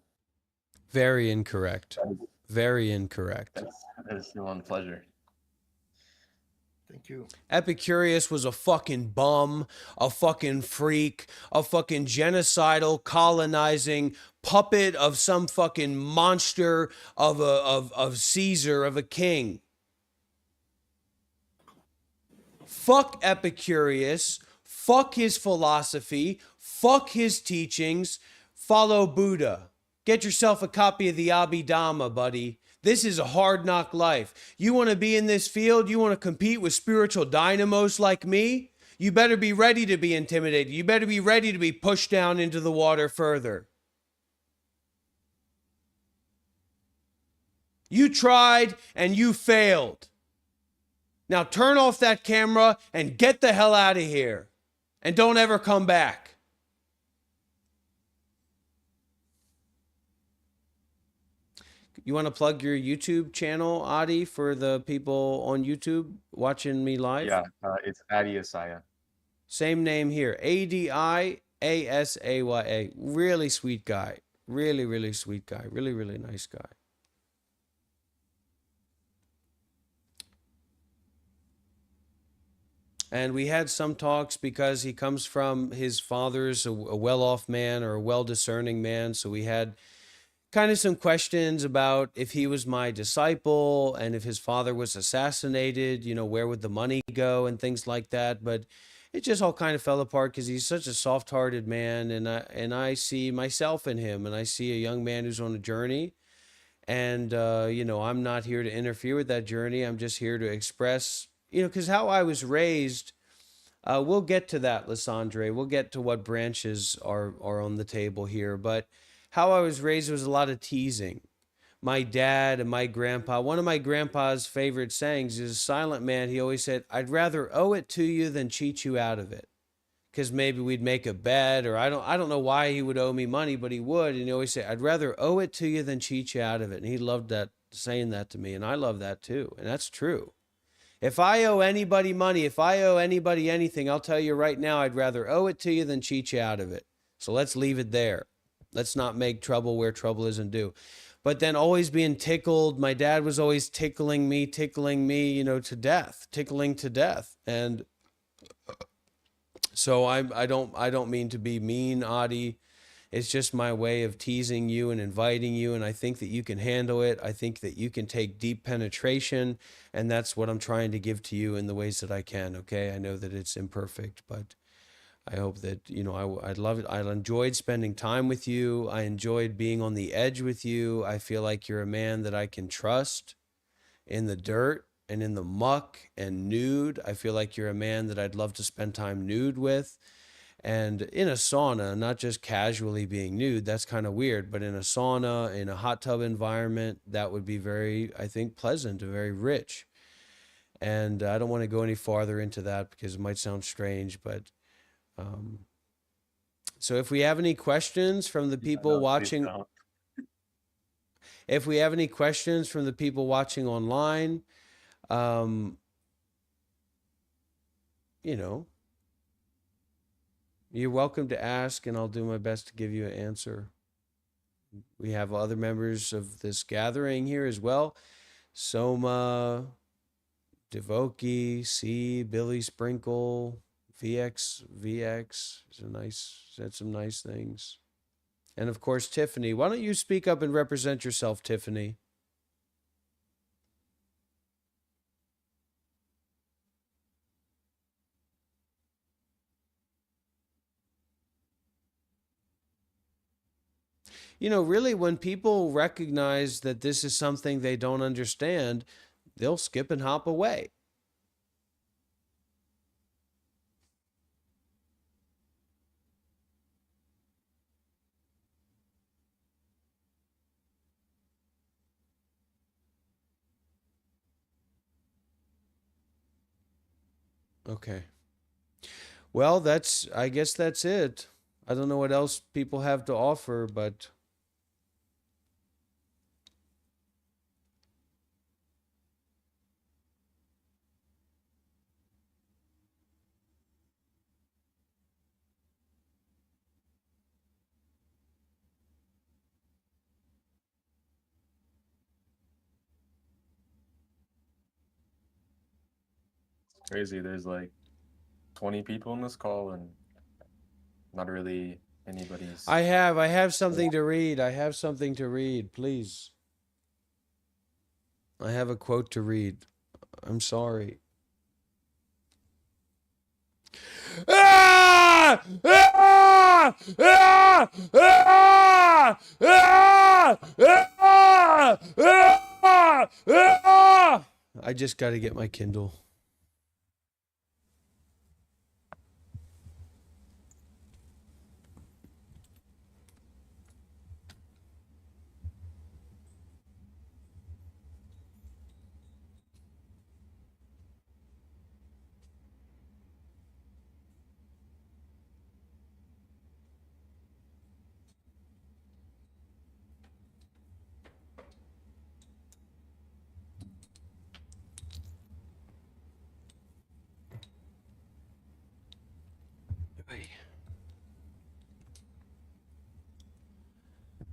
Very incorrect. Very incorrect. That is still on pleasure. Thank you. Epicurus was a fucking bum, a fucking freak, a fucking genocidal, colonizing puppet of some fucking monster of Caesar, of a king. Fuck Epicurus. Fuck his philosophy. Fuck his teachings. Follow Buddha. Get yourself a copy of the Abhidhamma, buddy. This is a hard knock life. You want to be in this field? You want to compete with spiritual dynamos like me? You better be ready to be intimidated. You better be ready to be pushed down into the water further. You tried and you failed. Now turn off that camera and get the hell out of here. And don't ever come back. You want to plug your YouTube channel, Adi, for the people on YouTube watching me live? Yeah, it's Adi Asaya. Same name here, Adiasaya. Really sweet guy. Really, really sweet guy. Really, really nice guy. And we had some talks because he comes from his father's a well-off man or a well-discerning man. So we had kind of some questions about if he was my disciple and if his father was assassinated, you know, where would the money go and things like that. But it just all kind of fell apart because he's such a soft-hearted man, and I see myself in him, and I see a young man who's on a journey. And, you know, I'm not here to interfere with that journey. I'm just here to express, you know, because how I was raised, we'll get to that, Lysandre. We'll get to what branches are on the table here. But how I was raised was a lot of teasing. my dad and my grandpa. One of my grandpa's favorite sayings is, silent man. He always said, I'd rather owe it to you than cheat you out of it. Because maybe we'd make a bet, or I don't know why he would owe me money, but he would. And he always say, I'd rather owe it to you than cheat you out of it. And he loved that, saying that to me. And I love that too. And that's true. If I owe anybody money, if I owe anybody anything, I'll tell you right now, I'd rather owe it to you than cheat you out of it. So let's leave it there. Let's not make trouble where trouble isn't due. But then always being tickled. My dad was always tickling me, you know, to death, tickling to death. And so I don't mean to be mean, Adi. It's just my way of teasing you and inviting you, and I think that you can handle it. I think that you can take deep penetration, and that's what I'm trying to give to you in the ways that I can, okay? I know that it's imperfect, but I hope that, you know, I love it. I enjoyed spending time with you. I enjoyed being on the edge with you. I feel like you're a man that I can trust in the dirt and in the muck and nude. I feel like you're a man that I'd love to spend time nude with. And in a sauna, not just casually being nude, that's kind of weird, but in a sauna, in a hot tub environment, that would be very, I think, pleasant and very rich. And I don't want to go any farther into that because it might sound strange, but so if we have any questions from the people watching, if we have any questions from the people watching online, you know, you're welcome to ask, and I'll do my best to give you an answer. We have other members of this gathering here as well. Soma, Devoki, C, Billy Sprinkle, VX said some nice things. And of course, Tiffany. Why don't you speak up and represent yourself, Tiffany? You know, really, when people recognize that this is something they don't understand, they'll skip and hop away. Okay. Well, I guess that's it. I don't know what else people have to offer, but Crazy. There's like 20 people in this call and not really anybody's. I have something to read. I have something to read, please. I have a quote to read. I'm sorry. I just got to get my Kindle.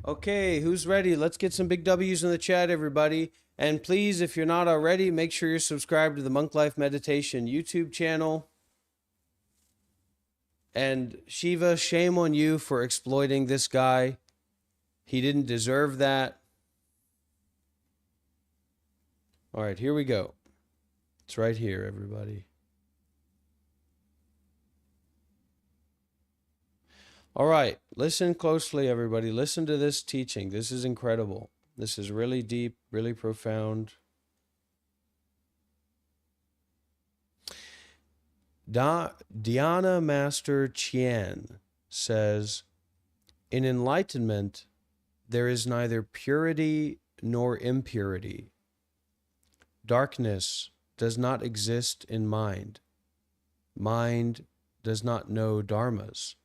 Okay, who's ready? Let's get some big W's in the chat, everybody. And please, if you're not already, make sure you're subscribed to the Monk Life Meditation YouTube channel. And Shiva, shame on you for exploiting this guy. He didn't deserve that. All right, here we go. It's right here, everybody. All right, listen closely, everybody. Listen to this teaching. This is incredible. This is really deep, really profound. Dhyana Master Chien says, in enlightenment, there is neither purity nor impurity. Darkness does not exist in mind. Mind does not know dharmas.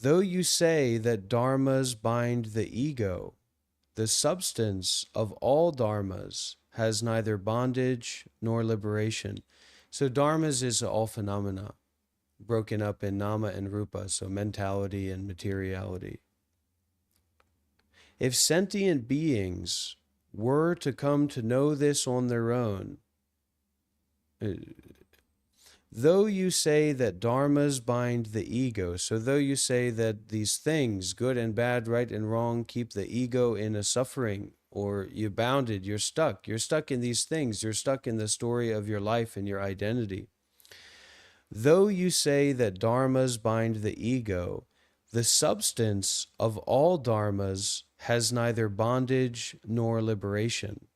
Though you say that dharmas bind the ego, the substance of all dharmas has neither bondage nor liberation. So dharmas is all phenomena, broken up in nama and rupa, so mentality and materiality. If sentient beings were to come to know this on their own, though you say that dharmas bind the ego, so though you say that these things, good and bad, right and wrong, keep the ego in a suffering, or you're bounded, you're stuck in these things, you're stuck in the story of your life and your identity. Though you say that dharmas bind the ego, the substance of all dharmas has neither bondage nor liberation.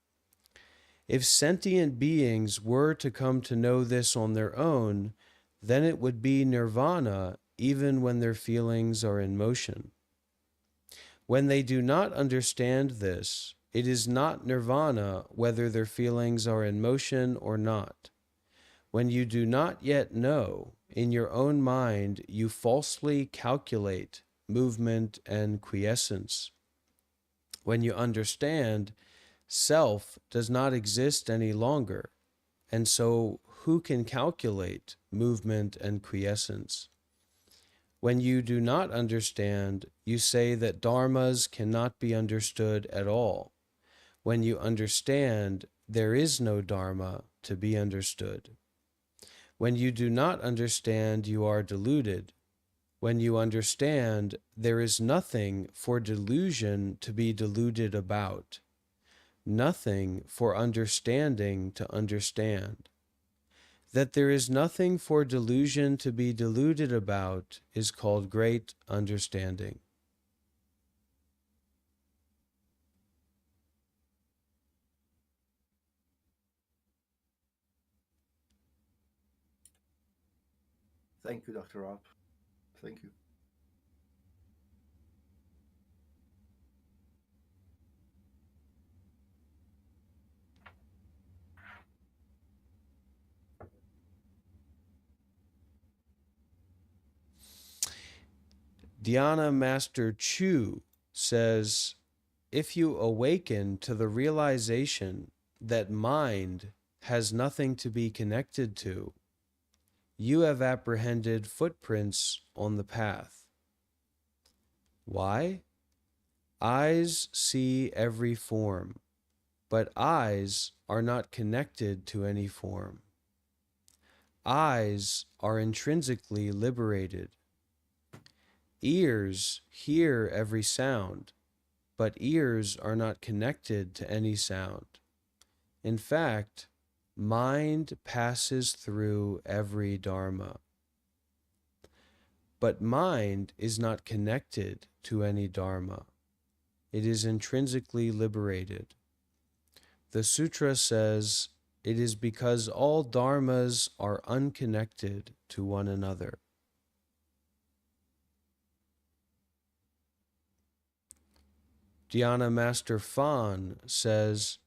If sentient beings were to come to know this on their own, then it would be nirvana even when their feelings are in motion. When they do not understand this, it is not nirvana whether their feelings are in motion or not. When you do not yet know, in your own mind you falsely calculate movement and quiescence. When you understand, self does not exist any longer, and so who can calculate movement and quiescence? When you do not understand, you say that dharmas cannot be understood at all. When you understand, there is no dharma to be understood. When you do not understand, you are deluded. When you understand, there is nothing for delusion to be deluded about, nothing for understanding to understand. That there is nothing for delusion to be deluded about is called great understanding. Thank you, Dr. Rob. Thank you. Dhyana Master Chu says, if you awaken to the realization that mind has nothing to be connected to, you have apprehended footprints on the path. Why? Eyes see every form, but eyes are not connected to any form. Eyes are intrinsically liberated. Ears hear every sound, but ears are not connected to any sound. In fact, mind passes through every dharma. But mind is not connected to any dharma. It is intrinsically liberated. The sutra says, it is because all dharmas are unconnected to one another. Dhyana Master Fan says,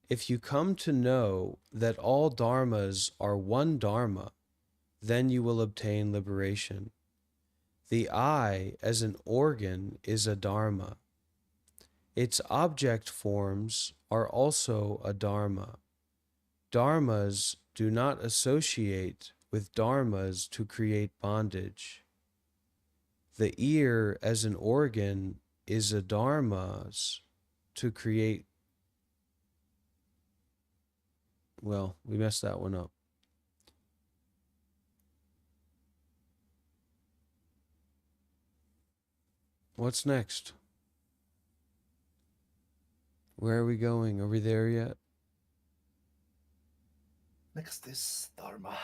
if you come to know that all dharmas are one dharma, then you will obtain liberation. The eye as an organ is a dharma. Its object forms are also a dharma. Dharmas do not associate with dharmas to create bondage. The ear as an organ is a dharmas to create. Well, we messed that one up. What's next? Where are we going? Are we there yet? Next is Dharma.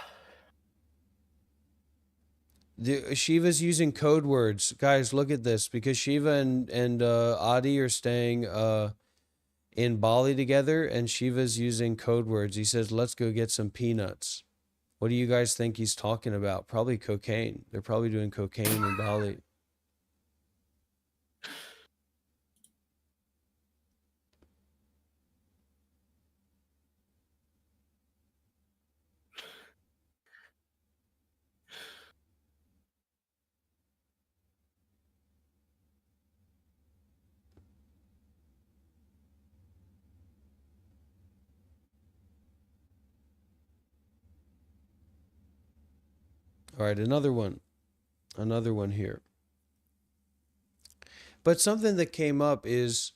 Shiva's using code words. Guys, look at this. Because Shiva and Adi are staying in Bali together, and Shiva's using code words. He says, let's go get some peanuts. What do you guys think he's talking about? Probably cocaine. They're probably doing cocaine in Bali. All right, another one here. But something that came up is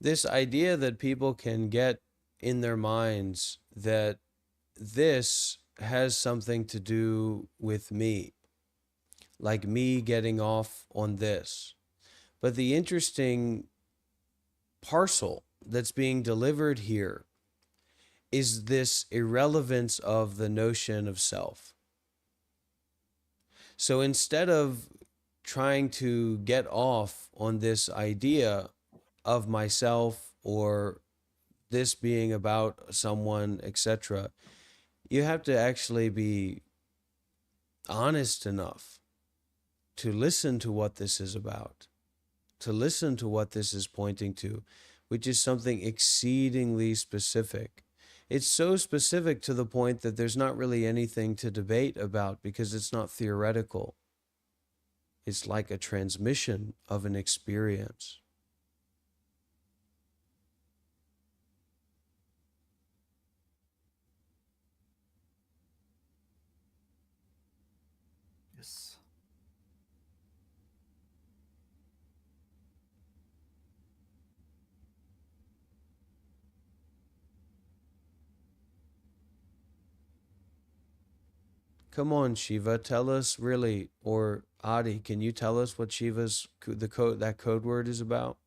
this idea that people can get in their minds that this has something to do with me, like me getting off on this. But the interesting parcel that's being delivered here is this irrelevance of the notion of self. So instead of trying to get off on this idea of myself or this being about someone, etc., you have to actually be honest enough to listen to what this is about, to listen to what this is pointing to, which is something exceedingly specific. It's so specific to the point that there's not really anything to debate about because it's not theoretical. It's like a transmission of an experience. Yes. Come on, Shiva, tell us really, or Adi, can you tell us what Shiva's that code word is about?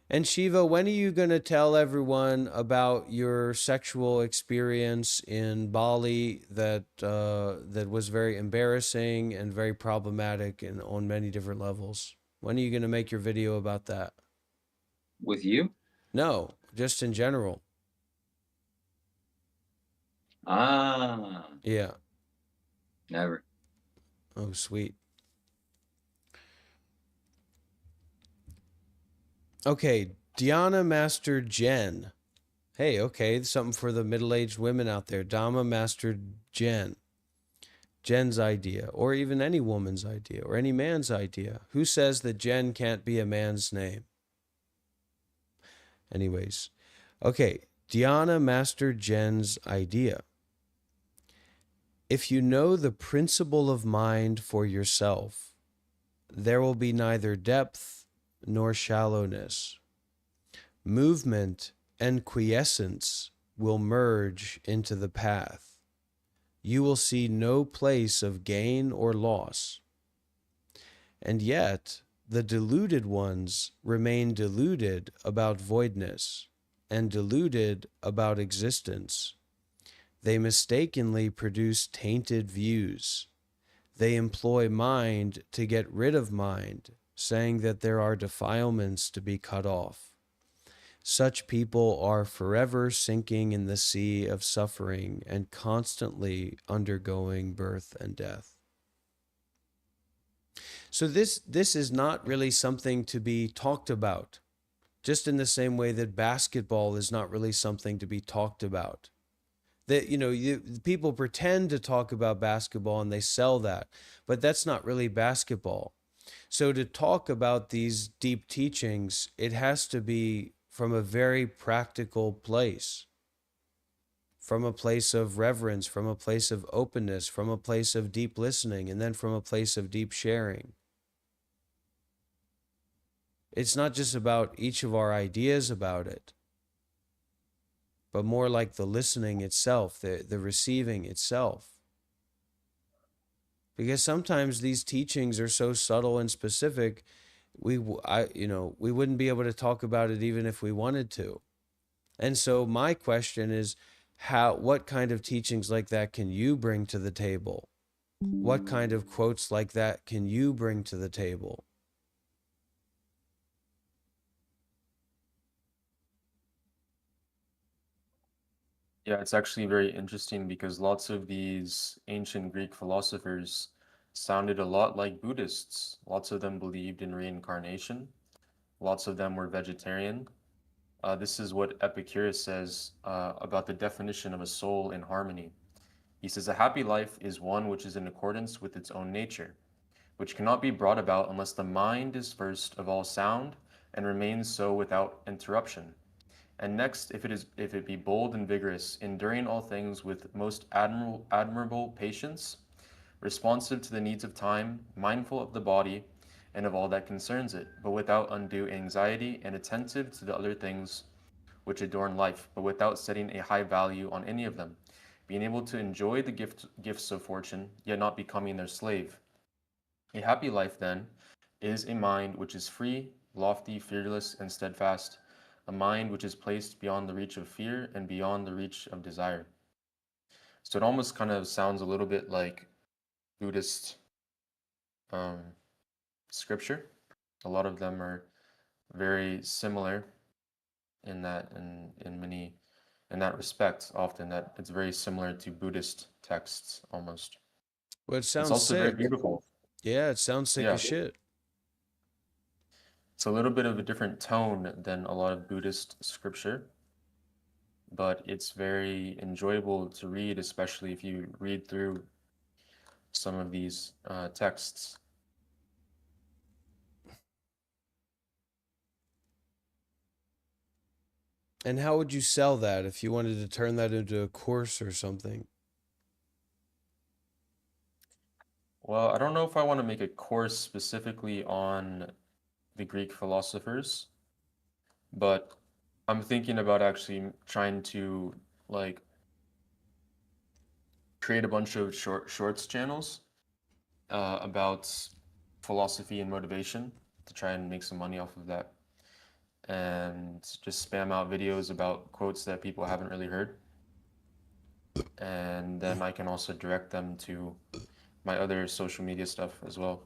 And Shiva, when are you going to tell everyone about your sexual experience in Bali that that was very embarrassing and very problematic and on many different levels? When are you going to make your video about that? With you? No, just in general. Ah, Yeah. never. Oh, sweet. Okay, Dhyana Master Jen. Hey, okay, something for the middle-aged women out there. Dhamma Master Jen. Jen's idea, or even any woman's idea, or any man's idea. Who says that Jen can't be a man's name? Anyways, okay, Dhyana Master Jen's idea. If you know the principle of mind for yourself, there will be neither depth nor shallowness. Movement and quiescence will merge into the path. You will see no place of gain or loss. And yet, the deluded ones remain deluded about voidness and deluded about existence. They mistakenly produce tainted views. They employ mind to get rid of mind, saying that there are defilements to be cut off. Such people are forever sinking in the sea of suffering and constantly undergoing birth and death. So this is not really something to be talked about, just in the same way that basketball is not really something to be talked about. That, people pretend to talk about basketball and they sell that, but that's not really basketball. So to talk about these deep teachings, it has to be from a very practical place, from a place of reverence, from a place of openness, from a place of deep listening, and then from a place of deep sharing. It's not just about each of our ideas about it, but more like the listening itself, the receiving itself. Because sometimes these teachings are so subtle and specific, we wouldn't be able to talk about it even if we wanted to. And so my question is, what kind of teachings like that can you bring to the table? What kind of quotes like that can you bring to the table? Yeah, it's actually very interesting because lots of these ancient Greek philosophers sounded a lot like Buddhists. Lots of them believed in reincarnation. Lots of them were vegetarian. This is what Epicurus says about the definition of a soul in harmony. He says, a happy life is one which is in accordance with its own nature, which cannot be brought about unless the mind is first of all sound and remains so without interruption, And next, if it be bold and vigorous, enduring all things with most admirable patience, responsive to the needs of time, mindful of the body and of all that concerns it, but without undue anxiety, and attentive to the other things which adorn life, but without setting a high value on any of them, being able to enjoy the gifts of fortune, yet not becoming their slave. A happy life, then, is a mind which is free, lofty, fearless, and steadfast, a mind which is placed beyond the reach of fear and beyond the reach of desire. So it almost kind of sounds a little bit like Buddhist scripture. A lot of them are very similar in that respect. Often that it's very similar to Buddhist texts almost. Well, it It's sounds also very sick. beautiful. Yeah, it sounds sick Yeah. as shit. It's a little bit of a different tone than a lot of Buddhist scripture, but it's very enjoyable to read, especially if you read through some of these texts. And how would you sell that if you wanted to turn that into a course or something? Well, I don't know if I want to make a course specifically on the Greek philosophers, but I'm thinking about actually trying to like create a bunch of shorts channels about philosophy and motivation to try and make some money off of that, and just spam out videos about quotes that people haven't really heard. And then I can also direct them to my other social media stuff as well.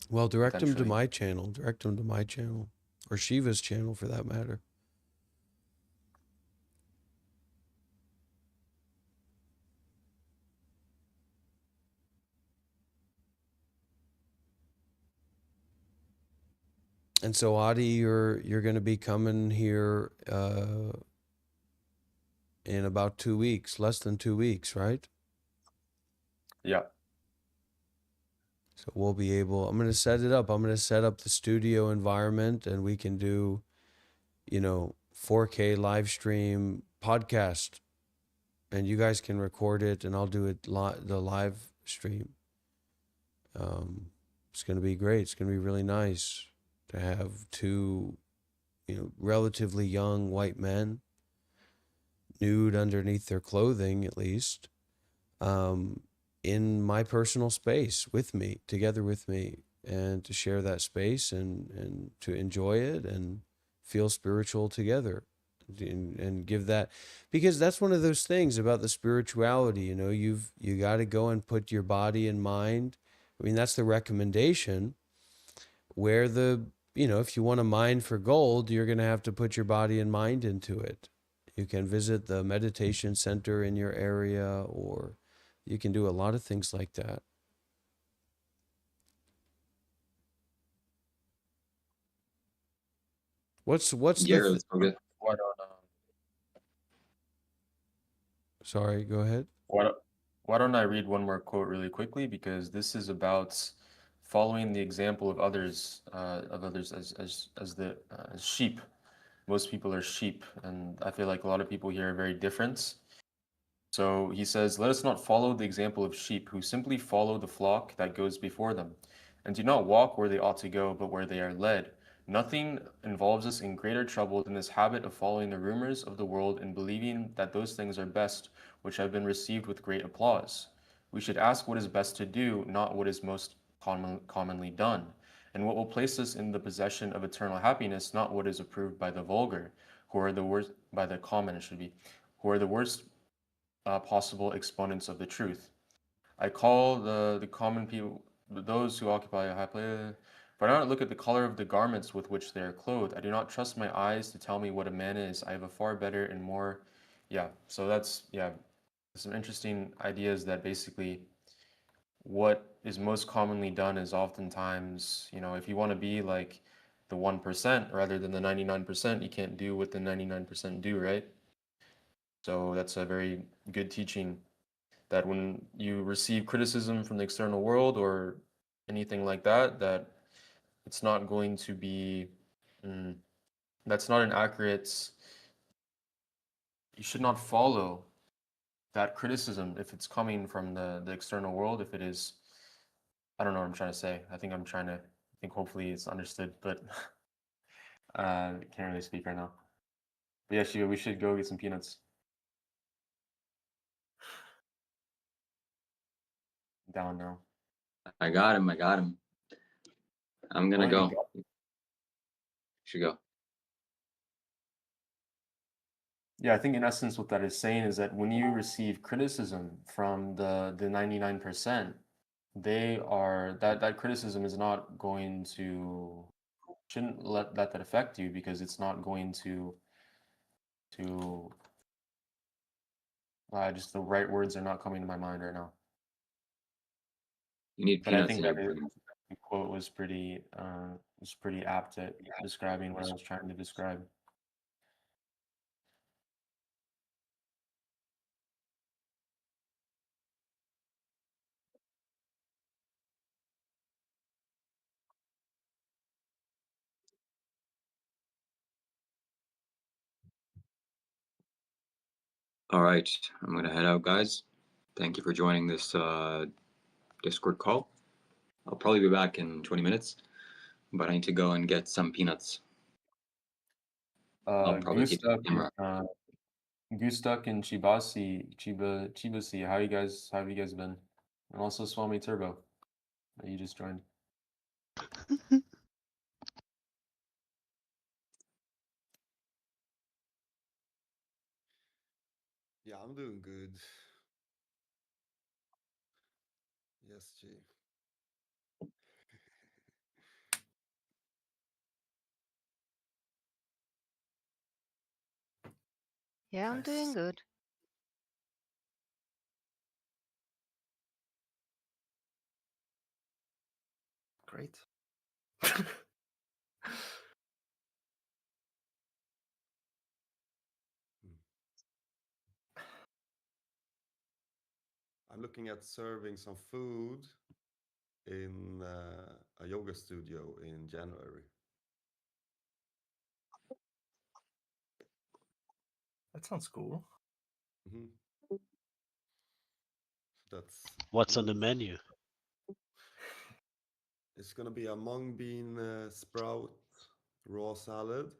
Well, direct them to Potentially. my channel. Direct them to my channel, or Shiva's channel for that matter. And so, Adi, you're going to be coming here in about 2 weeks, less than 2 weeks, right? Yeah. So we'll be able. I'm going to set it up. I'm going to set up the studio environment, and we can do, 4K live stream podcast, and you guys can record it, and I'll do it the live stream. It's going to be great. It's going to be really nice to have two, relatively young white men, nude underneath their clothing at least, in my personal space with me, together with me, and to share that space and to enjoy it and feel spiritual together, and give that, because that's one of those things about the spirituality, you got to go and put your body and mind. I mean, that's the recommendation, where if you want to mine for gold, you're going to have to put your body and mind into it. You can visit the meditation center in your area, or you can do a lot of things like that. What's Yeah, the that's all good. Sorry, go ahead. Why don't I read one more quote really quickly, because this is about following the example of others as sheep. Most people are sheep, and I feel like a lot of people here are very different. So he says, "Let us not follow the example of sheep who simply follow the flock that goes before them, and do not walk where they ought to go, but where they are led. Nothing involves us in greater trouble than this habit of following the rumors of the world and believing that those things are best which have been received with great applause. We should ask what is best to do, not what is most commonly done, and what will place us in the possession of eternal happiness, not what is approved by the vulgar, who are the worst, by the common it should be, who are the worst possible exponents of the truth. I call the common people, those who occupy a high place. If I do not look at the color of the garments with which they are clothed, I do not trust my eyes to tell me what a man is. I have a far better and more, yeah. So that's some interesting ideas that basically what is most commonly done is oftentimes, if you want to be like the 1% rather than the 99%, you can't do what the 99% do, right? So that's a very good teaching, that when you receive criticism from the external world or anything like that, that it's not going to be, that's not an accurate you should not follow that criticism if it's coming from the external world. If it is, I don't know what I'm trying to say. I think hopefully it's understood, but can't really speak right now. But yeah, Shiva, we should go get some peanuts. Down now. I got him. I'm gonna What? go. Should go. Yeah, I think in essence what that is saying is that when you receive criticism from the 99%, that criticism is not going to, shouldn't let that affect you, because it's not going to just the right words are not coming to my mind right now. You need But I peanuts think in that your brain. the quote was pretty apt at describing what I was trying to describe. All right, I'm gonna head out, guys. Thank you for joining this Discord call. I'll probably be back in 20 minutes, but I need to go and get some peanuts. I'll probably keep the camera. Gustak and Chibasi, how have you guys been? And also Swami Turbo, you just joined. Yeah, I'm doing good. Yes, G. Yeah, I'm doing Nice. good. Great. I'm looking at serving some food in a yoga studio in January. That sounds cool. hmm That's What's on the menu? It's gonna be a mung bean sprout raw salad.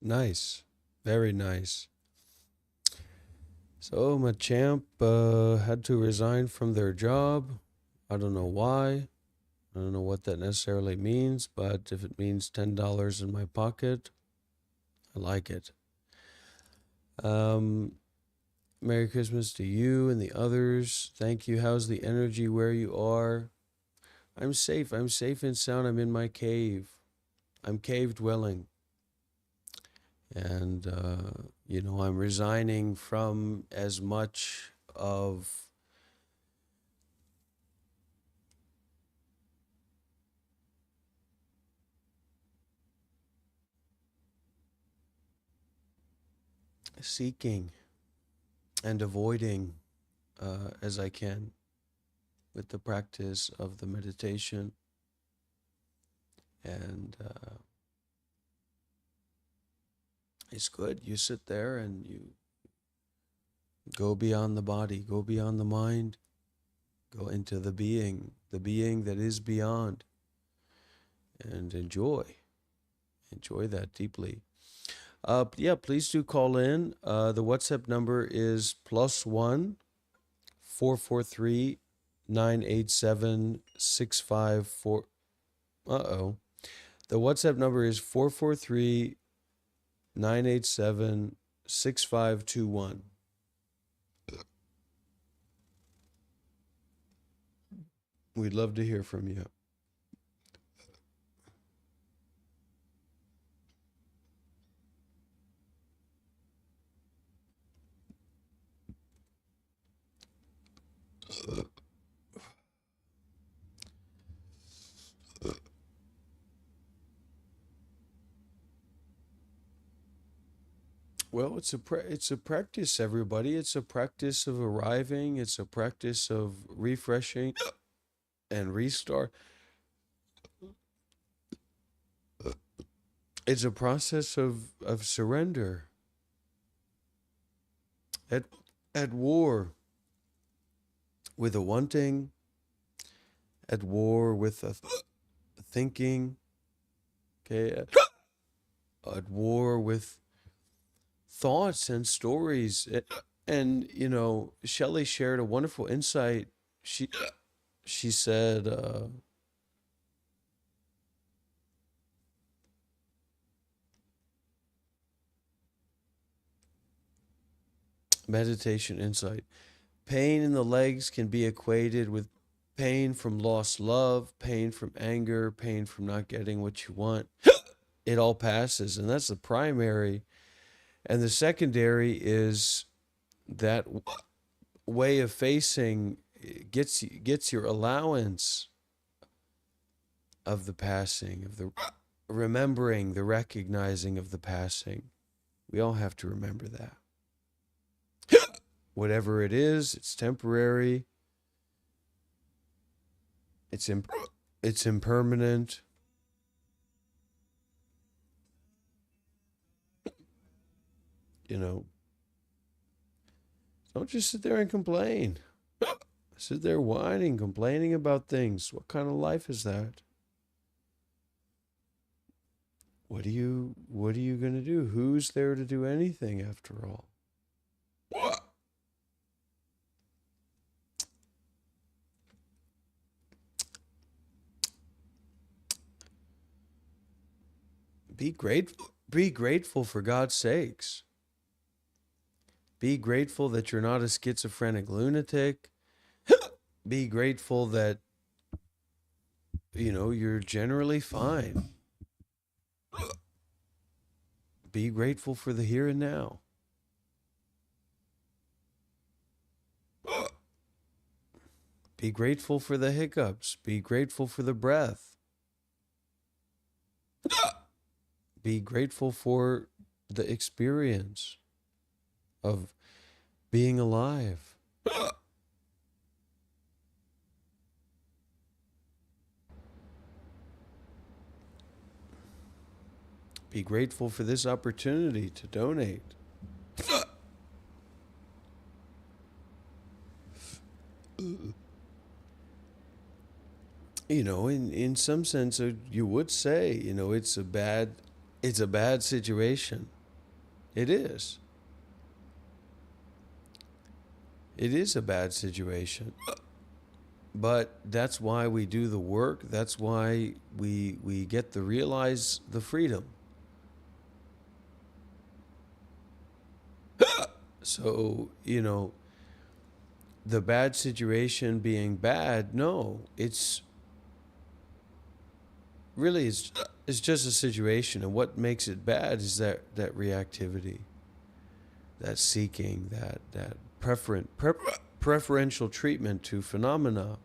Nice. Very nice. So Machamp had to resign from their job. I don't know why. I don't know what that necessarily means, but if it means $10 in my pocket, I like it. Merry Christmas to you and the others. Thank you. How's the energy where you are? I'm safe. I'm safe and sound. I'm in my cave. I'm cave dwelling. And, I'm resigning from as much of seeking and avoiding as I can with the practice of the meditation. And it's good. You sit there and you go beyond the body, go beyond the mind, go into the being that is beyond, and enjoy that deeply. Yeah, please do call in. The WhatsApp number is +1 443 987 654. The WhatsApp number is 443 987 6521. We'd love to hear from you. Well, it's a practice, everybody. It's a practice of arriving. It's a practice of refreshing and restart. It's a process of surrender. At war with a wanting, at war with a thinking, okay, at war with thoughts and stories. And Shelley shared a wonderful insight. She said, meditation insight. Pain in the legs can be equated with pain from lost love, pain from anger, pain from not getting what you want. It all passes, and that's the primary. And the secondary is that way of facing gets your allowance of the passing, of the remembering, the recognizing of the passing. We all have to remember that. Whatever it is, it's temporary. It's impermanent. Don't just sit there and complain. Sit there whining, complaining about things. What kind of life is that? What are you going to do? Who's there to do anything after all? Be grateful for God's sakes. Be grateful that you're not a schizophrenic lunatic. Be grateful that you're generally fine. Be grateful for the here and now. Be grateful for the hiccups. Be grateful for the breath. Be grateful for the experience of being alive. Be grateful for this opportunity to donate. In some sense, you would say, it's a bad situation. It is. It is a bad situation. But that's why we do the work. That's why we get to realize the freedom. So, the bad situation being bad, no, it's really it's just a situation, and what makes it bad is that reactivity, that seeking, that preferential treatment to phenomena.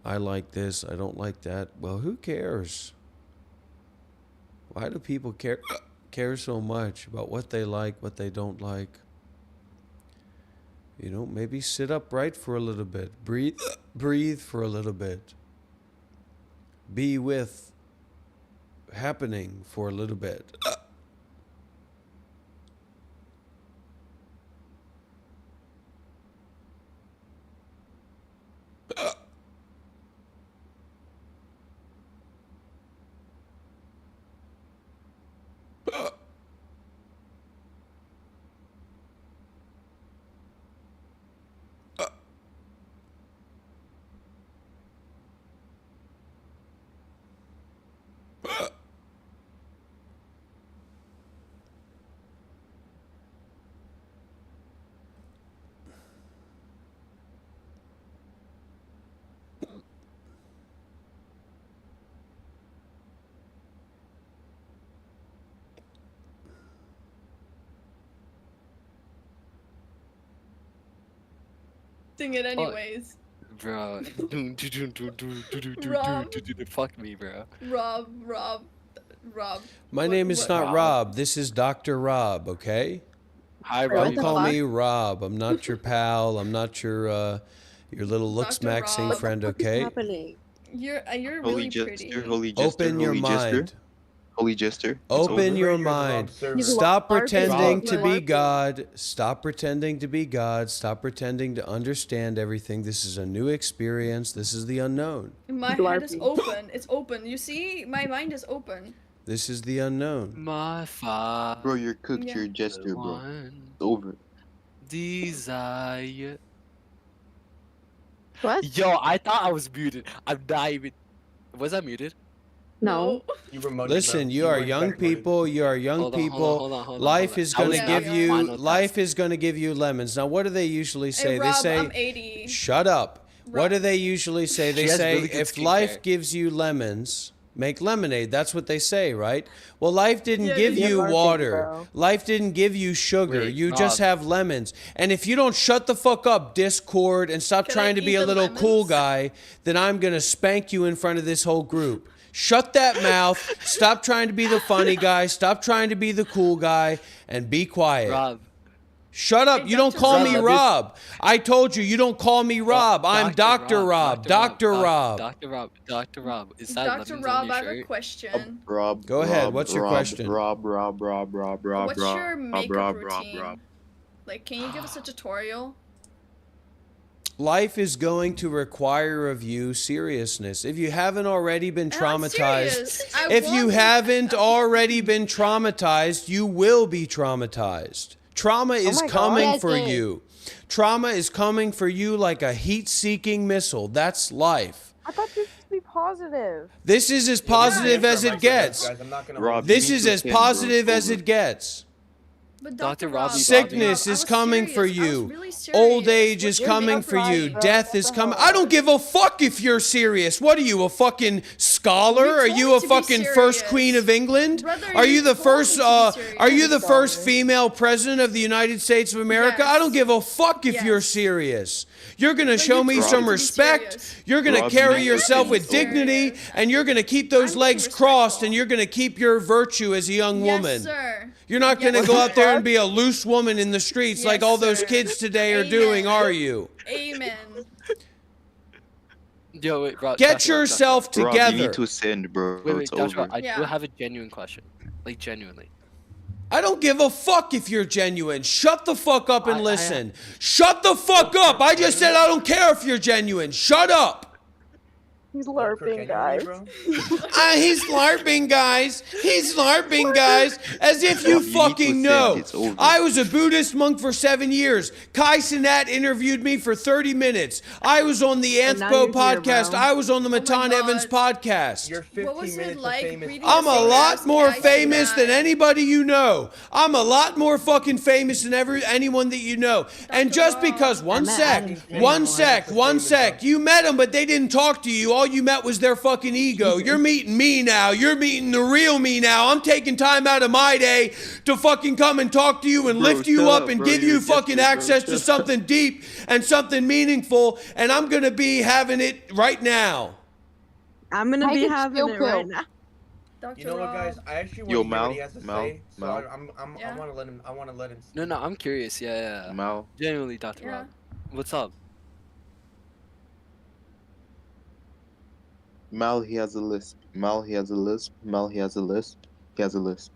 I like this, I don't like that. Well, who cares? Why do people care so much about what they like, what they don't like? Maybe sit upright for a little bit. Breathe for a little bit. Be with happening for a little bit. Sing it anyways. Bro. Rob. Fuck me, bro. Rob. My name is not Rob. This is Dr. Rob, okay? Hi, Don't Rob. call me Rob. I'm not your pal. I'm not your little looks maxing friend, okay? Happening? You're really pretty. Holy jester, Open your holy jester. mind. Holy jester. Open your mind. Stop pretending to be God. Stop pretending to be God. Stop pretending to understand everything. This is a new experience. This is the unknown. My head is open. It's open. You see? My mind is open. This is the unknown. My father. Bro, you're cooked. Yeah. You're a jester, bro. It's over. Desire. What? Yo, I thought I was muted. I'm not even. Was I muted? No. Listen, you are young people. You are young people. Life is going to give you. Life is going to give you lemons. Now, what do they usually say? Hey, Rob, they say, I'm 80. "Shut up." What do they usually say? They She has say, really good "If life gives you lemons, make lemonade." That's what they say, right? Well, life didn't give you water. Life didn't give you sugar. Wait, You just Rob. have lemons. And if you don't shut the fuck up, Discord, and stop trying to be a little cool guy, then I'm going to spank you in front of this whole group. Shut that mouth. Stop trying to be the funny guy. Stop trying to be the cool guy, and be quiet. Rob. Shut up. You don't call me Rob. I told you, you don't call me Rob. I'm Dr. Rob. Dr. Rob. Dr. Rob. Is that Dr. lemons Rob, on your I have a shirt? question. Rob. Go ahead. What's your question? Rob. What's your makeup Rob. routine? Like, can you give us a tutorial? Life is going to require of you seriousness. If you haven't already been traumatized, if you haven't already been traumatized, you will be traumatized. Trauma is coming for you. Trauma is coming for you like a heat-seeking missile. That's life. I thought this would be positive. This is as positive as it gets. This is as positive as it gets. But Dr. Robbie. Sickness is coming for you. Old age is coming for you. Death is coming. I don't give a fuck if you're serious. What are you, a fucking scholar? Are you a fucking first queen of England? Are you the first female president of the United States of America? I don't give a fuck if you're serious. You're going to show me some respect. You're going to carry yourself with dignity, and you're going to keep those legs crossed, and you're going to keep your virtue as a young woman. You're not going to go out there and be a loose woman in the streets like all those kids today are doing, are you? Amen. Yo, wait, bro. Get yourself Rob, together. you need to ascend, bro. Wait, It's Joshua, over. I do have a genuine question. Like, genuinely. I don't give a fuck if you're genuine. Shut the fuck up and listen. Shut the fuck up. I just said I don't care if you're genuine. Shut up. He's Walker, LARPing, can you hear me, guys. bro? He's LARPing, guys. He's LARPing, guys. As if you Rob, you need to fucking ascend. know. It's over. I was a Buddhist monk for 7 years. Kai Cenat interviewed me for 30 minutes. I was on the And now Anthro you're here, podcast. bro. I was on the Oh my Matan Evans God. podcast. You're What 15 was it minutes of like famous. reading I'm the a same lot as more Kai famous Cenat? than anybody you know. I'm a lot more fucking famous than anyone that you know. And just because, one sec, you met them, but they didn't talk to you. All you met was their fucking ego. You're meeting me now. You're meeting the real me now. I'm taking time out of my day to fucking come and talk to you and Bro, lift you shut up up, and bro. give You're you a fucking jester, bro. access to Shut something deep and something meaningful. And I'm going to be having it right now. I'm gonna Take be a having skill it pill. right now. Dr. You know what, guys? Rob. I actually Yo, want to hear what Mal, he has to Mal, say. So Mal. I want to let him. I want to let him. No, no, I'm curious. Yeah, yeah. Mal. Genuinely, Dr. Yeah. Rob. What's up? Mal, he has a lisp. Mal, he has a lisp. Mal, he has a lisp. He has a lisp.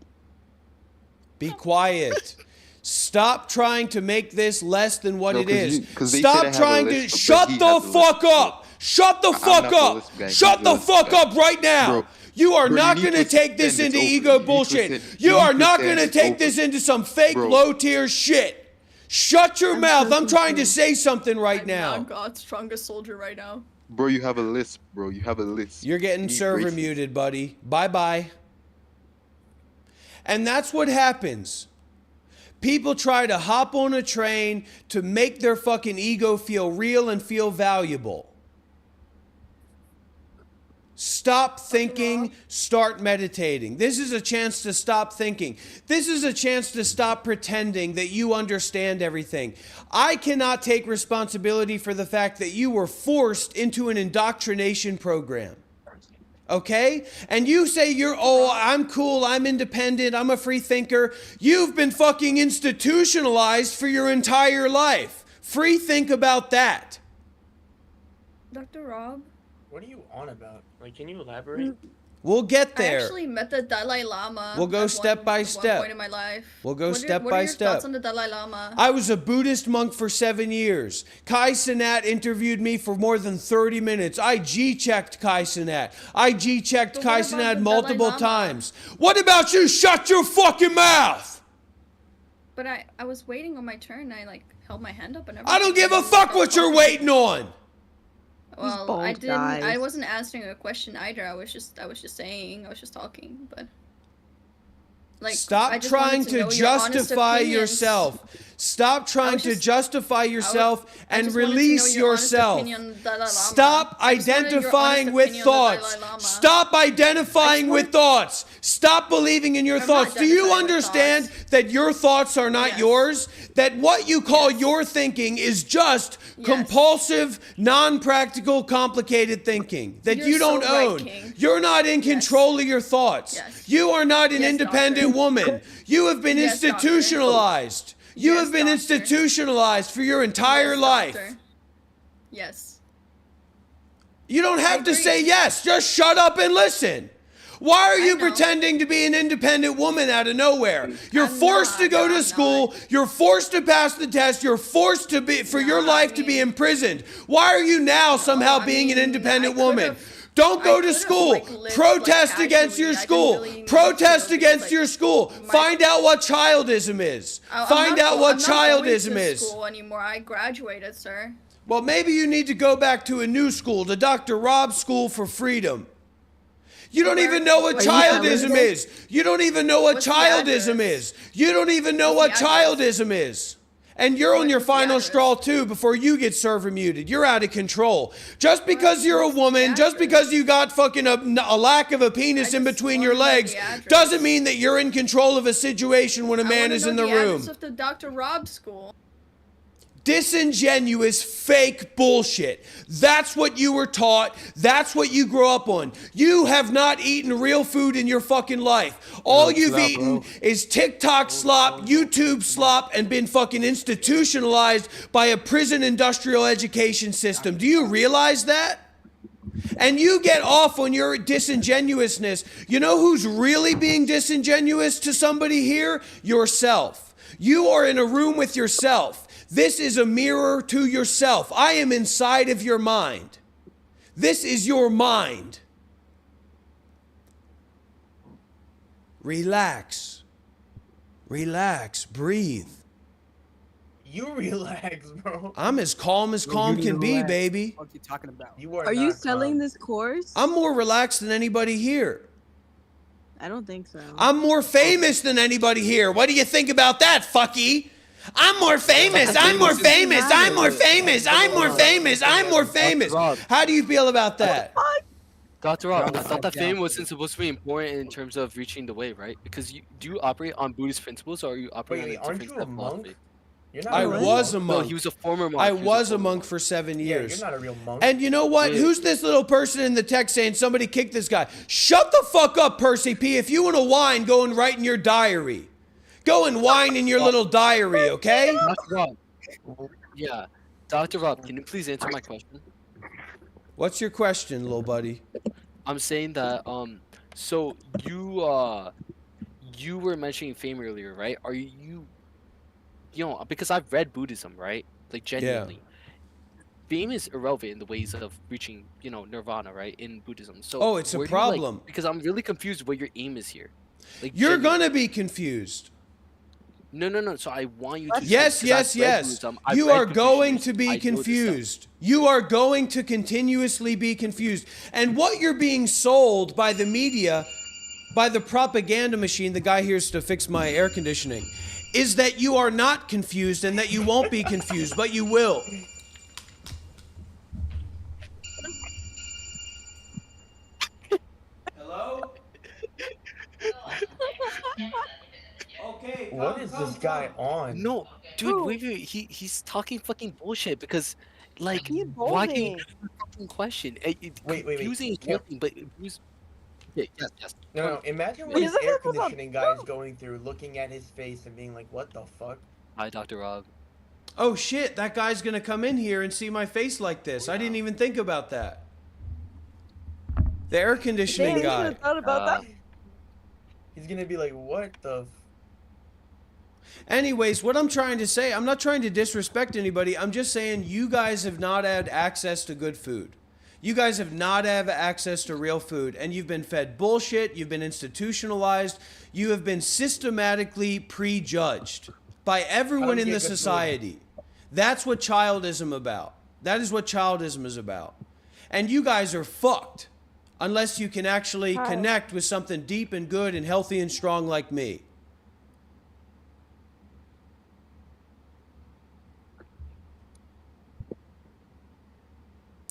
Be quiet. Stop trying to make this less than what No, it is. 'cause they said I Stop have a trying to lisp, but shut he the has a fuck lisp. up. Shut the I'm fuck not the up. lisp guy. Shut He's the the lisp fuck guy. up right now. Bro, You are bro, you not need going to to take this ascend. into It's ego over. You need to bullshit. ascend. You You are need to not ascend. going to It's take over. this into some fake Bro. low tier shit. Shut your I'm mouth. so I'm trying to confused. say something right I'm now. not God's strongest soldier right now. Bro, you have a lisp, bro. You have a lisp. You're getting You need server braces. muted, buddy. Bye-bye. And that's what happens. People try to hop on a train to make their fucking ego feel real and feel valuable. Stop thinking, start meditating. This is a chance to stop thinking. This is a chance to stop pretending that you understand everything. I cannot take responsibility for the fact that you were forced into an indoctrination program. Okay? And you say I'm cool, I'm independent, I'm a free thinker. You've been fucking institutionalized for your entire life. Free think about that. Dr. Rob? What are you on about? Like, can you elaborate? We'll get I there. actually met the Dalai Lama. We'll go at step by one step. point in my life. We'll go step what by are your step. thoughts on the Dalai Lama? I was a Buddhist monk for 7 years. Kai Cenat interviewed me for more than 30 minutes. I G-checked Kai Cenat. I G-checked But Kai what about Cenat the multiple Dalai Lama? times. What about you? Shut your fucking mouth! But I was waiting on my turn. I like held my hand up and everything. I don't give a fuck what you're waiting on. Well, bald I didn't. I guys. wasn't answering a question either. I was just saying. I was just talking. But like, I Stop just trying wanted to know your honest justify opinions. yourself. Stop trying to justify yourself I and just wanted to know release your honest yourself. opinion on the Dalai Lama. Stop I just wanted your identifying honest with opinion on the thoughts. Dalai Lama. Stop identifying with thoughts. Stop believing in your I'm thoughts. not Do you identifying with understand that your thoughts are not yours? That what you call your thinking is just compulsive, non-practical, complicated thinking that You're you don't so right, own. King. You're not in control of your thoughts. Yes. You are not an Yes, independent doctor. woman. You have been Yes, doctor. institutionalized. You Yes, have been doctor. institutionalized for your entire Yes, life. doctor. Yes. You don't have to say yes. Just shut up and listen. Why are you pretending to be an independent woman out of nowhere? You're forced to go to school. You're forced to pass the test. You're forced to be for your life to be imprisoned. Why are you now somehow being an independent woman? Don't go to school. Protest against your school. Protest against your school. Find out what childism is. Find out what childism I'm not going to is. school anymore. I graduated, sir. Well, maybe you need to go back to a new school, the Dr. Rob School for Freedom. You don't even know what childism is. You don't even know what childism is. You don't even know what childism is. And you're on your final straw too before you get server muted. You're out of control. Just because you're a woman, just because you got fucking a lack of a penis in between your legs, doesn't mean that you're in control of a situation when a man is in the room. Address of the Dr. Rob School. Disingenuous, fake bullshit. That's what you were taught. That's what you grew up on. You have not eaten real food in your fucking life. All you've eaten is TikTok slop, YouTube slop, and been fucking institutionalized by a prison industrial education system. Do you realize that? And you get off on your disingenuousness. You know who's really being disingenuous to somebody here? Yourself. You are in a room with yourself. This is a mirror to yourself. I am inside of your mind. This is your mind. Relax. Relax. Breathe. You relax, bro. I'm as calm as calm can be, baby. What are you talking about? You Are you selling this course? I'm more relaxed than anybody here. I don't think so. I'm more famous than anybody here. What do you think about that, fucky? I'm more famous. I'm more famous. I'm more famous. I'm more famous. I'm more famous. How do you feel about that? Dr. Rob, I thought that fame wasn't supposed to be important in terms of reaching the way, right? Because do you operate on Buddhist principles, or are you operating Wait, on a aren't different you a type of monk? philosophy? You're not I a real was a monk. monk. No, he was a former monk. I He was a was a former monk for 7 Yeah, years. you're not a real monk. And you know what? Yeah. Who's this little person in the text saying somebody kicked this guy? Shut the fuck up, Percy P. If you want to whine, go and write in your diary. Go and whine in your little diary, okay? Dr. Rob. Yeah. Dr. Rob, can you please answer my question? What's your question, little buddy? I'm saying that so you were mentioning fame earlier, right? Are you know, because I've read Buddhism, right? Like genuinely. Fame is irrelevant in the ways of reaching, you know, nirvana, right? In Buddhism. So Oh, it's a where do you, like- problem. because I'm really confused what your aim is here. Like You're genuinely. gonna be confused. No. So I want you to. Yes, because yes, I've read yes. Buddhism, I've You read are going Confucius, to I be know this stuff. confused. You are going to continuously be confused. And what you're being sold by the media, by the propaganda machine, the guy here's to fix my air conditioning, is that you are not confused and that you won't be confused, but you will. Hello? Okay. What is this guy on? No, dude, wait. He's talking fucking bullshit because, like, He's why can't you bolding. answer the fucking question? Wait. Confusing is one thing, but abuse. Yeah, yes. No. Imagine what Wait, his is that air what I'm- conditioning guy is going through, looking at his face and being like, "What the fuck?" Hi, Dr. Rob. Oh shit, that guy's gonna come in here and see my face like this. I didn't even think about that. The air conditioning Damn, you should guy. have thought about that. He's gonna be like, "What the?" Anyways, what I'm trying to say, I'm not trying to disrespect anybody. I'm just saying you guys have not had access to good food. You guys have not had access to real food, and you've been fed bullshit. You've been institutionalized. You have been systematically prejudged by everyone in the society. That's what childism about. That is what childism is about. And you guys are fucked unless you can actually connect with something deep and good and healthy and strong like me.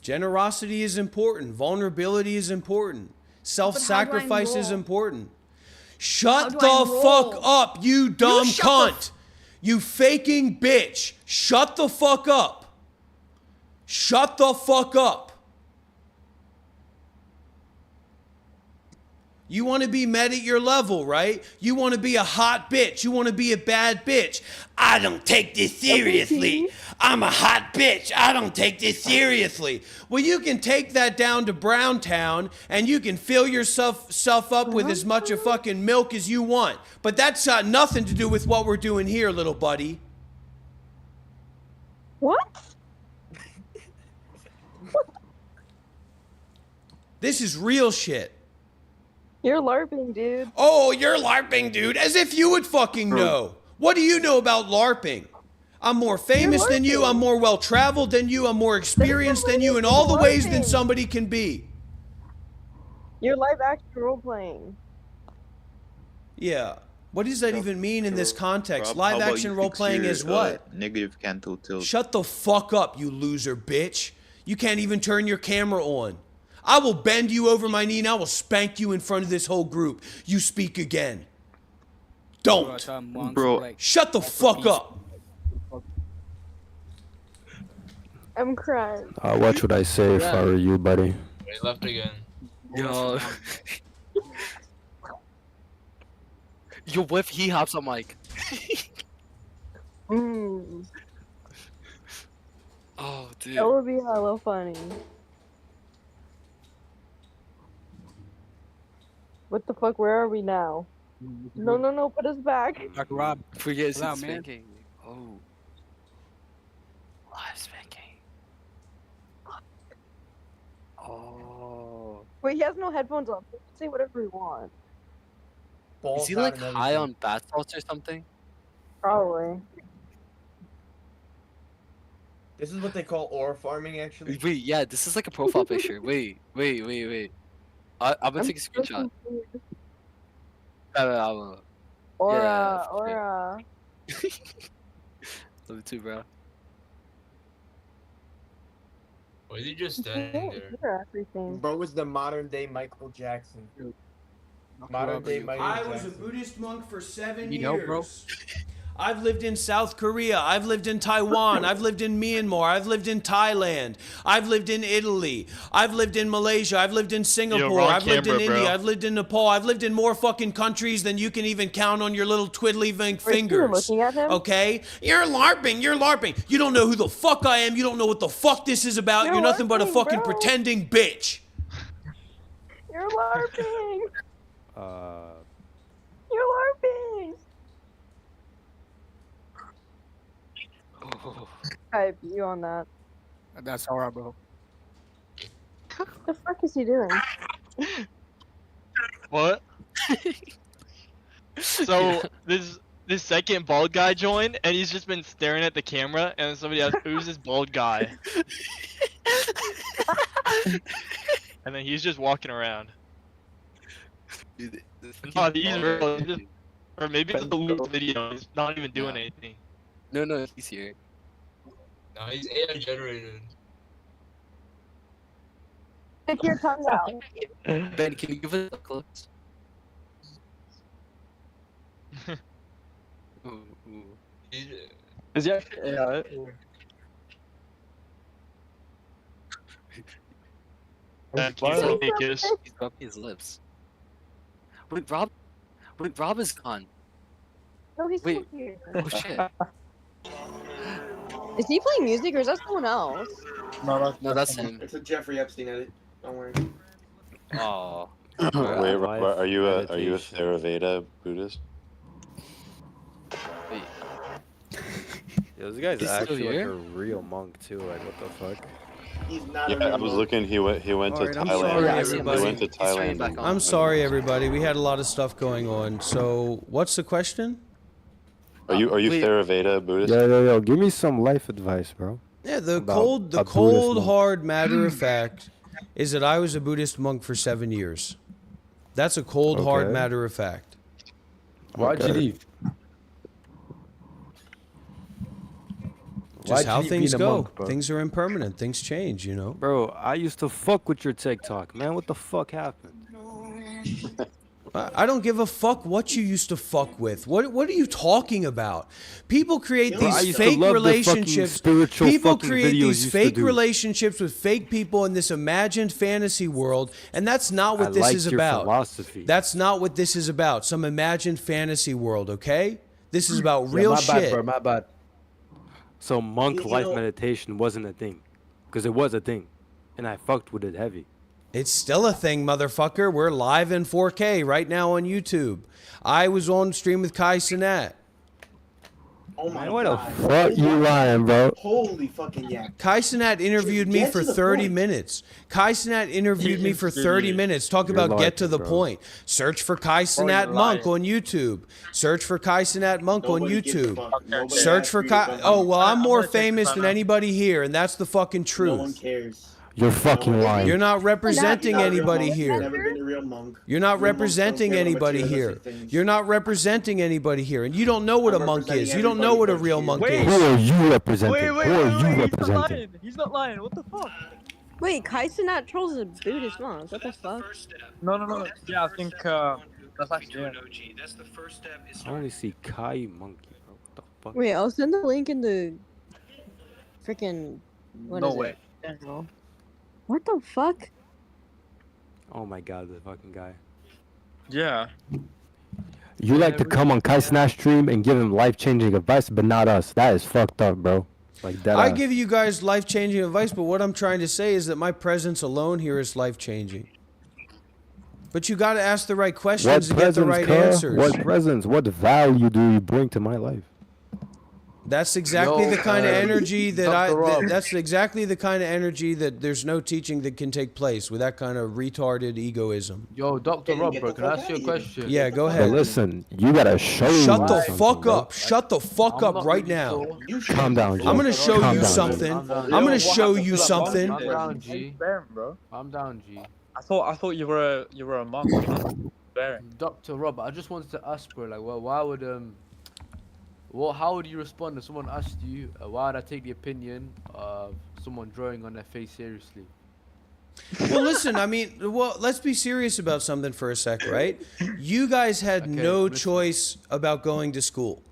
Generosity is important. Vulnerability is important. Self-sacrifice is roll? important. Shut do the I fuck roll? up, you dumb shut the cunt. You faking bitch. Shut the fuck up. Shut the fuck up. You want to be met at your level, right? You want to be a hot bitch. You want to be a bad bitch. I don't take this seriously. I'm a hot bitch. I don't take this seriously. Well, you can take that down to Browntown and you can fill yourself up with as much of fucking milk as you want. But that's got nothing to do with what we're doing here, little buddy. What? This is real shit. You're LARPing, dude. Oh, you're LARPing, dude. As if you would fucking know. What do you know about LARPing? I'm more famous than you. I'm more well-traveled than you. I'm more experienced than you in all the ways than somebody can be. You're live action role playing. Yeah. What does that even mean in this context? Rob, Live how about action you role fix playing your, is what? Negative canto tilt. Shut the fuck up, you loser bitch. You can't even turn your camera on. I will bend you over my knee and I will spank you in front of this whole group. You speak again. Don't. Bro. Shut the fuck up. I'm crying. What should I say if I were you, buddy? He left again. Yo. Yo, what if he hops on mic? Oh, dude. That would be hella funny. What the fuck? Where are we now? No, put us back. Dr. Rob, forget Chill out, it's man. spanking. Oh. Live spanking. Oh. Wait, he has no headphones on. He can say whatever he wants. Is he like high on bath salts or something? Probably. This is what they call ore farming, actually. Wait, yeah, this is like a profile picture. Wait. I'm gonna take a so screenshot. confused. Yeah, Aura, for sure. aura. Love you too, bro. Why is he just You standing can't there? hear everything. Bro is the modern day Michael Jackson. Modern day Michael I Jackson. was a Buddhist monk for 7 You years. know, bro? I've lived in South Korea. I've lived in Taiwan. I've lived in Myanmar. I've lived in Thailand. I've lived in Italy. I've lived in Malaysia. I've lived in Singapore. wrong I've lived in camera, bro. India. I've lived in Nepal. I've lived in more fucking countries than you can even count on your little twiddly Wait, fingers. you were looking at him? Okay? You're LARPing. You're LARPing. You don't know who the fuck I am. You don't know what the fuck this is about. You're nothing but a LARPing, fucking bro. pretending bitch. You're LARPing. Uh, You're LARPing. Oh. Type you on that. That's alright, bro. What the fuck is he doing? What? So this second bald guy joined, and he's just been staring at the camera, and then somebody asked, "Who's this bald guy?" And then he's just walking around. Dude, No, he's real. He's just, or maybe it's a loop video. He's not even doing anything. No, he's here. No, he's AI generated. Stick your tongue out. Ben, can you give us a close? Ooh. Is he actually AI? He's rubbing his lips. Wait, Rob is gone. No, he's Wait. still here. Oh shit. Is he playing music or is that someone else? No, that's him. It's a Jeffrey Epstein edit. Don't worry. Oh. Wait, Are you a meditation. Theravada Buddhist? Wait. Yo, this guy's He's still actually like here? a real monk too. Like, what the fuck? He's not Yeah, I was looking. He went to Alright, I'm Thailand. sorry, He everybody. went to Thailand. and- I'm sorry, everybody. We had a lot of stuff going on. So, what's the question? Are you Wait. Theravada Buddhist? Yo, give me some life advice, bro. Yeah, the About cold, a Buddhist monk. hard matter of fact is that I was a Buddhist monk for 7 years. That's a cold, hard Okay. matter of fact. Why'd you leave? Just how leave things being a go. monk, bro? Things are impermanent. Things change, you know. Bro, I used to fuck with your TikTok, man. What the fuck happened? I don't give a fuck what you used to fuck with. What are you talking about? People create Bro, I these used to fake love the fucking relationships. spiritual People fucking create videos you these used to fake do. relationships with fake people in this imagined fantasy world, and that's not what I this liked is your about. philosophy. That's not what this is about. Some imagined fantasy world, okay? This is about real my shit. bad, bro. My bad. So monk You life know- meditation wasn't a thing, because it was a thing, and I fucked with it heavy. It's still a thing, motherfucker. We're live in 4K right now on YouTube. I was on stream with Kai Cenat. Oh my Man, what the god. fuck you lying, bro? Holy fucking yeah. Kai Cenat interviewed me get for to the 30 point. minutes. Kai Cenat interviewed me for 30 minutes. Talk You're about get to lying, the bro. point. Search for Kai Cenat you're Monk lying. on YouTube. Search for Kai Cenat Monk on Nobody gives a YouTube. fuck. Nobody Search asked for you Kai. to Oh, well, I'm I'm more gonna take famous the than time out. anybody here, and that's the fucking No one truth. cares. You're fucking lying. You're not representing You're not a real anybody monk. You've here. never been a real monk. You're not Real monks don't representing care about anybody here. materialistic things. You're not representing anybody here, and you don't know what a I'm monk is. representing You don't know what a everybody real but monk you. Who is. are you representing? Who are you he's not representing? lying. He's not lying. What the fuck? Wait, Kai Cenat Trolls is a Buddhist monk. What the fuck? No. Yeah, I think that's actually it. I only see Kai monkey, bro. What the fuck? Wait, I'll send the link in the freaking. What No is way. it? General. What the fuck? Oh my god, this fucking guy. Yeah. You like to come on Kai Snash stream and give him life-changing advice, but not us. That is fucked up, bro. Like that. I give you guys life-changing advice, but what I'm trying to say is that my presence alone here is life-changing. But you got to ask the right What questions to get the presents, right cuz? answers. What presents? What value do you bring to my life? That's exactly Yo, the kind of energy that Dr. Rob. that's exactly the kind of energy that there's no teaching that can take place with that kind of retarded egoism. Yo, Dr. Rob, bro, can I ask you a question? Yeah, go But ahead. listen, you gotta show Shut me the something, fuck bro. up. Shut the fuck up right now. Calm down, G. I'm gonna show Calm you down, G. something. I'm gonna show you something. I'm down, G. Bro. I'm down, G. I thought you were a monk. You're not swearing. Dr. Rob, I just wanted to ask, bro, like, well, why would how would you respond if someone asked you, why would I take the opinion of someone drawing on their face seriously? Well, listen, I mean, well, let's be serious about something for a sec, right? You guys had no choice about going to school.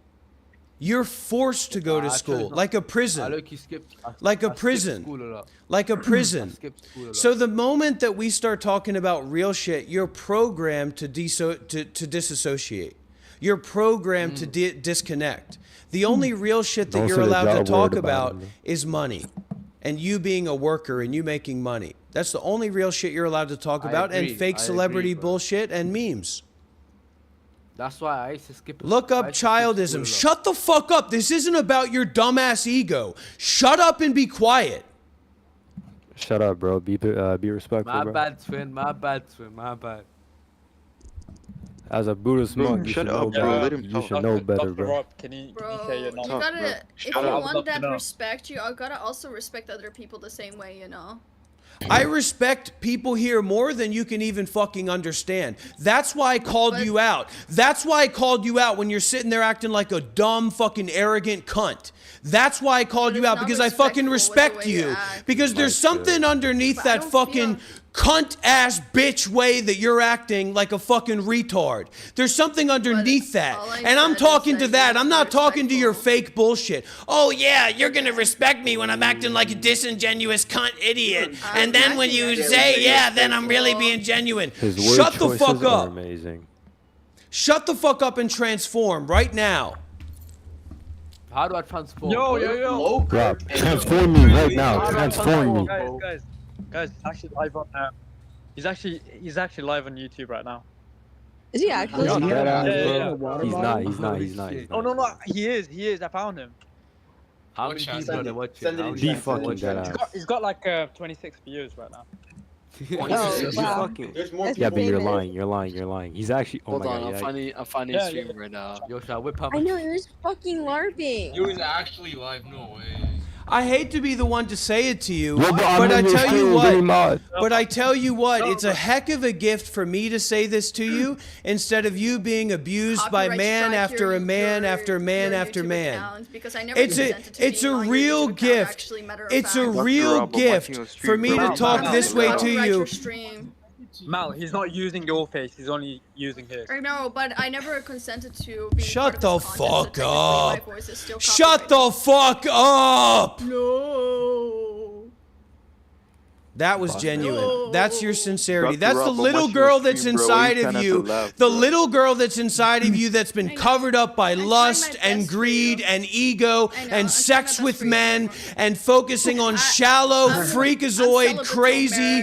You're forced to go to school, like a prison. Like a prison. Like a prison. So the moment that we start talking about real shit, you're programmed to disassociate. You're programmed to disconnect. The only real shit that Don't you're say the allowed to job talk word about about it. is money. And you being a worker and you making money. That's the only real shit you're allowed to talk I about, agree, and fake I celebrity agree, bro. bullshit and memes. That's why I used to skip. Look up childism. Shut the fuck up. This isn't about your dumbass ego. Shut up and be quiet. Shut up, bro. Be respectful, My bro. bad, twin. My bad, twin. My bad. As a Buddhist Bro, monk, you shut should know up, bro. Let better. him You talk. should know better, Dr. bro. Rob, can you say your You number? gotta, if you Shut up. want that No. respect, you gotta also respect other people the same way, you know? I respect people here more than you can even fucking understand. That's why I called you out. That's why I called you out when you're sitting there acting like a dumb, fucking arrogant cunt. That's why I called you out, because I fucking respect you. Because there's something underneath that fucking cunt ass bitch way that you're acting like a fucking retard. There's something underneath that. And I'm talking to that. I'm not talking to your fake bullshit. Oh yeah, you're gonna respect me when I'm acting like a disingenuous cunt idiot. And then when you say, yeah, then I'm really being genuine. His word Shut the fuck choices are up. amazing. Shut the fuck up and transform right now. How do I transform? Yo. Rob, transform me right now. Transform me. Guys, actually live on. He's actually live on YouTube right now. Is he actually? He's dead ass, Yeah, bro. yeah. He's not. Oh no, he is. I found him. How many people are they watching? Be fucking dead ass. He's got like 26 views right now. There's more yeah, but you're lying. He's actually. Oh Hold my on, God, I'm finding his stream right now. Yo, shall I whip up? I know, he was fucking LARPing. He was actually live. No way. I hate to be the one to say it to you, Yo, but I'm but I in your tell you stream, what, Billy Mod. but I tell you what, it's a heck of a gift for me to say this to you instead of you being abused by Copyright man strike after your- a man your- after man your after YouTube man. account, because I never It's consented to it's a being on your real YouTube account, gift. actually, matter of It's a fact. real gift for me to talk this way to you. Mal, he's not using your face. He's only using his. I know, but I never consented to being Shut part the of his content, fuck so technically my up. voice is still Shut the fuck up. No. That was genuine. That's your sincerity. Dr. That's the Rob, I'm little watching your girl that's stream, bro. inside You of kinda you. have to laugh, The bro. little girl that's inside of you that's been covered up by lust and greed and ego and sex with men and focusing on shallow, freakazoid, crazy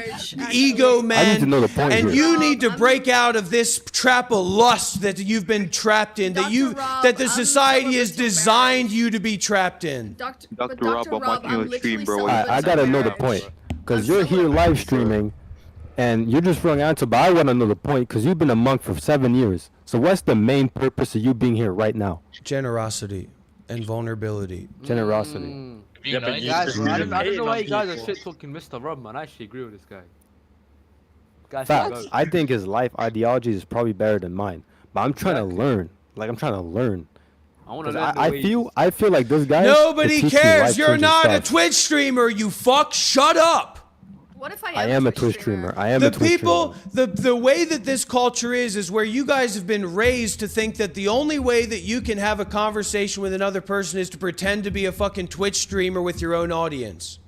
ego men. to know the point And here. you need to break out of this trap of lust that you've been trapped in, that the society has designed you to be trapped in. Dr. Rob, I'm watching your stream, bro. I gotta know the point, cause you're here live streaming, and you're just throwing answer. But I wanna know the point, cause you've been a monk for 7 years. So what's the main purpose of you being here right now? Generosity and vulnerability. Generosity. Yeah, but guys, I don't know why you guys are shit talking Mr. Rob, man. I actually agree with this guy. Guys, Facts. I think his life ideology is probably better than mine, but I'm trying to learn. Like I'm trying to learn. I want to 'Cause learn. I feel like this guy. Nobody could teach me cares. You're life-changing not a stuff. Twitch streamer, you fuck. Shut up. What if I am a Twitch streamer. I am The a Twitch people, streamer. the way that this culture is where you guys have been raised to think that the only way that you can have a conversation with another person is to pretend to be a fucking Twitch streamer with your own audience.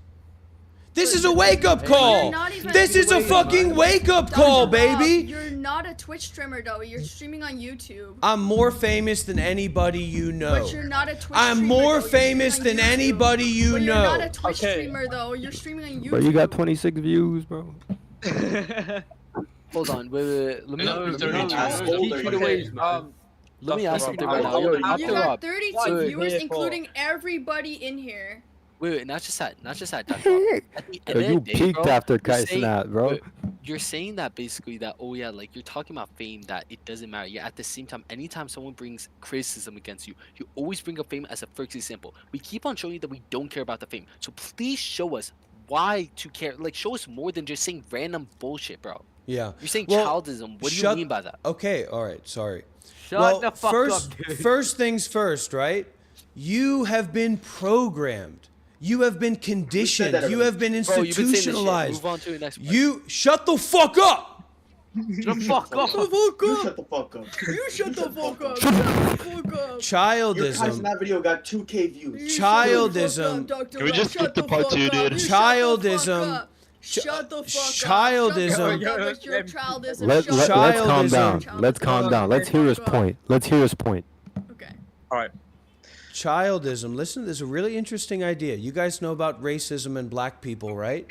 This is a wake-up call. This is a fucking wake-up call, baby. You're not a Twitch streamer though. You're streaming on YouTube. I'm more famous than anybody you know. But you're not a Twitch I'm streamer, more though. You're famous streaming than on YouTube. anybody you But know. You're not a Twitch streamer though. You're streaming on YouTube. But you got 26 views, bro. Hold on, wait. Let me No, know. teach you the ways, man. Let me ask something Rob, right now. yo, Yo, you You Dr. got Rob. 32 Why you viewers, here for? including everybody in here. Wait, not just that, Dr. Rob. At the Yo, end of you the day, peaked bro, after you're Kai's saying, snap, bro. wait, you're saying that basically that, oh yeah, like you're talking about fame, that it doesn't matter. Yeah, at the same time, anytime someone brings criticism against you, you always bring up fame as a first example. We keep on showing you that we don't care about the fame. So please show us why to care. Like, show us more than just saying random bullshit, bro. Yeah. You're saying Well, childism. What do you mean by that? Okay, all right, sorry. Shut well, the fuck first, up, dude. first things first, right? You have been programmed. You have been conditioned. You have been Bro, you've been saying this shit. institutionalized. Move on to the next part. You shut the fuck up. Shut the fuck up. You shut the fuck up. You shut the fuck up. Shut the fuck up. Your guys in Childism. that video got 2K views. Childism. Can we just skip the part 2, dude? Childism. Shut the fuck up. Childism. Your childism. Let's calm down. Let's calm down. Let's hear his point. Let's hear his point. All right. Childism. Listen, there's a really interesting idea. You guys know about racism and black people, right?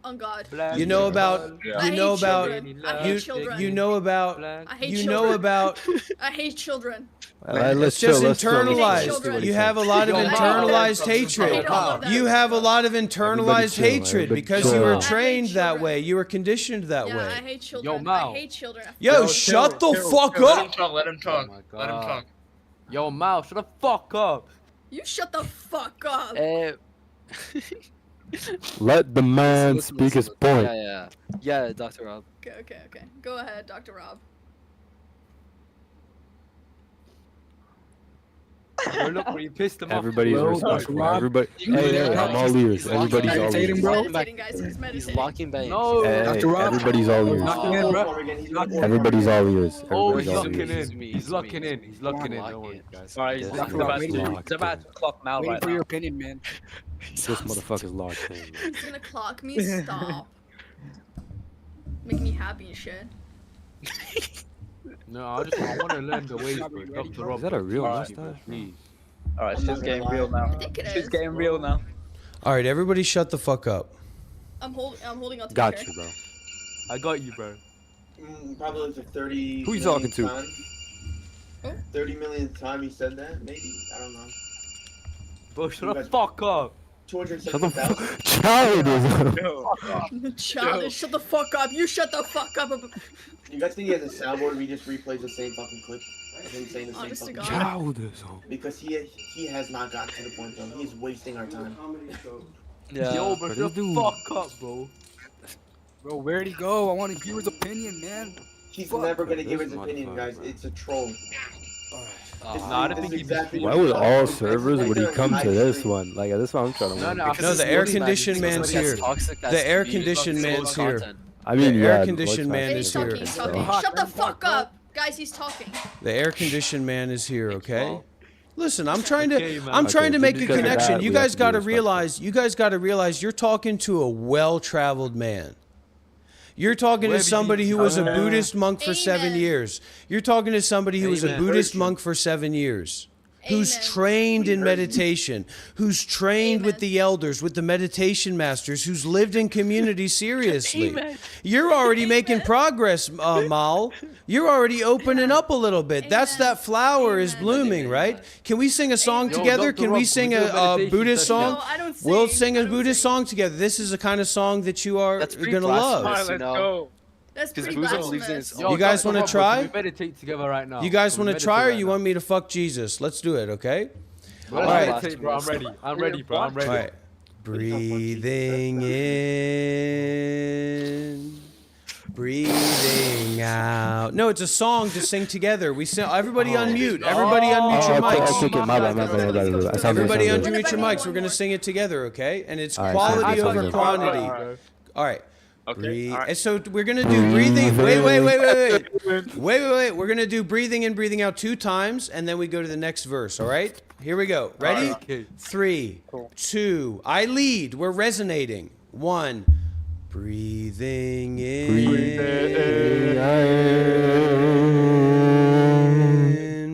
On God. You know about. I You know hate about. children. I hate children. You know about. I hate You children. know about. I hate children. Let's just internalize. You have a lot of internalized hatred. You have a lot of internalized hatred because you were trained that way. You were conditioned that Yeah, way. I hate children. Yo, Mao. I hate children. Yo, shut the fuck Let him up. talk. Let him talk. Oh my Let him God. talk. Yo, Mao, shut the fuck up. You shut the fuck up. Let the man Listen, speak his point. Yeah, Dr. Rob. Okay. Go ahead, Dr. Rob. Yo, look, when you pissed him off. Everybody's Bro, respectful. Rob. Everybody. Hey, I'm all ears. Everybody's all ears. He's meditating, guys. He's He's meditating. locking back. No. Hey, everybody's all ears. Locking in, bro. Everybody's all ears. Oh, Everybody's he's all locking ears. in. He's locking in. He's locking in. Don't worry, guys. All right, he's Yes, about to clock Mal Waiting right for now. your opinion, man. This motherfucker's locked in. He's gonna clock me. Stop. Make me happy and shit. No, I want to learn the ways, bro. Dr. Rob. Is that a real Please, mustache? please. All right, shit's getting real now. Shit's getting real now. All right, everybody, shut the fuck up. I'm holding on to Got the you, chair. bro. I got you, bro. Probably like the 30. Who you talking to? Time. 30 millionth time he said that, maybe? I don't know. Bro, shut the fuck up. 270,000. Childism. Childish, shut the fuck up. You shut the fuck up. You guys think he has a soundboard where he just replays the same fucking clip? Of him saying the same Honest to fucking God. shit? Because he has not gotten to the point though. He's wasting our time. Yeah. Yo, bro, shut the fuck up, bro. Bro, where'd he go? I want to hear his opinion, man. He's never gonna give his opinion, guys. It's a troll. Nah, I don't think he's Why would all servers would he come to this one? Like this one, I'm trying to. No, the air conditioned man's here. The air conditioned man's here. I mean, the yeah, air conditioned man He's is talking. here. He's talking. Shut the fuck up. Guys, he's talking. The air conditioned man is here, okay? Listen, I'm trying Okay, to man. I'm trying to Okay, make a because of connection. that, You we have guys to be got to respectful. realize you're talking to a well-traveled man. You're talking Where to did somebody you- who was a Buddhist monk for 7 Amen. years. You're talking to somebody who was a Amen. Buddhist monk for 7 years. Who's Amen. trained in meditation, who's trained with the elders, with the meditation masters, who's lived in community seriously. You're already making progress, Mal. You're already opening up a little bit. That's that flower is blooming, right? Can we sing a song Yo, together? Dr. Can we Rob, sing we do a a meditation Buddhist session. song? No, I don't We'll sing. sing a Buddhist song together. This is the kind of song that you are That's pretty gonna love. blasphemous, you know? That's Because pretty Buddhism believes in blasphemous. its Yo, You guys Dr. wanna Rob, try? Can we meditate together right now? You guys Can we want to try, or meditate you right want me to fuck Jesus? Let's do it, okay? now? All Let's right. meditate, bro. I'm ready. I'm ready, bro. I'm ready. All right. Breathing in, breathing out. No, it's a song to sing together. We sing. Everybody unmute. Everybody unmute your mics. Okay, my bad. Everybody unmute your mics. We're gonna sing it together, okay? And it's All right, quality sounds over good. quantity. All right. Okay. Breathe. all right. And so we're gonna do breathing. Wait. We're gonna do breathing in, breathing out 2 times, and then we go to the next verse. All right. Here we go. Ready? Okay. 3, 2. I lead. We're resonating. 1. Breathing in.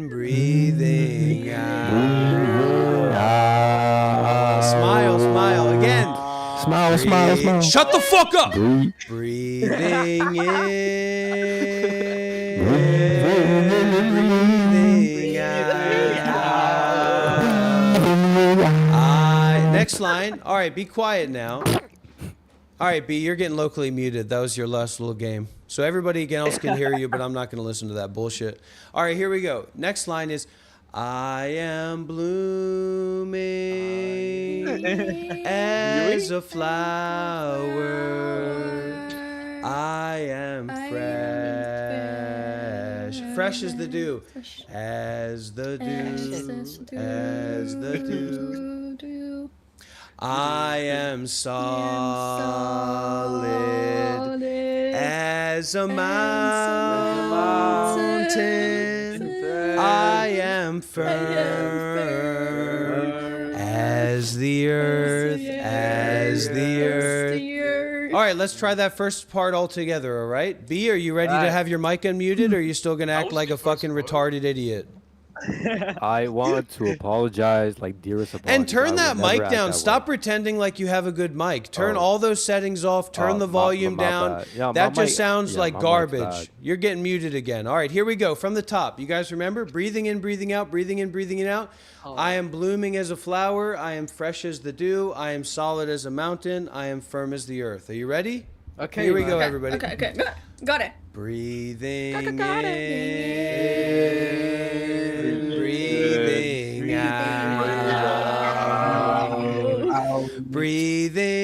Breathing out. Smile again. Smile. Shut the fuck up. Breathe. Breathing in. Breathing Next line. All right, be quiet now. All right, B, you're getting locally muted. That was your last little game. So everybody else can hear you, but I'm not going to listen to that bullshit. All right, here we go. Next line is, I am blooming as a flower. I am fresh. Fresh as the dew. As the dew. As the dew. I am solid as a mountain. I am firm as the earth, as the earth. All right, let's try that first part all together, all right? B, are you ready to have your mic unmuted, or are you still going to act like a fucking retarded idiot? I want to apologize, like dearest apologies. And turn I that would never mic act down. that Stop way. pretending like you have a good mic. Turn Oh. all those settings off. Turn the volume my down. bad. Yeah, that my just mic- sounds yeah, like my mic's garbage. bad. You're getting muted again. All right, here we go. From the top. You guys remember? Breathing in, breathing out, breathing in, breathing out. I am blooming as a flower. I am fresh as the dew. I am solid as a mountain. I am firm as the earth. Are you ready? Okay. Here we go, Okay, everybody. Okay. Got it. Breathing in, Breathing breathing out. Breathing